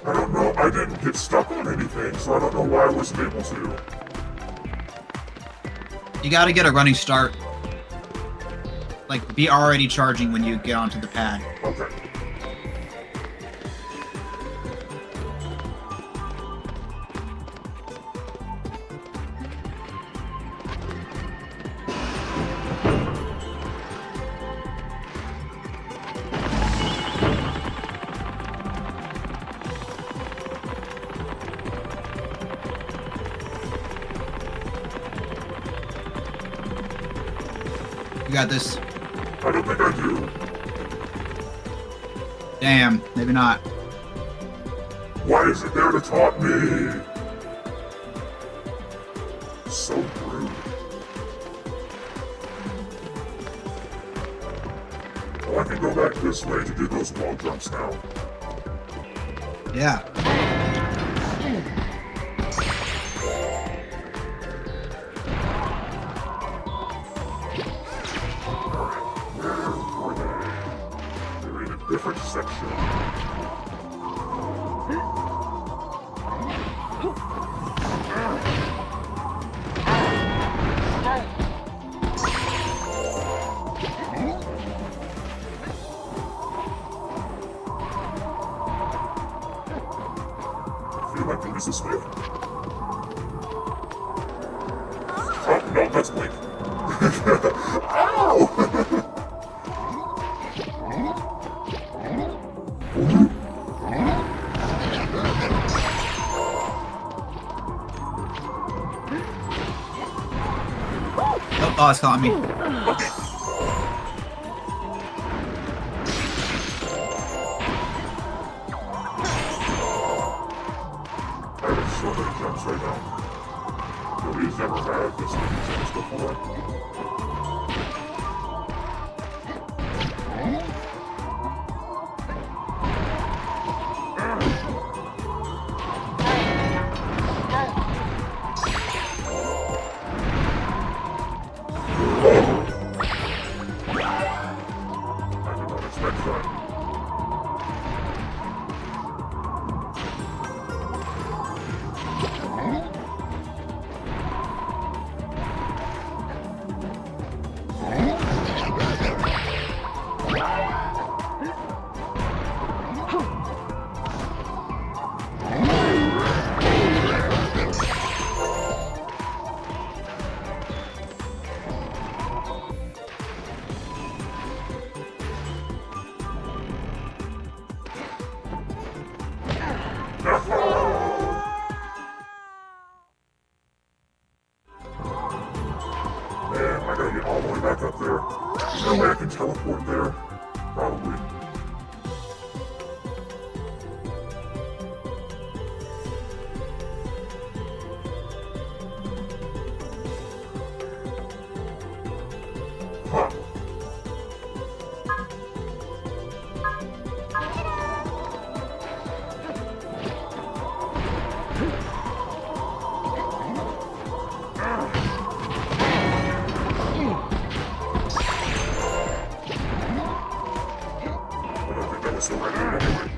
I don't know. I didn't get stuck on anything, so I don't know why I wasn't able to. You gotta get a running start. Like, be already charging when you get onto the pad. Okay. You got this. I don't think I do. Damn, maybe not. Why is it there to taunt me? So rude. Oh, I can go back this way to do those wall jumps now. Yeah. Where were they? They're in a different section. I feel like there is this way. Oh, no, that's Blink. Ow! Oh, it's calling me. I have so many jumps right now. Nobody's ever had this many things before. I did not expect that. Man, I gotta get all the way back up there. There's no way I can teleport there. Probably. Huh. I don't think that was the right way anyway.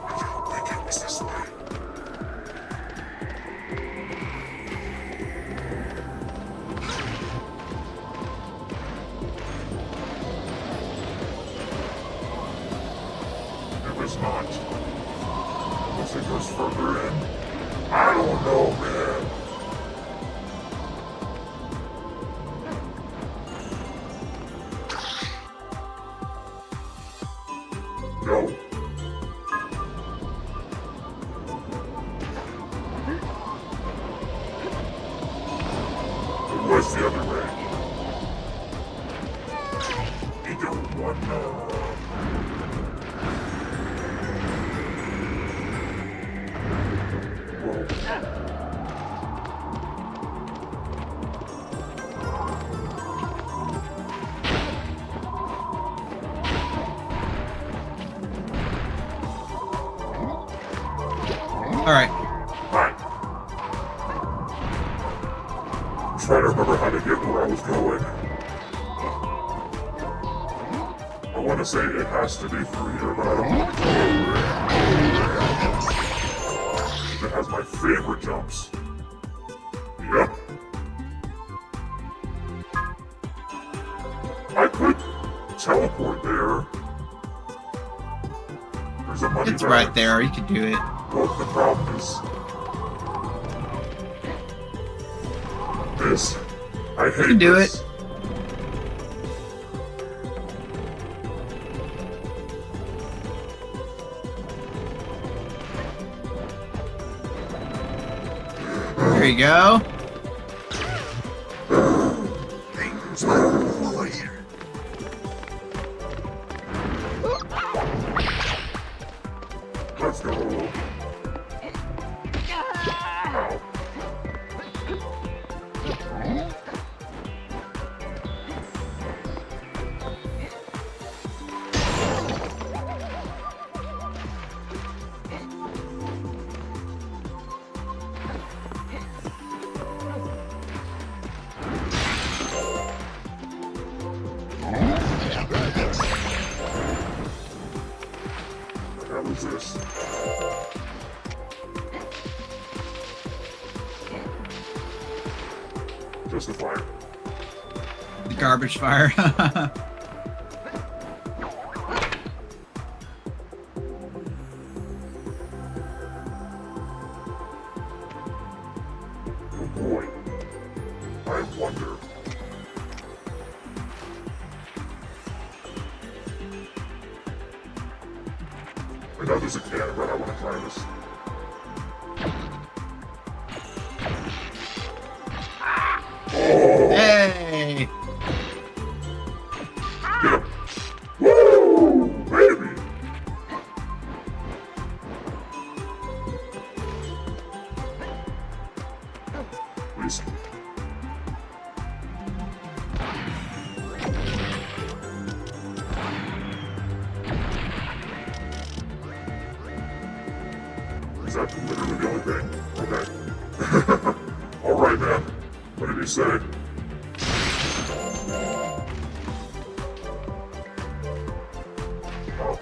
I think it was this way. It was not. Unless it goes further in. I don't know, man. No. It was the other way. You don't want to. All right. Fine. I'm trying to remember how to get where I was going. I want to say it has to be through here, but I don't want to go. It has my favorite jumps. Yep. I could teleport there. There's a money It's bag. right there. You can do it. Well, the problem is this. I hate You can do this. it. There you go. Hey, Spyro, over here. Let's go. Ow. What was this? Just a fire. The garbage fire. I know there's a can, but I want to try this. Oh! Hey! Get him! Woo! Baby! Please. Is that literally the only thing? Okay. Alright, man. What did he say? Oh.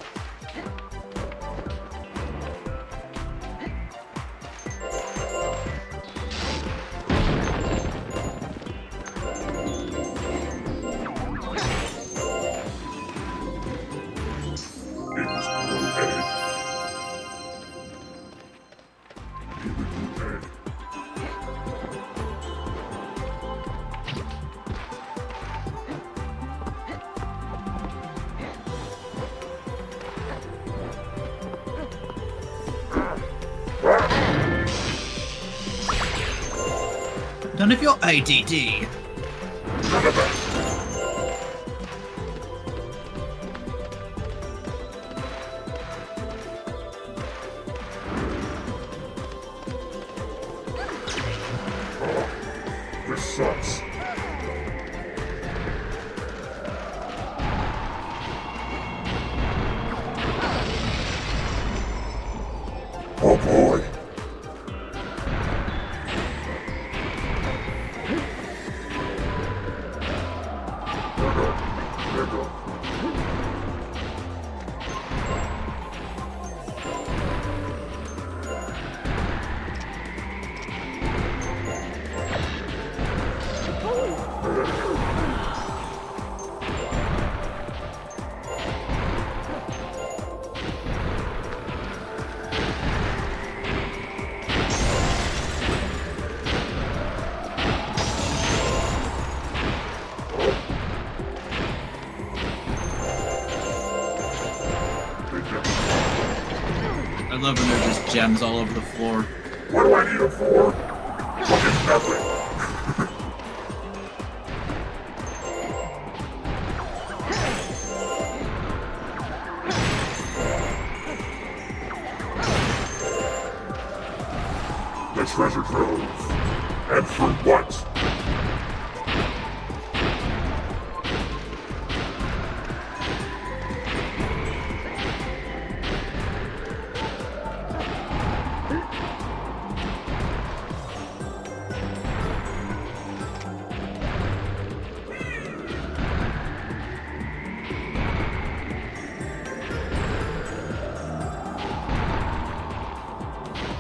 It was blue egg. Blue egg. None of your ADD. This sucks. Oh boy. There we go. I love when there's just gems all over the floor. What do I need it for? Fucking nothing. The treasure trove. And for what?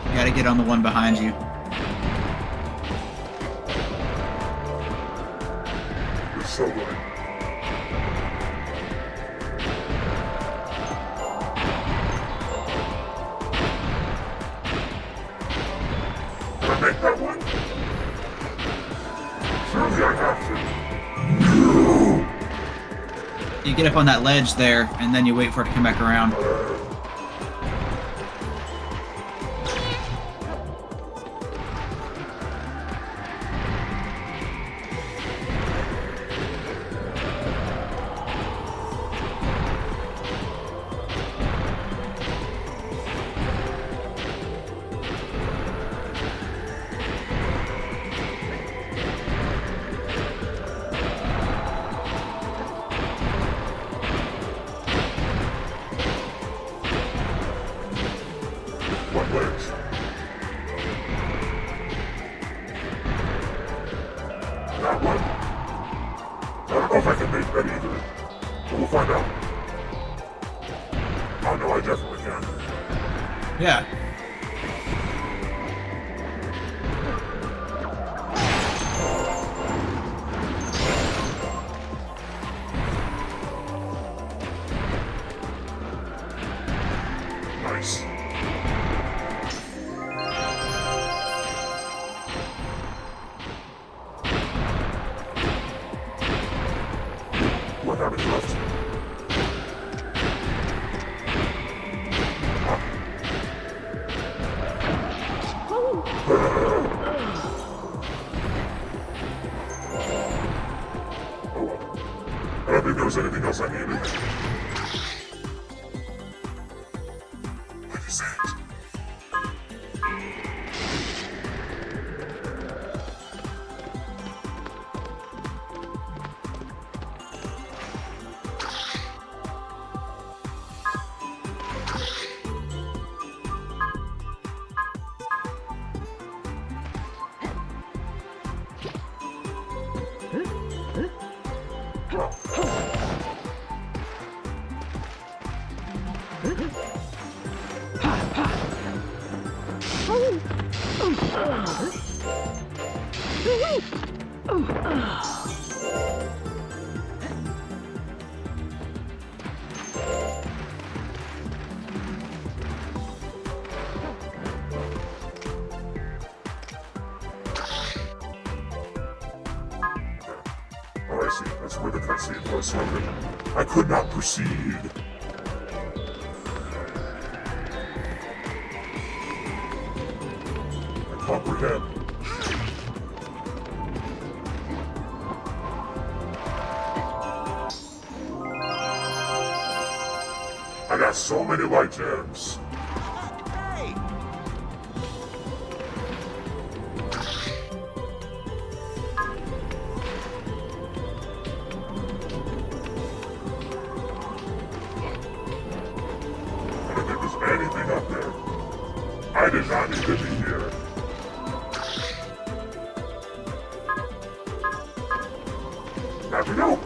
You gotta get on the one behind you. You're so right. Can I make that one? Surely I have to. You get up on that ledge there, and then you wait for it to come back around. What ledge? That one. I don't know if I can make that either. But we'll find out. Oh no, I definitely can. Yeah. Nice. What happens left? think there was anything else I needed. What is that? Oh, I see. That's where the cutscene was. So I could not proceed. I comprehend. I got so many light gems. Hey! I don't think there's anything up there. I did not need to be here. Now we know.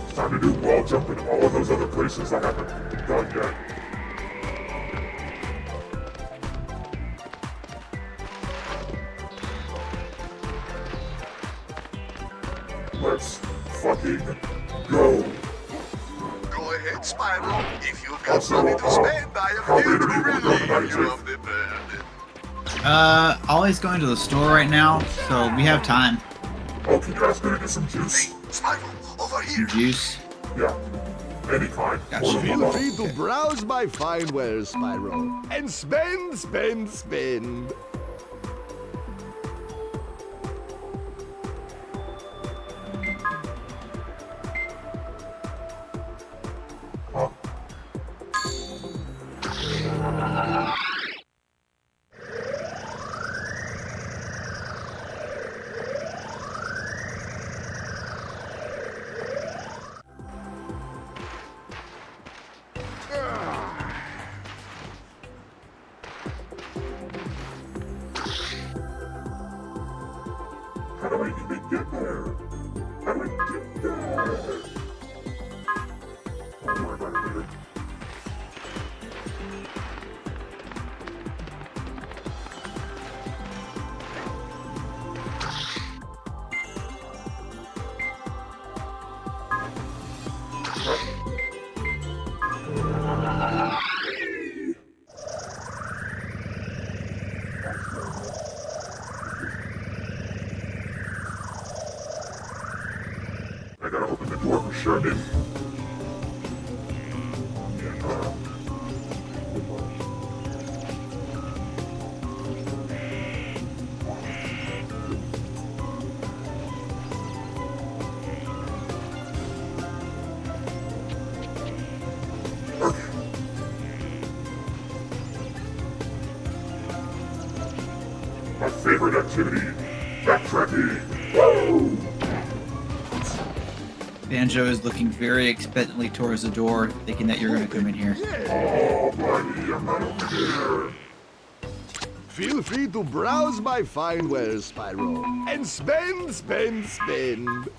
It's time to do wall jump in all of those other places I haven't done yet. Let's fucking go. Go ahead, Spyro. If you've got Also, money to spend, I how am here big to are you gonna relieve you take? of the burden. Ollie's going to the store right now, so we have time. Oh, can you ask me to get some juice? Spyro, over here. Juice. Yeah, any kind. Gotcha. Feel free to browse my fine wares, Spyro, and spend, spend, spend. Huh? How do I even get there? How do I get there? Don't worry about it later. I gotta open the door for sure, dude. Okay. My favorite activity, backtracking. Woo! Banjo is looking very expectantly towards the door, thinking that you're going to come in here. Oh, buddy, I'm not over here. Feel free to browse my fine wares, Spyro, and spend, spend, spend.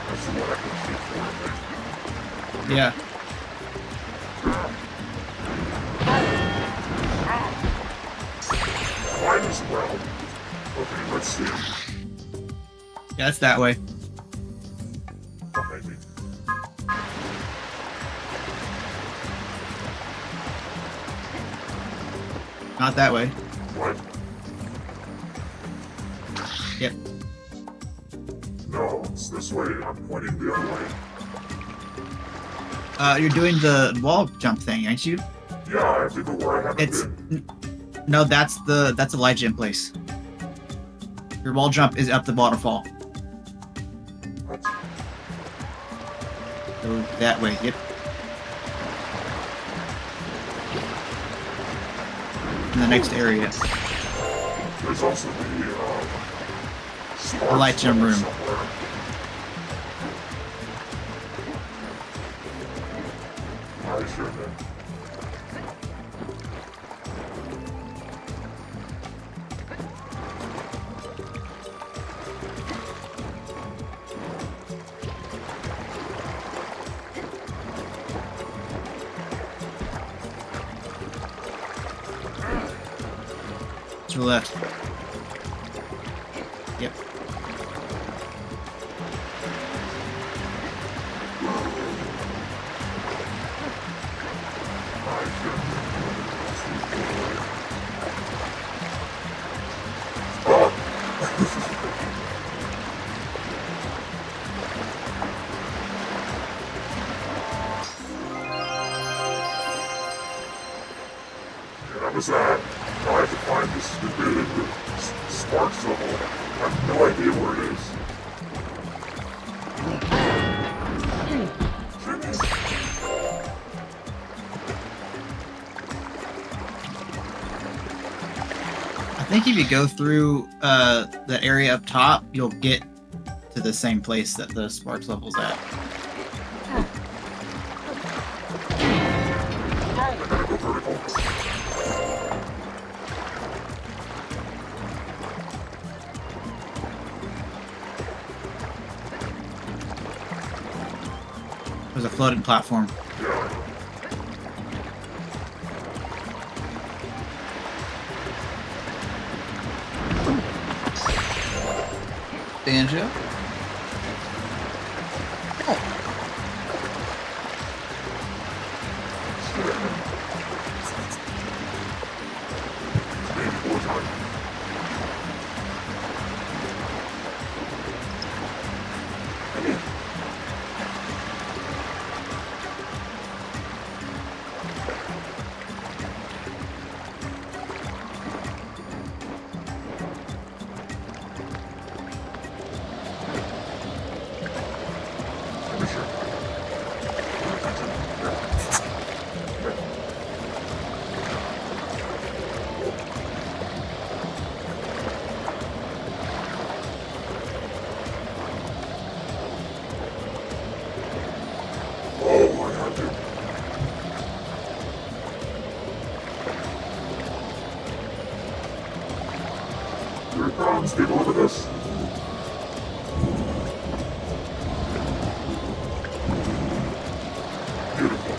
That's what I can see for it. Yeah. Might as well. Okay, let's see. Yeah, it's that way. Okay. me. Not that way. What? Yep. No, it's this way. I'm pointing the other way. You're doing the wall jump thing, ain't you? Yeah, I have to go where I haven't It's been. no, that's Elijah in place. Your wall jump is up the waterfall. What? Go that way. Yep. In the next area. There's also the The light gym room. somewhere. Alright, sure then. To the left. Yep. Yeah, that was that. Now I have to find this stupid sparks level. I have no idea where it is. I think if you go through the area up top, you'll get to the same place that the sparks level's at. I gotta go vertical. There's a floating platform. Yeah. Banjo? Maybe 4 times. Let me sure. Oh, I have to. Here it comes. Take a look at this. Beautiful.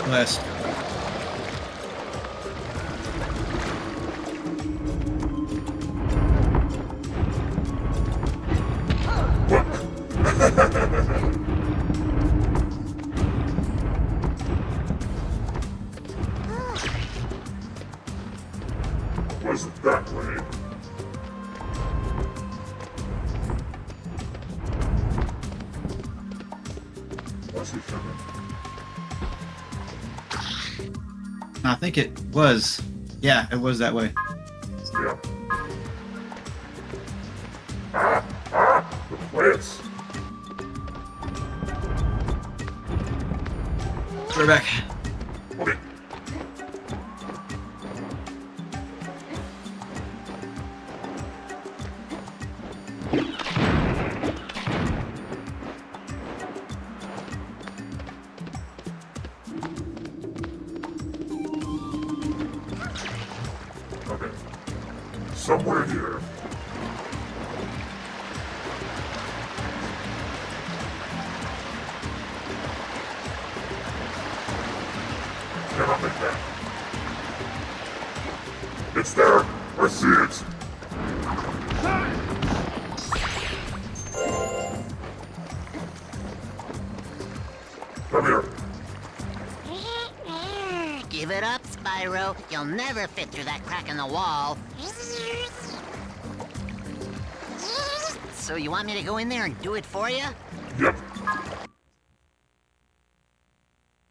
West. Was it that way? Was he coming? I think it was. Yeah, it was that way. Yeah. The plants. We're back. Okay. Okay. Somewhere here. Cannot make that. It's there. I see it. Come here. Give it up, Spyro. You'll never fit through that crack in the wall. So you want me to go in there and do it for you? Yep.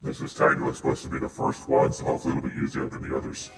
This is technically supposed to be the first one, so hopefully it'll be easier than the others.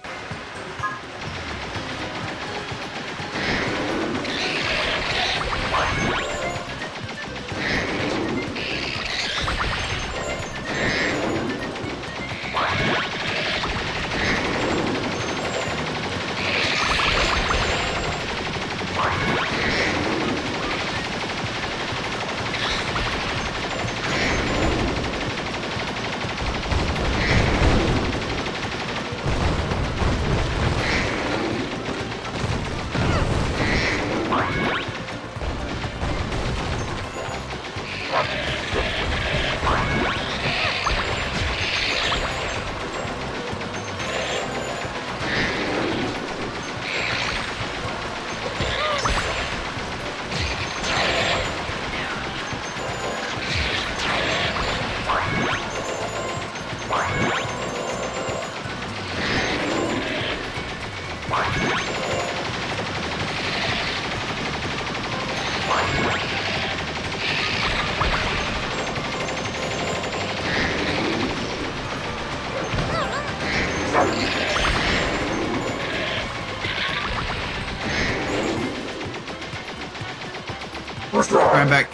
First try. Right back.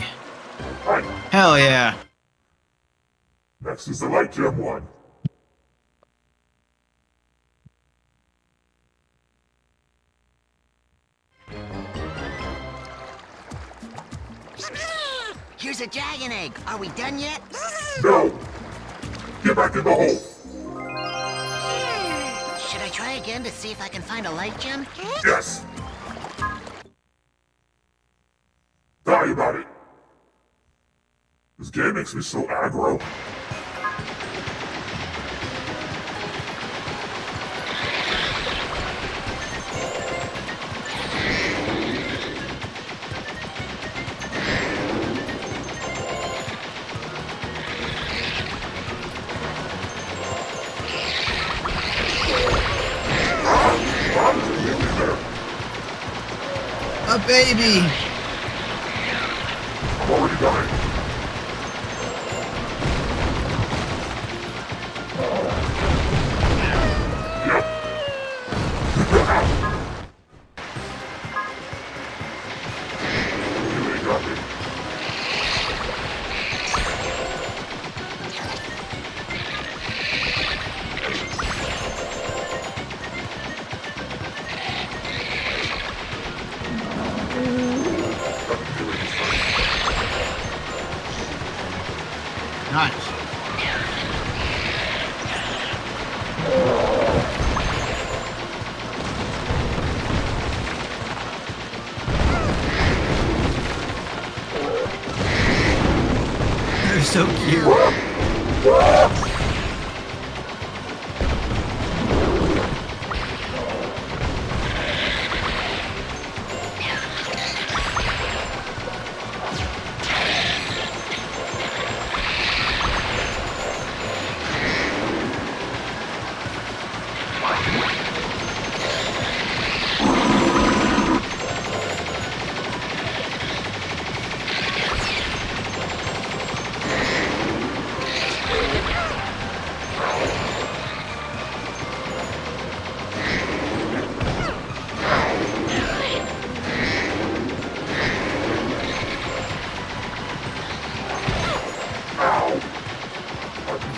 Right. Hell yeah. Next is the light gem one. Here's a dragon egg. Are we done yet? No! Get back in the hole! Should I try again to see if I can find a light gem? Yes! Die about it! This game makes me so aggro. A baby! I'm already dying. Yep. You ain't got me. Nice. They're so cute.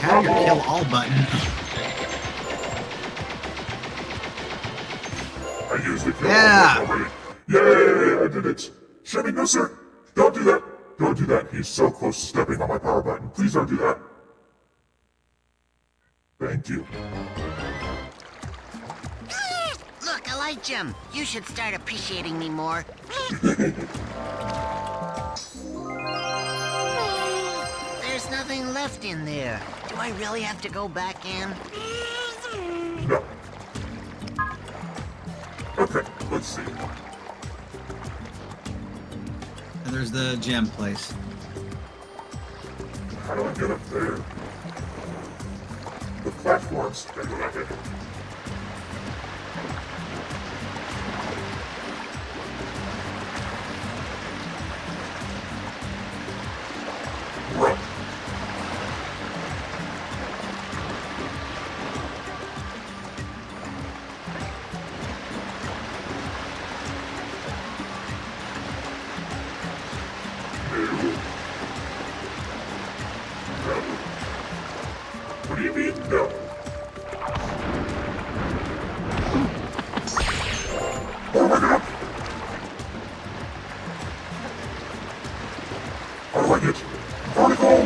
Have your kill all button. I used the kill Yeah. already. Yay, I did it. Shimmy, no sir. Don't do that. Don't do that. He's so close to stepping on my power button. Please don't do that. Thank you. Look, a light gem. You should start appreciating me more. There's nothing left in there. Do I really have to go back in? No. Okay, let's see. And there's the gem place. How do I get up there? the platforms and the like. Run. What do you mean, no? Oh my god! I like it! Vertical!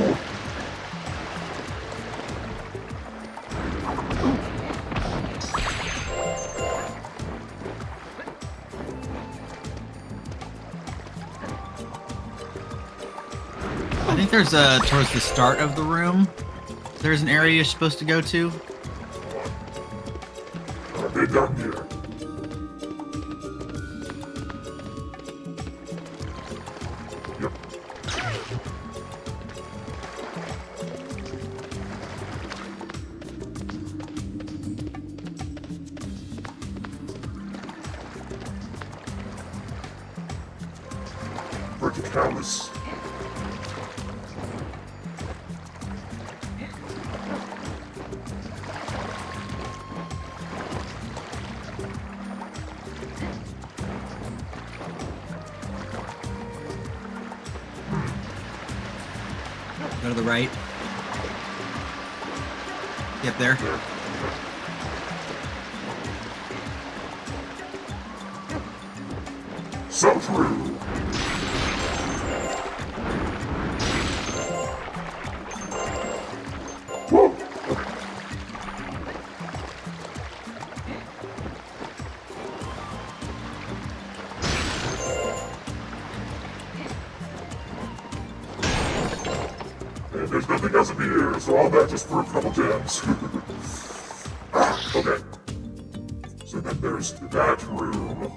I think there's towards the start of the room, there's an area you're supposed to go to. I've been down here. Yep. Verticalis. Go to the right. Get there. So true. Whoa. And there's nothing else in here, so all that just for a couple gems. Okay. So then there's that room.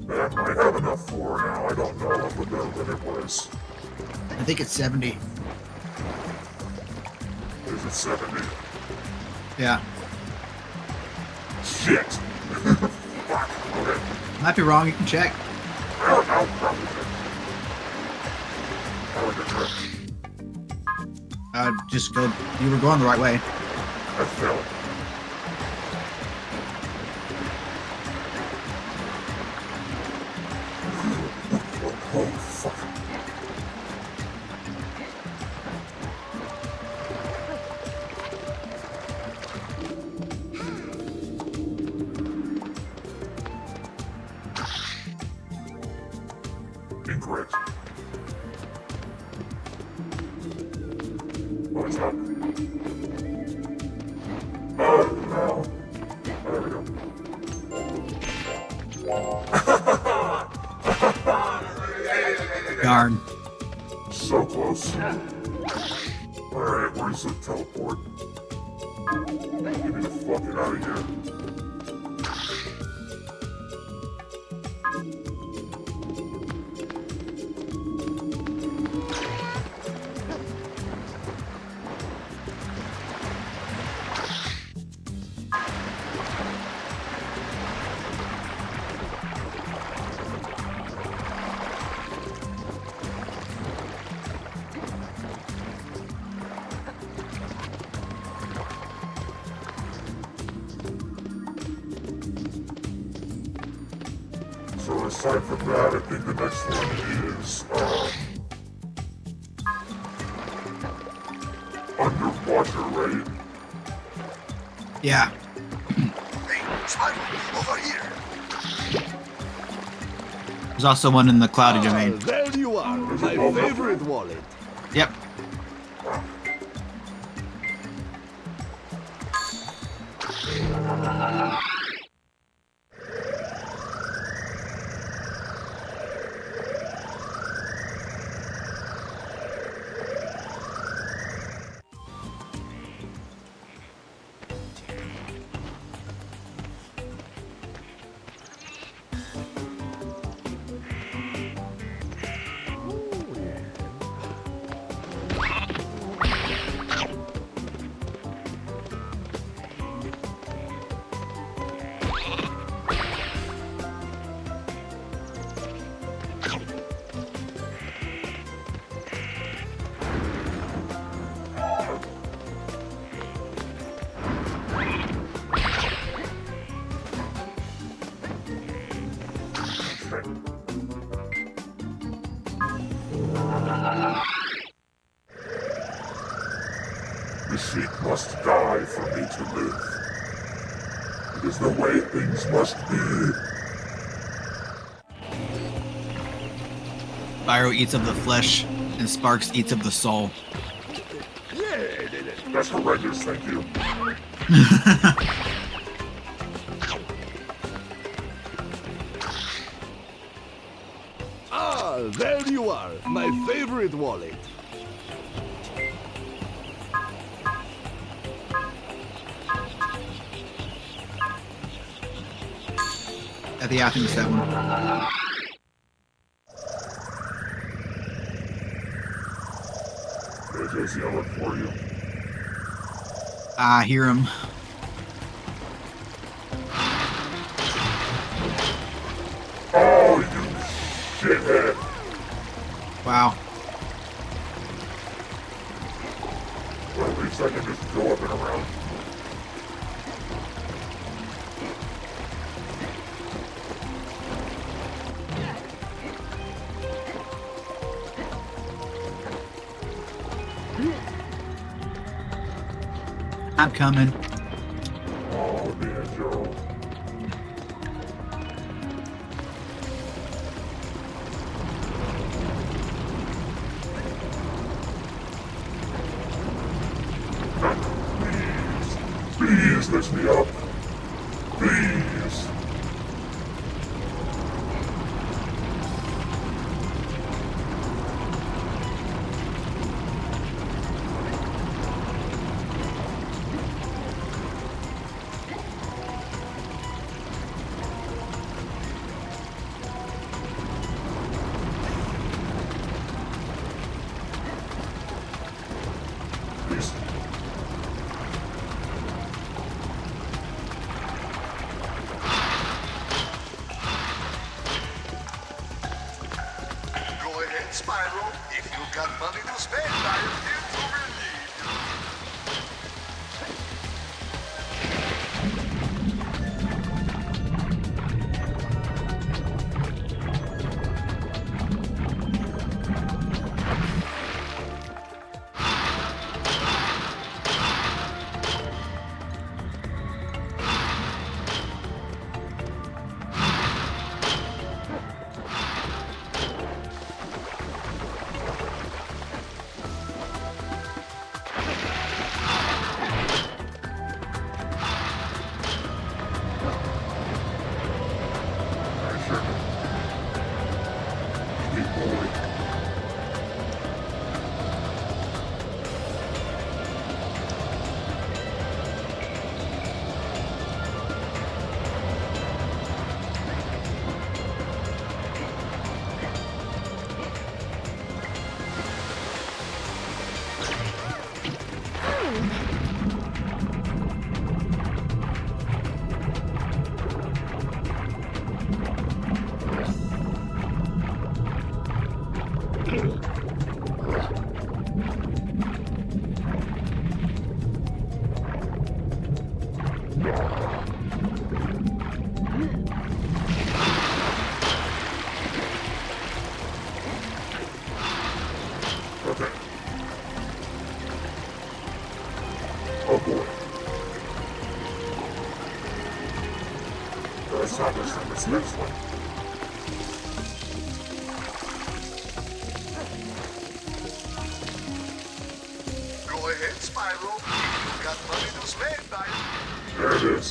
That might have enough for now. I don't know what it was. I think it's 70. Is it 70? Yeah. Shit! Fuck. Okay. Might be wrong, you can check. I'll probably check. I like a trick. Just go. You were going the right way. I fell. Oh, fuck. Incorrect. Oh, it's up. Oh, no. There we go. Darn. So close. Alright, where's the teleport? Get me the fuck out of here. So aside from that, I think the next one is, underwater, right? Yeah. Hey, Spyro, over here. There's also one in the cloudy domain. There you are, my favorite wallet. Yep. The sheep must die for me to live. It is the way things must be. Spyro eats of the flesh, and Sparks eats of the soul. That's horrendous, thank you. Ah, there you are, my favorite wallet. Yeah, I think it's that one. JC, I'll look for you. I hear him. Oh, you shithead! Wow. Well, at least I can just go up and around. I'm coming. Oh, man, Joe. Please lift me up. Please. Please. Go ahead, Spyro. If you've got money to spend, I am here to relieve you. Okay. Oh boy. Let's not this one, this next one. Go ahead, Spyro. If you've got money to spend, I am... There it is.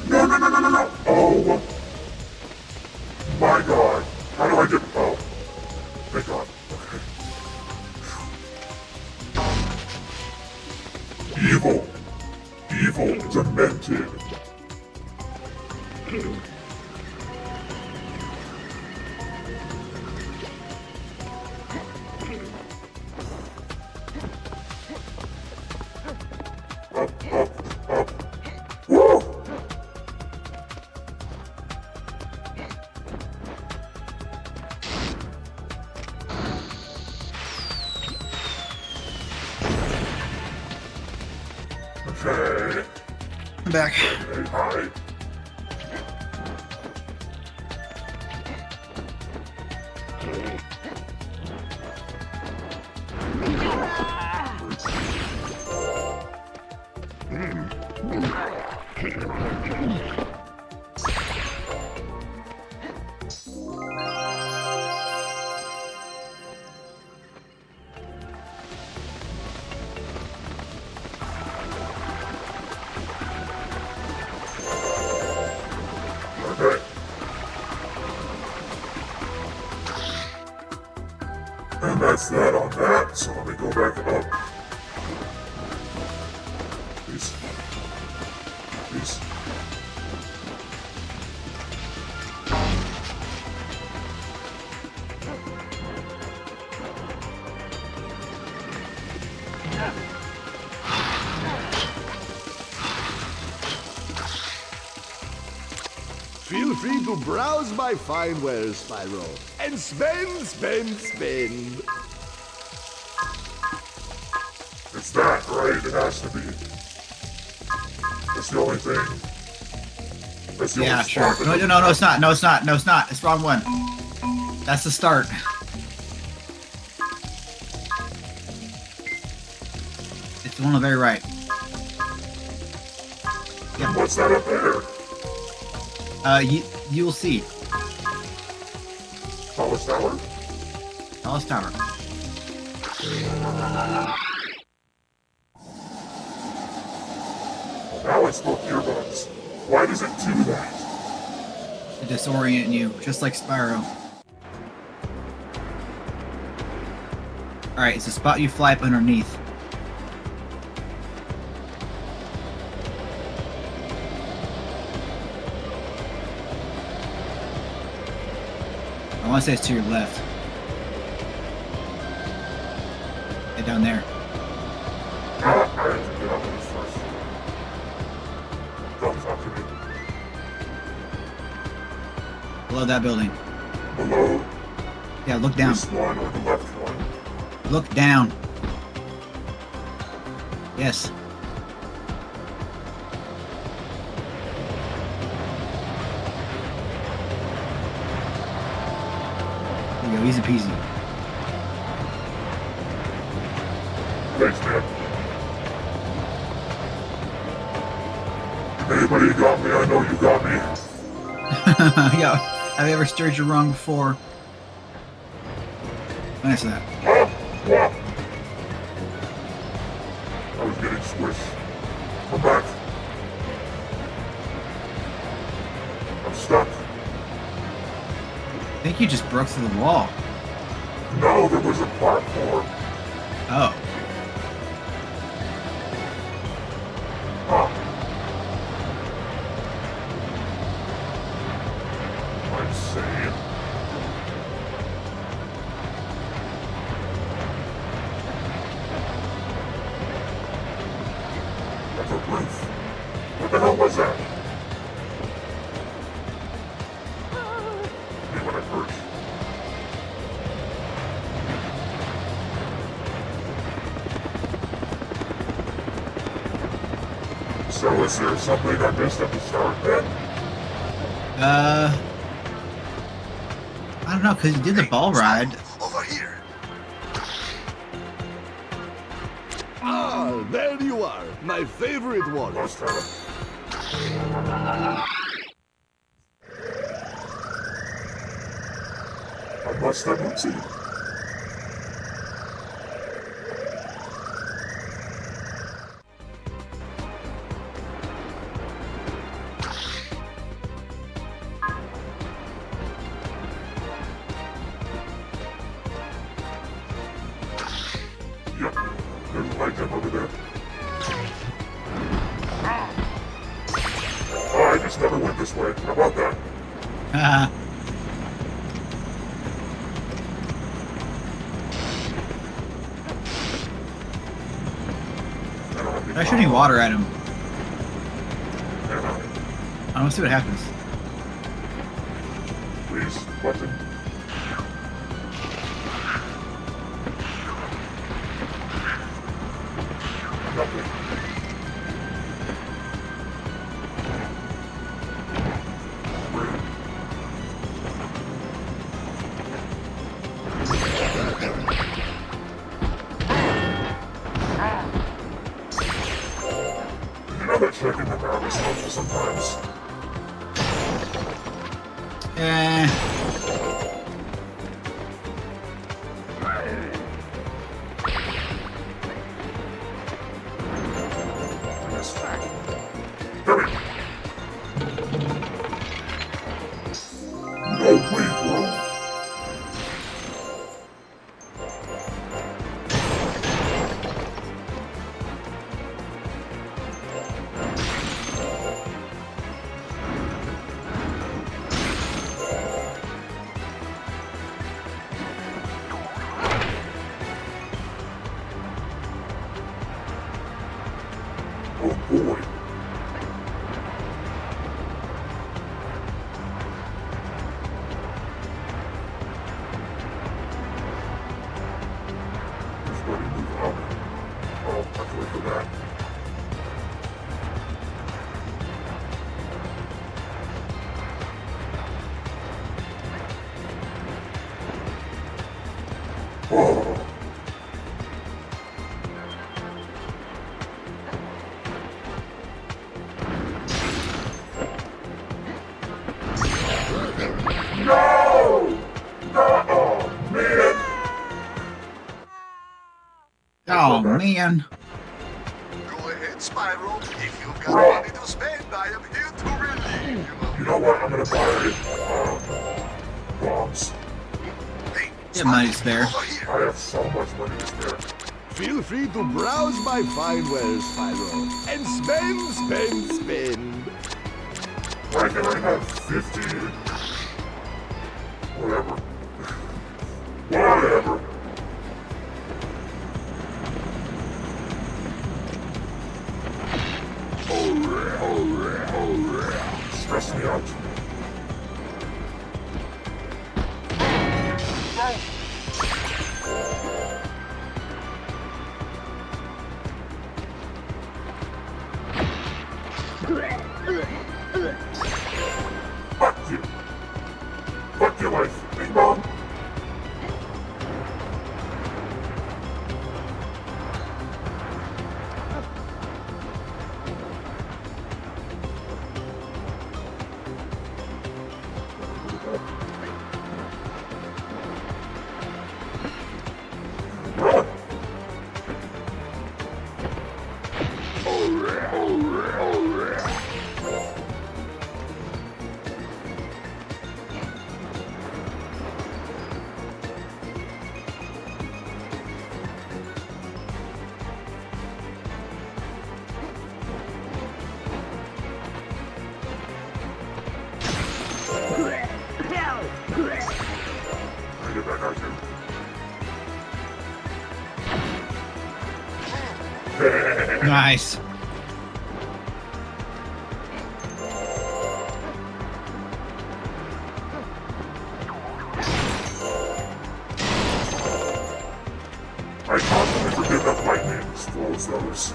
No, no, no, no, no, no! Oh! My God! How do I get... Oh. Thank God. Okay. Evil. Evil. Demented. Up, up, up. Woo! Okay. I'm back. Hey, hi. And that's that on that, so let me go back up. Please. Please. Feel free to browse my fine wares, Spyro. And spend, spend, spend. It's that, right? It has to be. That's the only thing. That's the Yeah, only sure. spot that No, it's not. No, it's not. No, it's not. It's the wrong one. That's the start. It's the one on the very right. And what's that up there? You'll see. Tallest tower? Tallest tower. Now it's both earbuds. Why does it do that? To disorient you, just like Spyro. Alright, it's a spot you fly up underneath. I want to say it's to your left. Yeah, down there. I have to get up this first. Don't talk to me. Below that building. Below Yeah, look down. this one or the left one? Look down. Yes. There you go, easy peasy. Thanks, man. If anybody got me, I know you got me. Yeah, have I ever steered you wrong before? Nice that. Huh? What? I was getting squished. Come back. I'm stuck. I think you just broke through the wall. No, there was a platform. Oh. Huh. I'm insane. That's a roof. What the hell was that? Me when I first. So is there something I missed at the start then? I don't know, because you did the ball ride. Over here. Ah, there you are. My favorite one. Lost time. I must have Lucy. Yep, there's a light dim over there. Oh, I just never went this way. How about that? Haha. I don't have any Try shooting water at him. Am I? I want to see what happens. Please, button. Nothing. Rude. You know that checking the map is helpful sometimes. Eh. Yes. Hurry! No way, bro. Oh. No! No! Oh, man! Oh man. Go ahead, Spyro. If you've got money to spend, I am here to relieve you. You know what? I'm gonna buy bombs. Hey, Get money to spare. over here. I have so much money to spare. Feel free to browse my fine wares, Spyro, and spend. Why can I have 50? Whatever. Whatever. Stress me out. Fuck you. Fuck your life, Big Mom. Run. I get back out here. Nice. I constantly forget that lightning explodes those.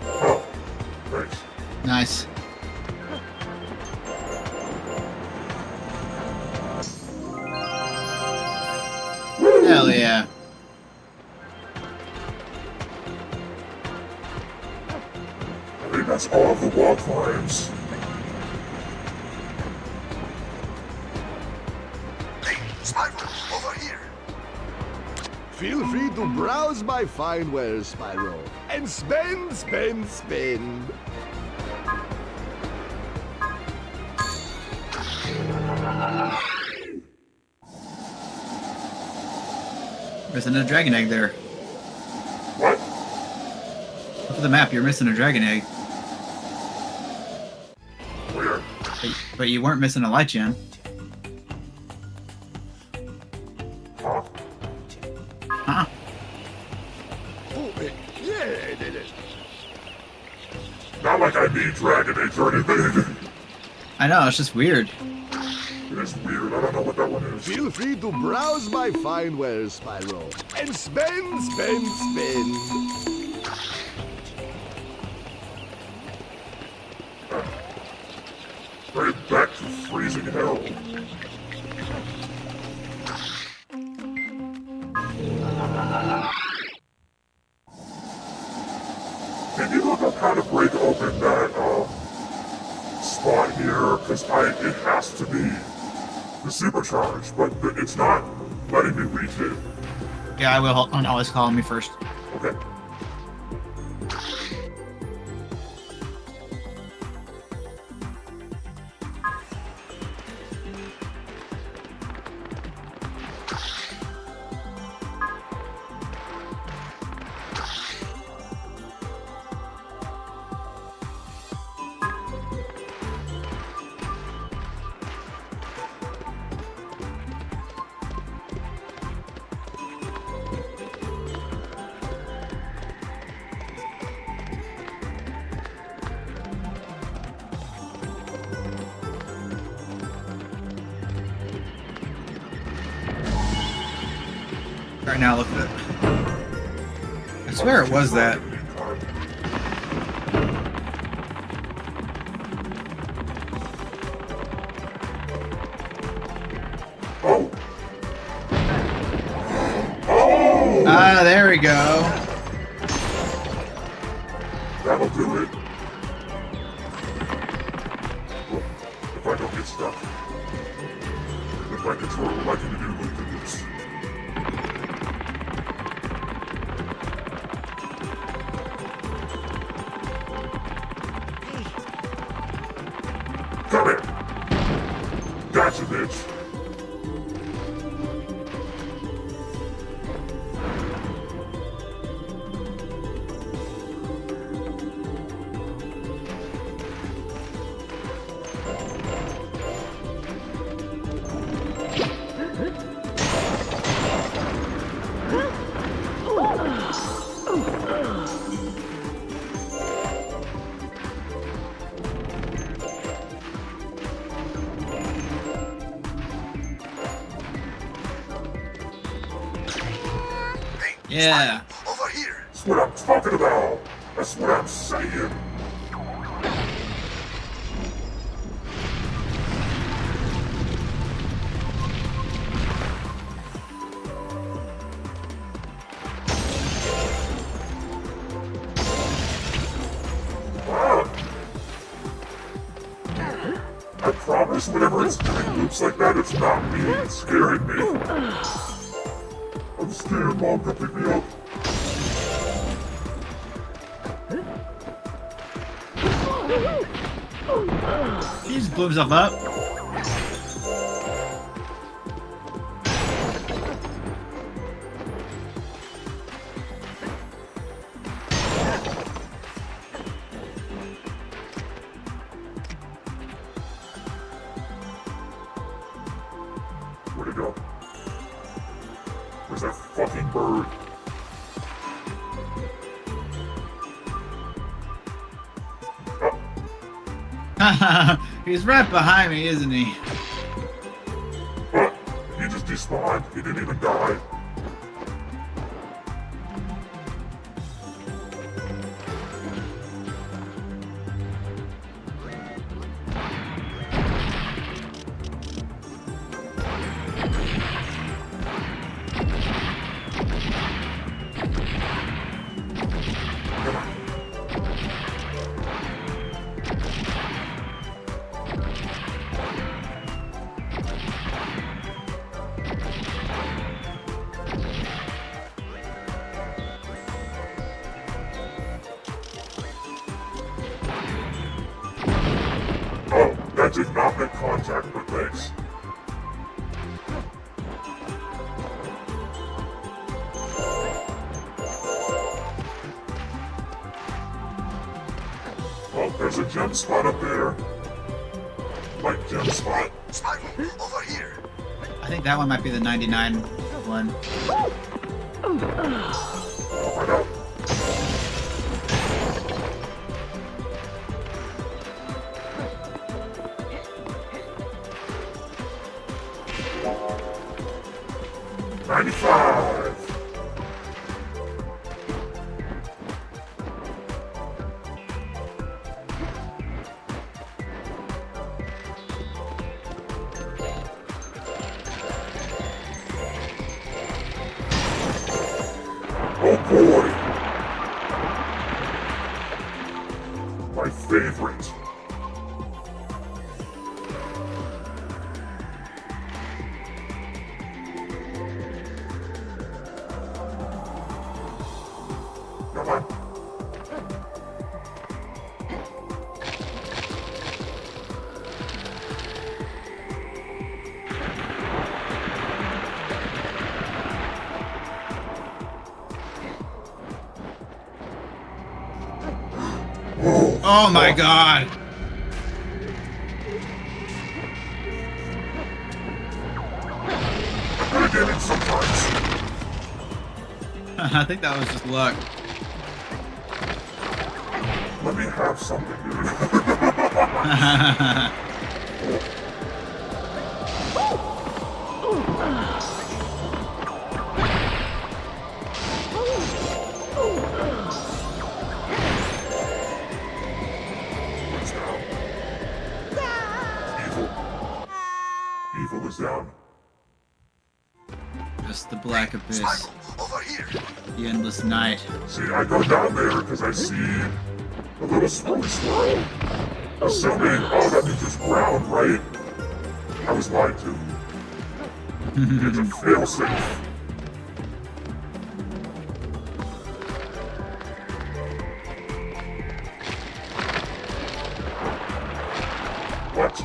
Oh, thanks. Nice. Hell yeah. I think that's all of the wall climbs. Hey, Spyro, over here. Feel free to browse my fine wares, Spyro, and spend. Missing a dragon egg there. What? Look at the map, you're missing a dragon egg. Where? But you weren't missing a light gen. Huh? Huh? Not like I need dragon eggs or anything. I know, it's just weird. It is weird. I don't know what that one is. Feel free to browse my fine wares, Spyro, and spend. Right back to freezing hell. Can you look up how to break open that spot here? Because it has to be the supercharge, but it's not letting me reach it. Yeah, I will. Hold on, always calling me first. Okay. Right now, look at it. I I swear it was that. Oh! Oh! Ah, there we go. That'll do it. Look, if I don't get stuck, if I control what I can do with this. Come here! Gotcha, bitch! Yeah. Over here. That's what I'm talking about! That's what I'm saying! I promise whenever it's doing loops like that, it's not me, it's scaring me. I'm scared, Mom, come pick me up. He just blew himself up. Where'd it go? Where's that fucking bird? He's right behind me, isn't he? What? He just despawned. He didn't even die. Oh, that did not make contact, but thanks. Oh, there's a gem spot up there. Like gem spot. Spyro, over here. I think that one might be the 99 one. I'll find out. $95. Oh boy! My favorite. Come on. Oh my god! I'm gonna get it sometimes. I think that was just luck. Let me have something, dude. black abyss. Spyro, over here. The endless night. See, I go down there because I see a little swirly swirl. Assuming, oh, that means there's ground, right? I was lied to. It's a failsafe. What?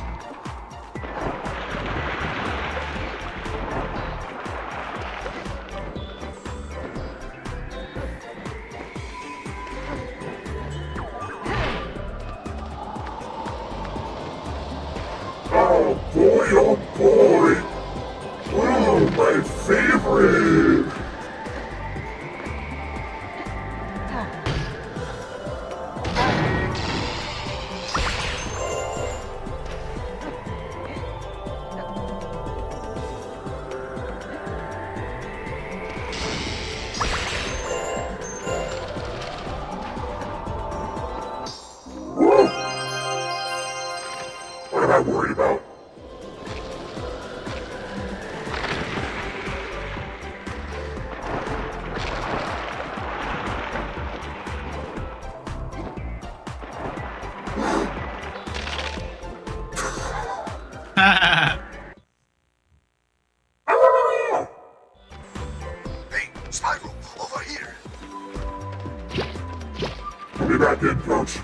Oh boy, oh boy! Oh, my favorite! Whoa! What am I worried about? Hey, Spyro, over here. Put me back in, coach.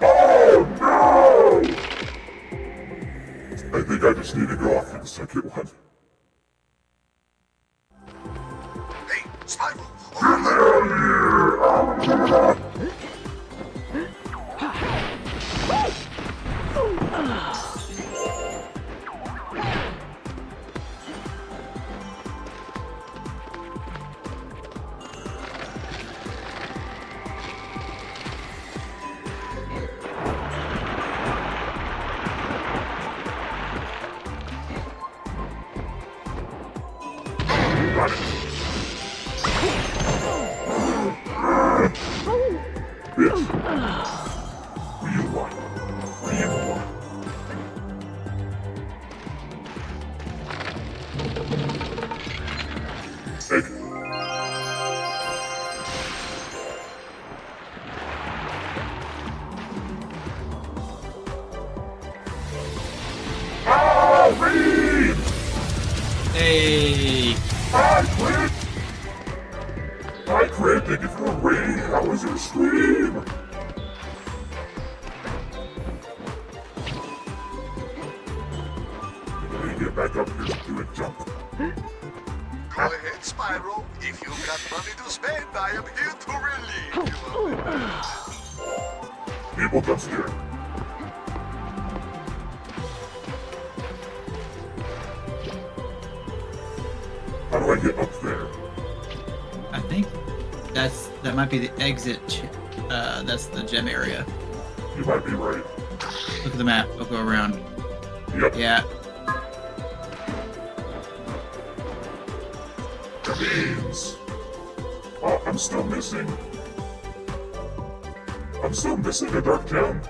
Oh no! I think I just need to go off for the second one. Hey, Spyro, over here. Got it. Bitch. Real one. Real one. Hey. Oh, Reed! Hey! Hi, Crit! Hi, Crit, thank you for the raid. How was your stream? Let me get back up here to do a jump. Go ahead, Spyro. If you've got money to spend, I am here to relieve you of the burden. People come here. How do I get up there? I think that might be the exit. That's the gem area. You might be right. Look at the map. We'll go around. Yep. Yeah. Beans. Oh, I'm still missing a dark gem.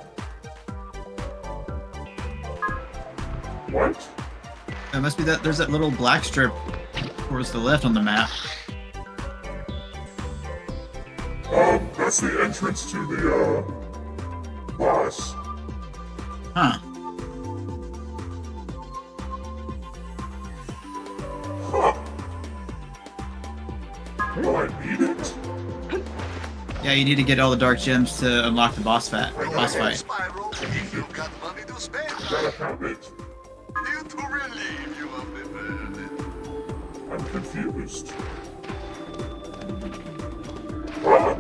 What? That must be that. There's that little black strip towards the left on the map. That's the entrance to the, boss. Huh. Huh. Will I need it? Yeah, you need to get all the dark gems to unlock the boss fight. Go ahead, Spyro. If you've got money to spend, Gotta have it. here to relieve you of the burden. I'm confused. Ah!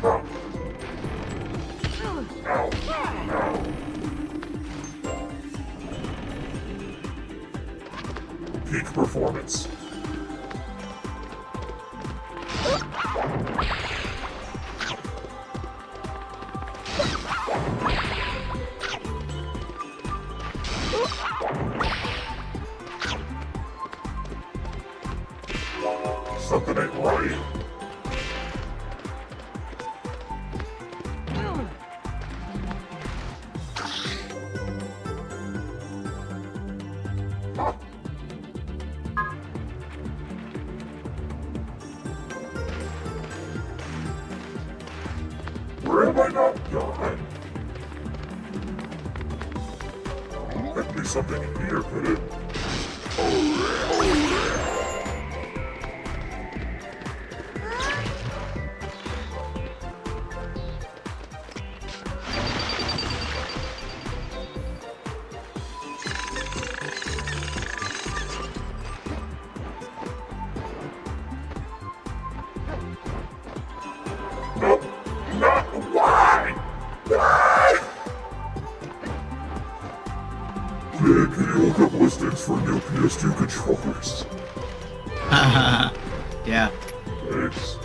Ah. Ow. Ow. peak performance. Something ain't right. Where have I not gone? Couldn't be something in here, could it? Nope. Not why? Why? Big, can you look up listings for new PS2 controllers? Yeah. Thanks.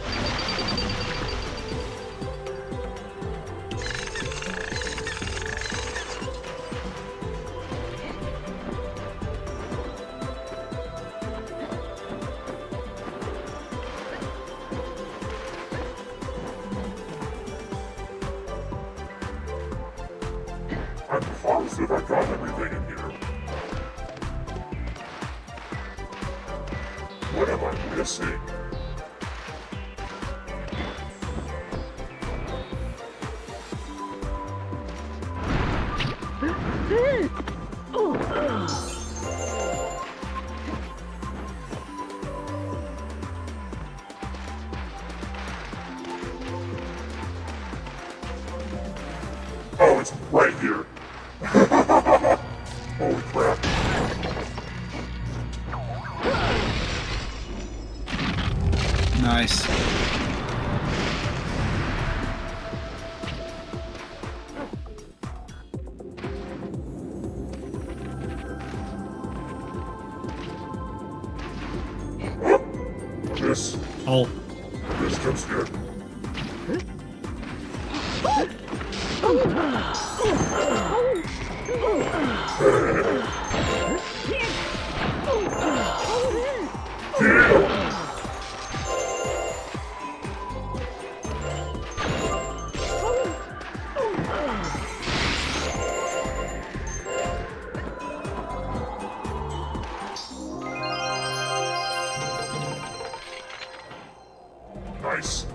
I'm positive I got everything in here. What am I missing? Oh, it's right here. Holy crap. Nice. This Oh. jumps good. Nice.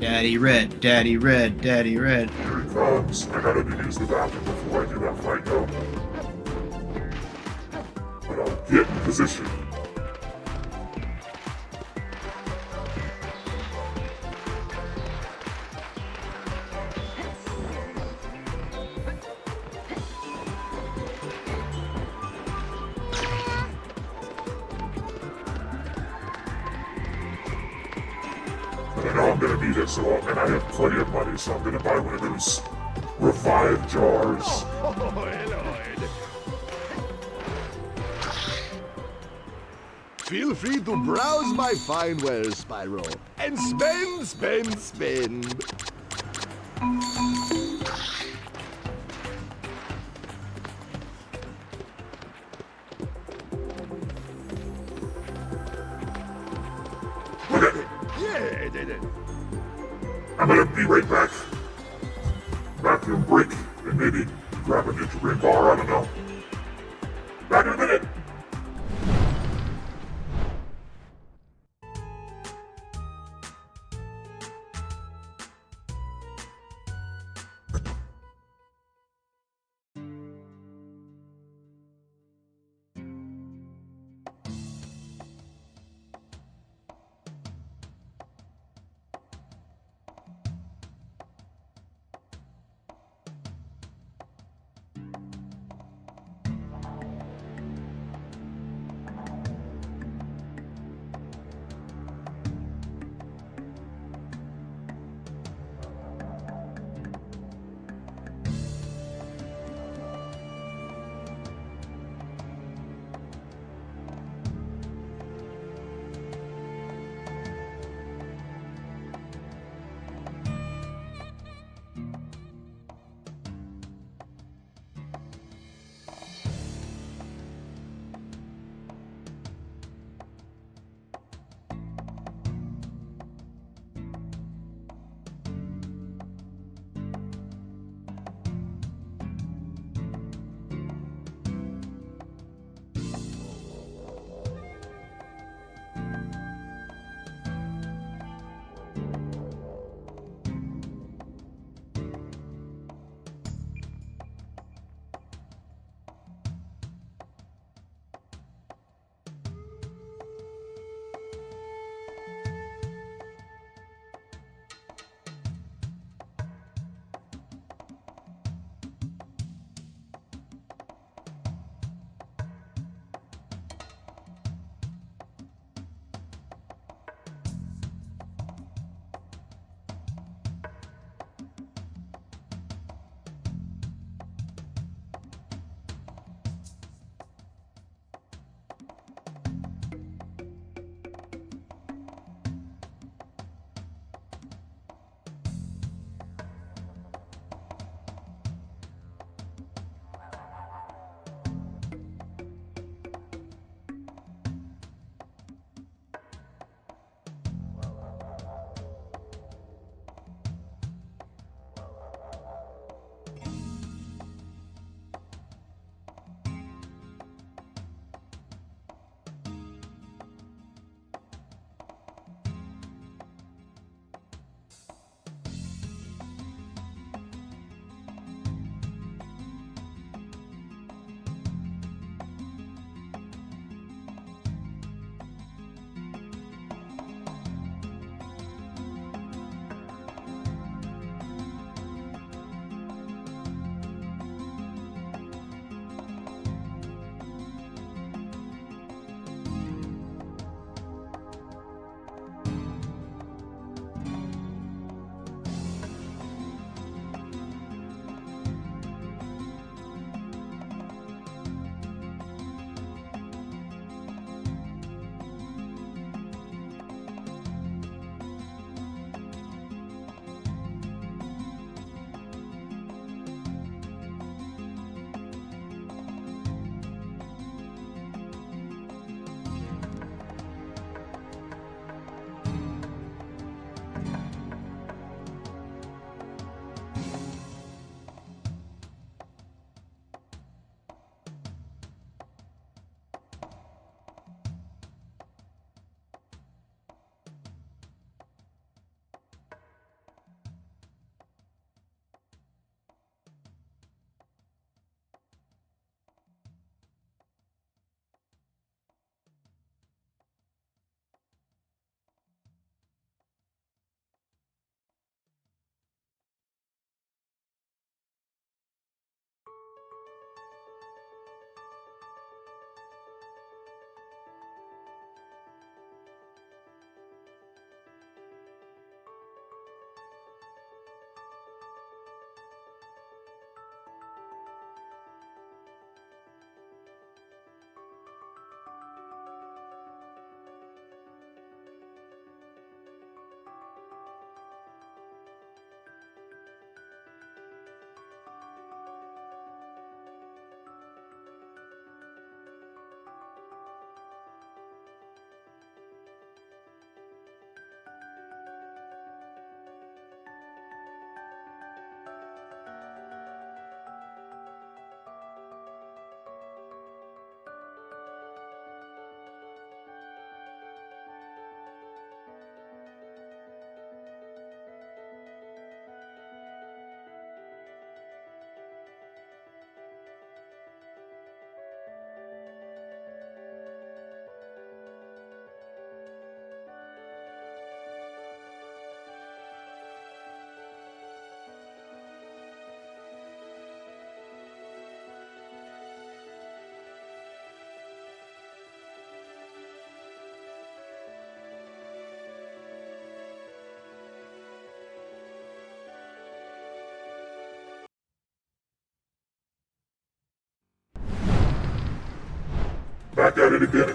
Daddy Red, Daddy Red, Daddy Red. Here he comes. I gotta use the bathroom before I do that fight, though. But I'll get in position. But I know I'm gonna need it, and I have plenty of money, so I'm gonna buy one of those revive jars. Feel free to browse my fine wares, Spyro, and spend, spend, spend. Okay, Yeah, did it. I'm gonna be right back. Bathroom break, and maybe grab a Nutrient bar, I don't know. Back in a minute.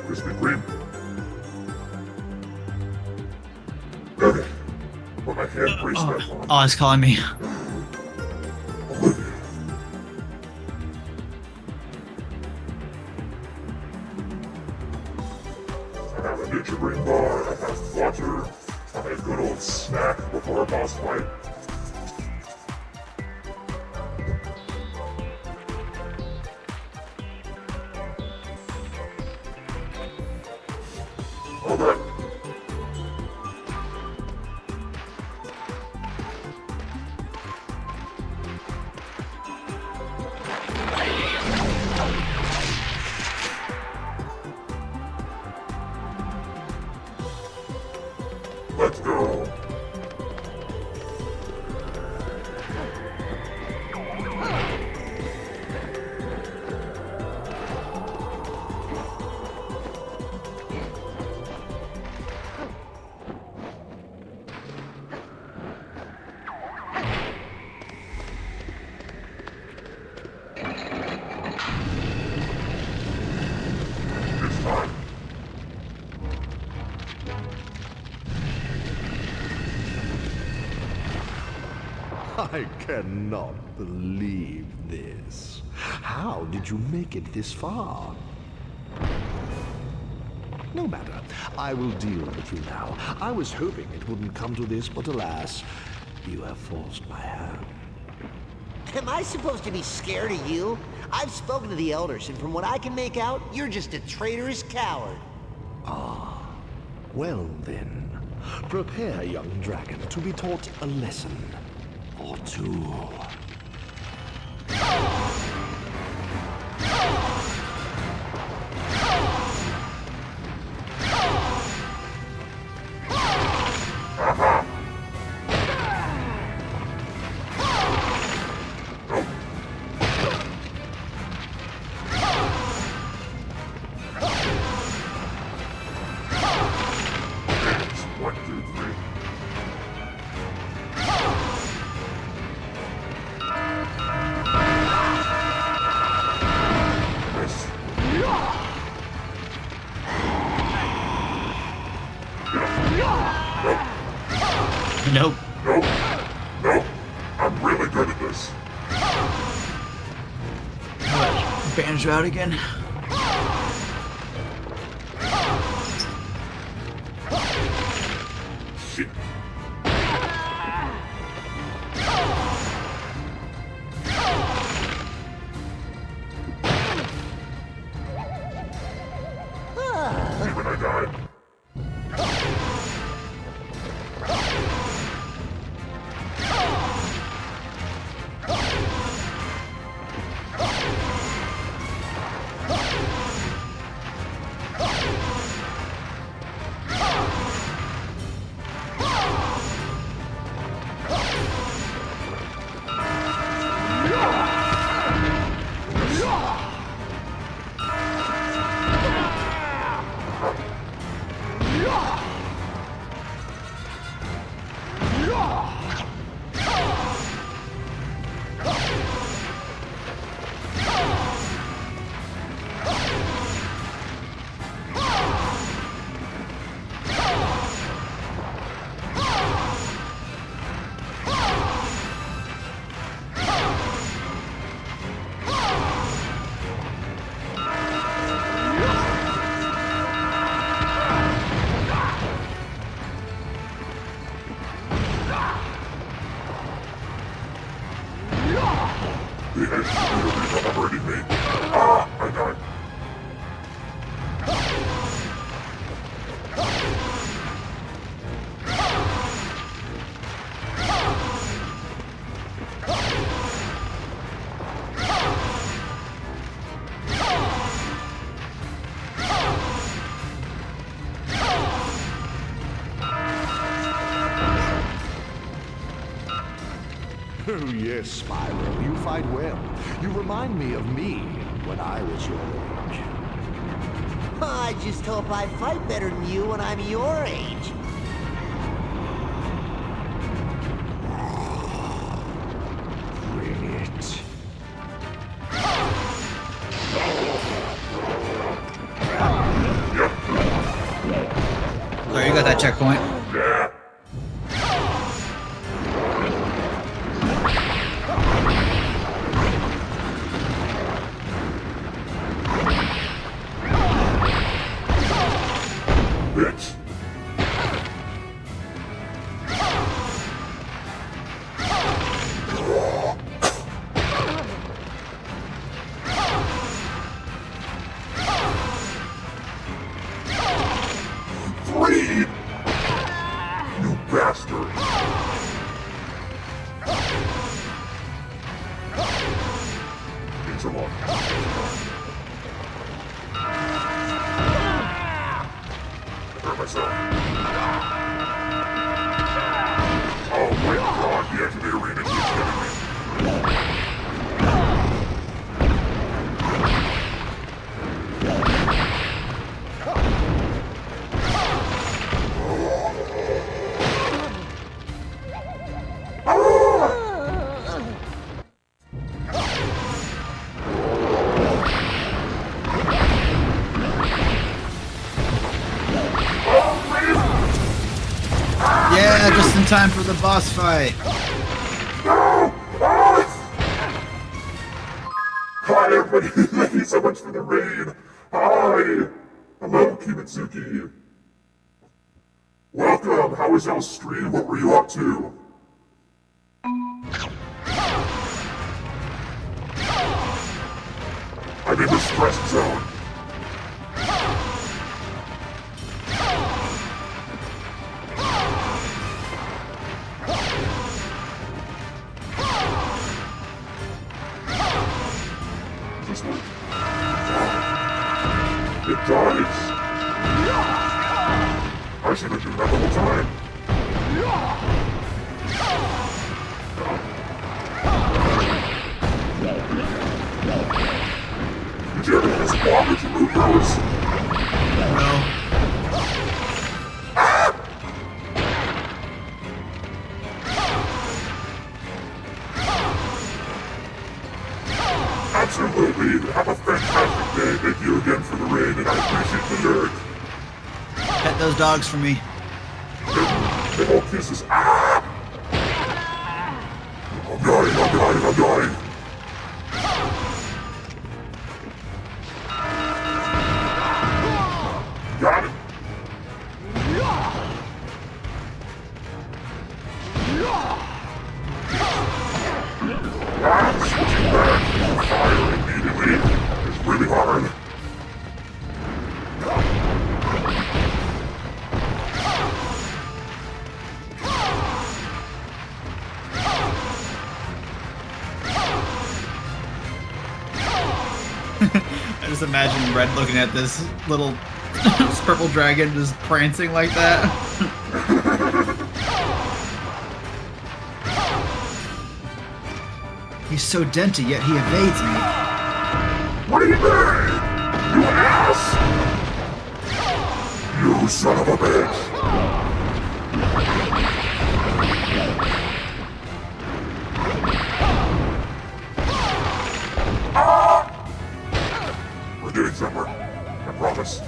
Krispy Kreme. Okay. Put my hand brace back on. Oh, it's calling me. Olivia. I have a Nutri-Grain bar, I have water, I have a good old snack before a boss fight. Okay. Let's go. It's time. I cannot believe this. How did you make it this far? No matter. I will deal with you now. I was hoping it wouldn't come to this, but alas, you have forced my hand. Am I supposed to be scared of you? I've spoken to the elders, and from what I can make out, you're just a traitorous coward. Well then, prepare, young dragon, to be taught a lesson or two. One, two, three. Miss. Nope. Nope. Nope. I'm really good at this. Banjo out again. Shit. Even I died. The edge immediately collaborated me. Ah! I died. Oh yes, Spyro, you fight well. You remind me of me when I was your age. I just hope I fight better than you when I'm your age. Bring it. Yes, that checkpoint. Yeah. Bitch. Three! You bastard! It's a lot. I hurt myself. Oh my god, the edge of the arena keeps hitting me. Yeah, just in time for the boss fight. Hi everybody, thank you so much for the raid. Hi! Hello, Kimitsuki. Welcome, how was y'all's stream? What were you up to? I'm in the stress zone. This one. It dies. I should have done that the whole time. Did you ever use blockage to move those? No. Absolutely. Have a fantastic day. Thank you again for the raid, and I appreciate the nerd. Pet those dogs for me. They all kisses. Ah! I'm dying. Got it. Ah, switching back to fire immediately is really hard. I just imagine Red looking at this little purple dragon just prancing like that. He's so dented, yet he evades me. What do you mean? You ass! You son of a bitch! We're getting somewhere. I promise.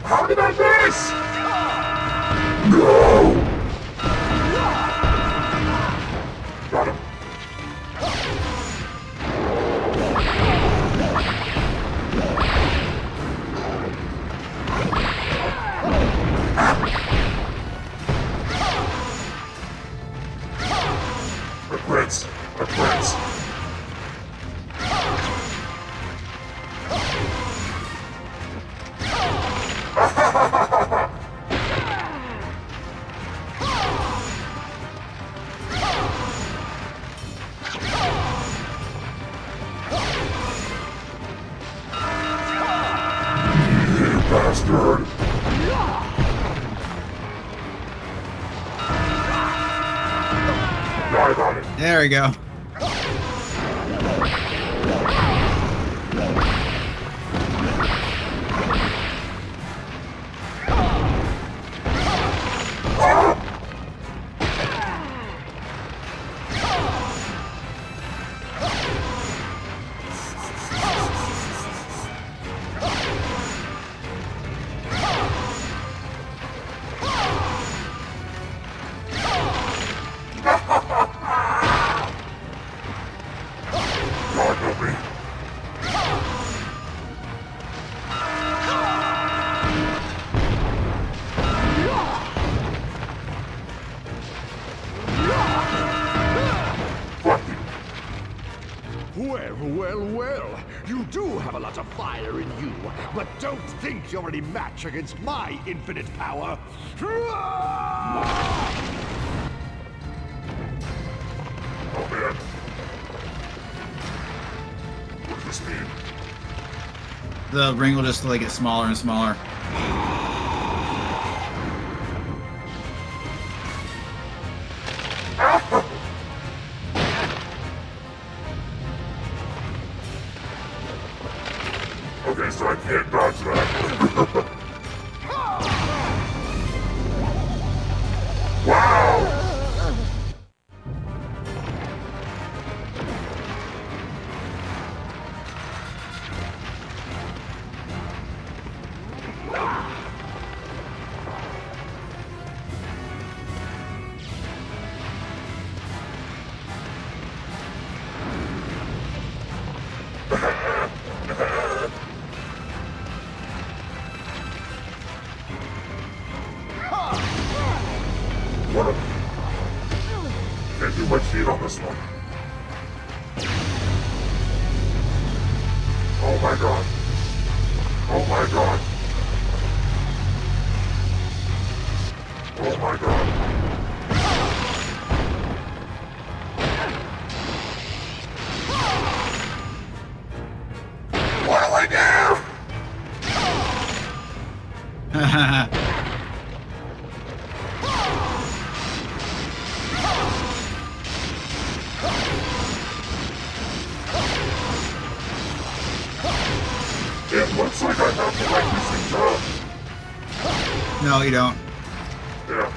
How did I miss? No! Got him. A prince. bastard! Yeah, I got it. There we go. God help me. Fuck you. Well. You do have a lot of fire in you, but don't think you're any match against my infinite power. Oh man. What does this mean? The ring will just like get smaller and smaller. Okay, so I can't dodge that. Wow! What a... Can't do much heat on this one. Oh my god. Oh my god. Oh my god. What'll I do? It looks like I have to write this thing down. No, you don't. Yeah.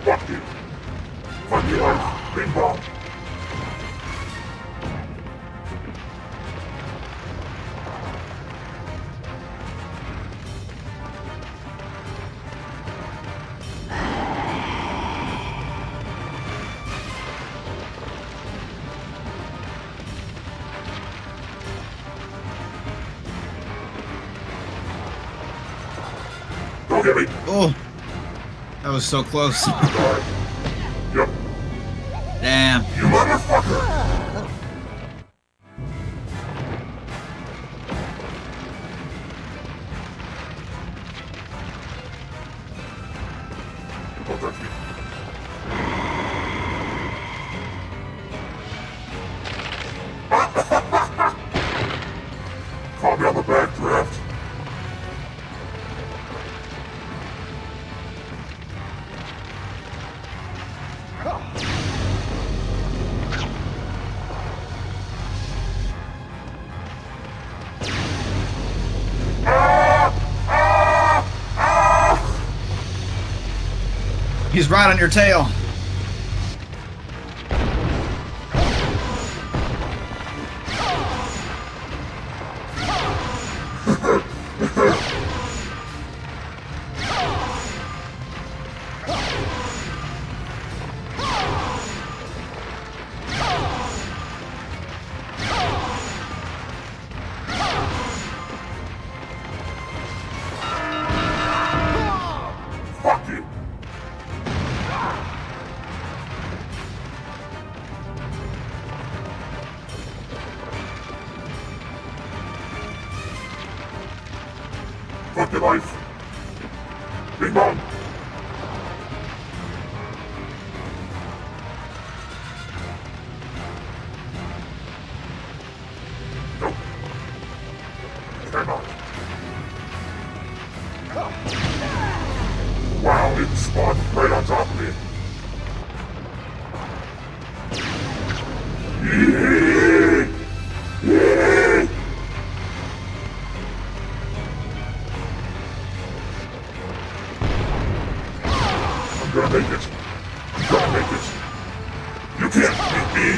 Fuck you. Fuck your life. Bing bong. Don't get me. Oh, that was so close. God. Yep. Damn. You motherfucker. Don't touch me. Call me on the back draft. He's right on your tail. Fuck you. Fuck your life. Bing bong. Nope. cannot. Wow, it spawned right on top of me. I'm gonna make it. I'm gonna make it. You can't beat me.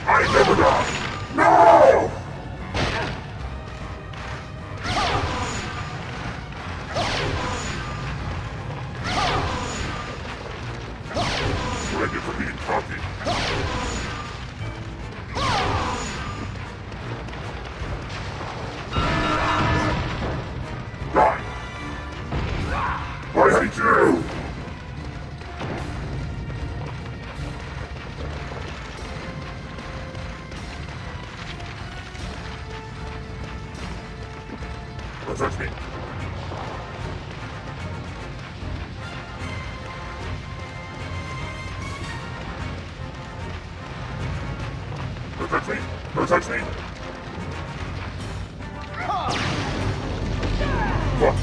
I never die. No! That's what I get for being cocky. Die. I hate you! Don't touch me. Don't touch me. Don't touch me. Fuck.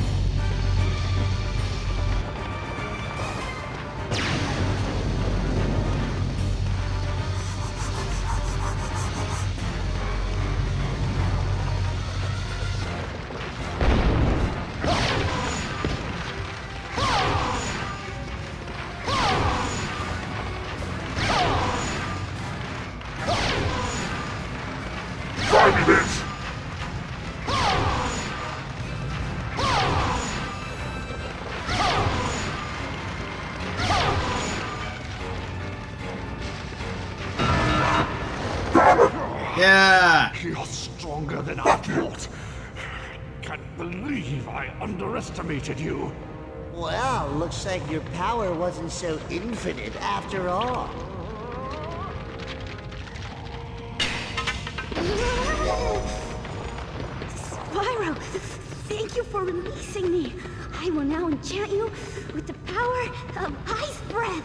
Find me, bitch! Yeah! You're stronger than I thought. Can't believe I underestimated you. Well, looks like your power wasn't so infinite after all. Spyro, thank you for releasing me. I will now enchant you with the power of ice breath.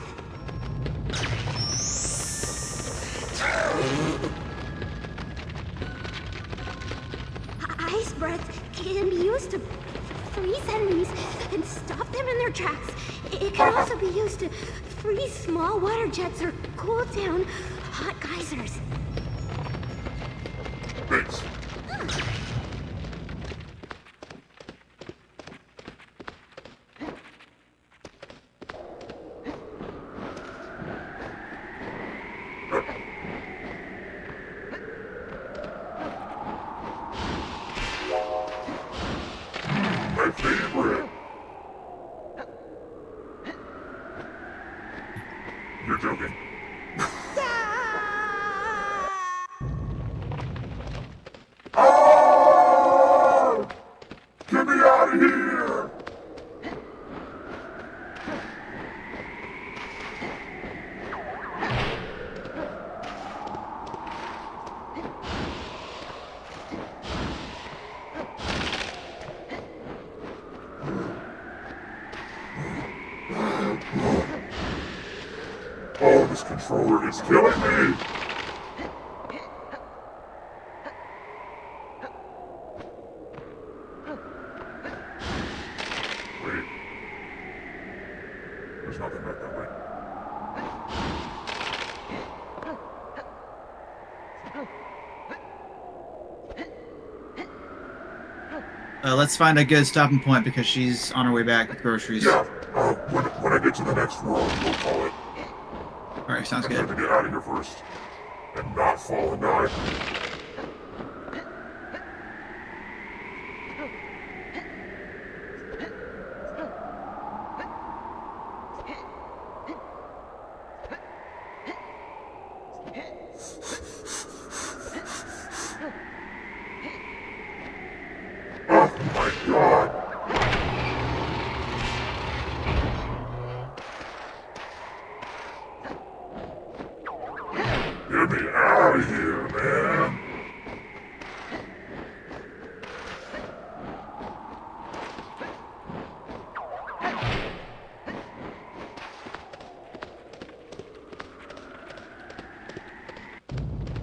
Ice breath can be used to freeze enemies and stop them in their tracks. It can also be used to freeze small water jets or cool down hot geysers. Thanks. My favorite. You're joking. Oh! Get me out of here! Oh, this controller is killing me! Wait. There's nothing back that way. Let's find a good stopping point because she's on her way back with groceries. Yeah, when I get to the next world, we'll call it. Alright, sounds I good. have to get out of here first. And not fall and die. Oh my god! Get me out of here, man!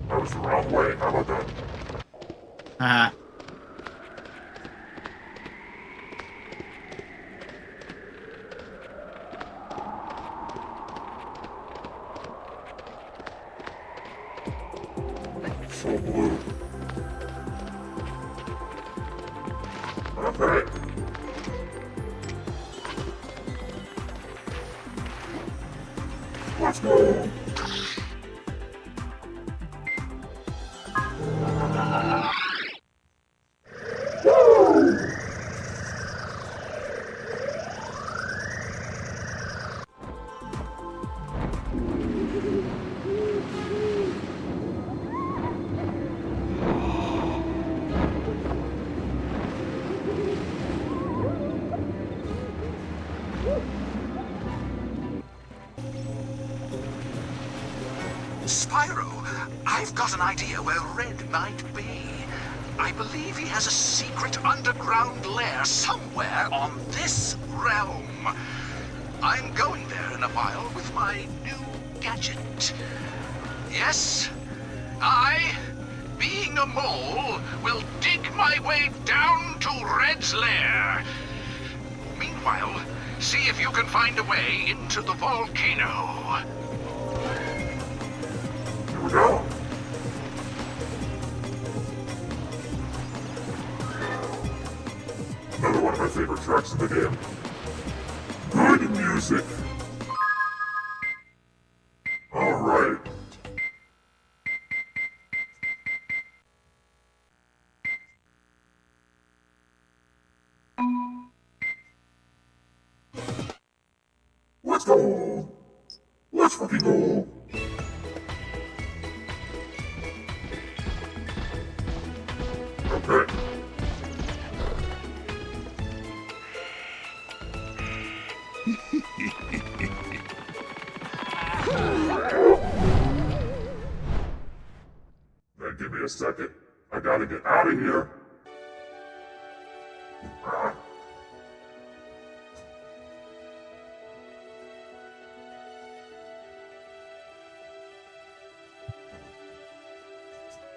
That was the wrong way. How about that? Haha. Okay. Let's go. Spyro, I've got an idea where Red might be. I believe he has a secret underground lair somewhere on this realm. I'm going there in a while with my new gadget. Yes, I, being a mole, will dig my way down to Red's lair. Meanwhile, see if you can find a way into the volcano. Here we go. Another one of my favorite tracks in the game. Good music. Alright. Let's go! Let's fucking go! Okay. Now give me a second. I gotta get out of here.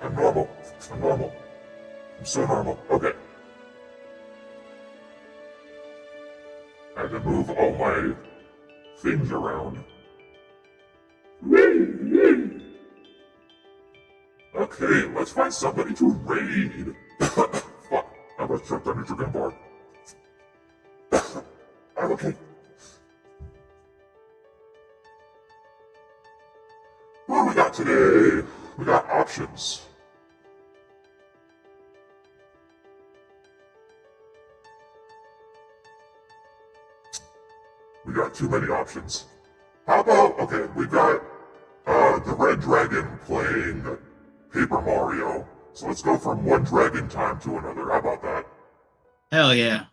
I'm normal. I'm normal. I'm so normal. Okay. I had to move all my things around. Okay, let's find somebody to raid. Fuck, I was tripped on a chicken board. I'm okay. What do we got today? We got options. We got too many options. How about, okay, we got the Red Dragon playing Paper Mario. So let's go from one dragon time to another. How about that? Hell yeah.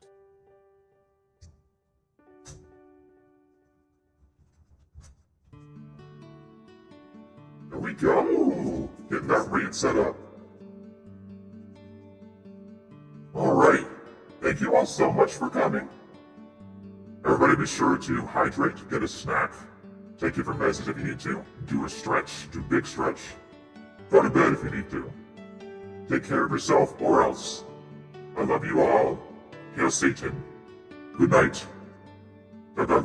Here we go. Getting that raid set up. Alright. Thank you all so much for coming. Everybody be sure to hydrate, get a snack, take your meds if you need to, do a stretch, do big stretch, go to bed if you need to. Take care of yourself or else. I love you all. Hail Satan. Good night. Bye-bye.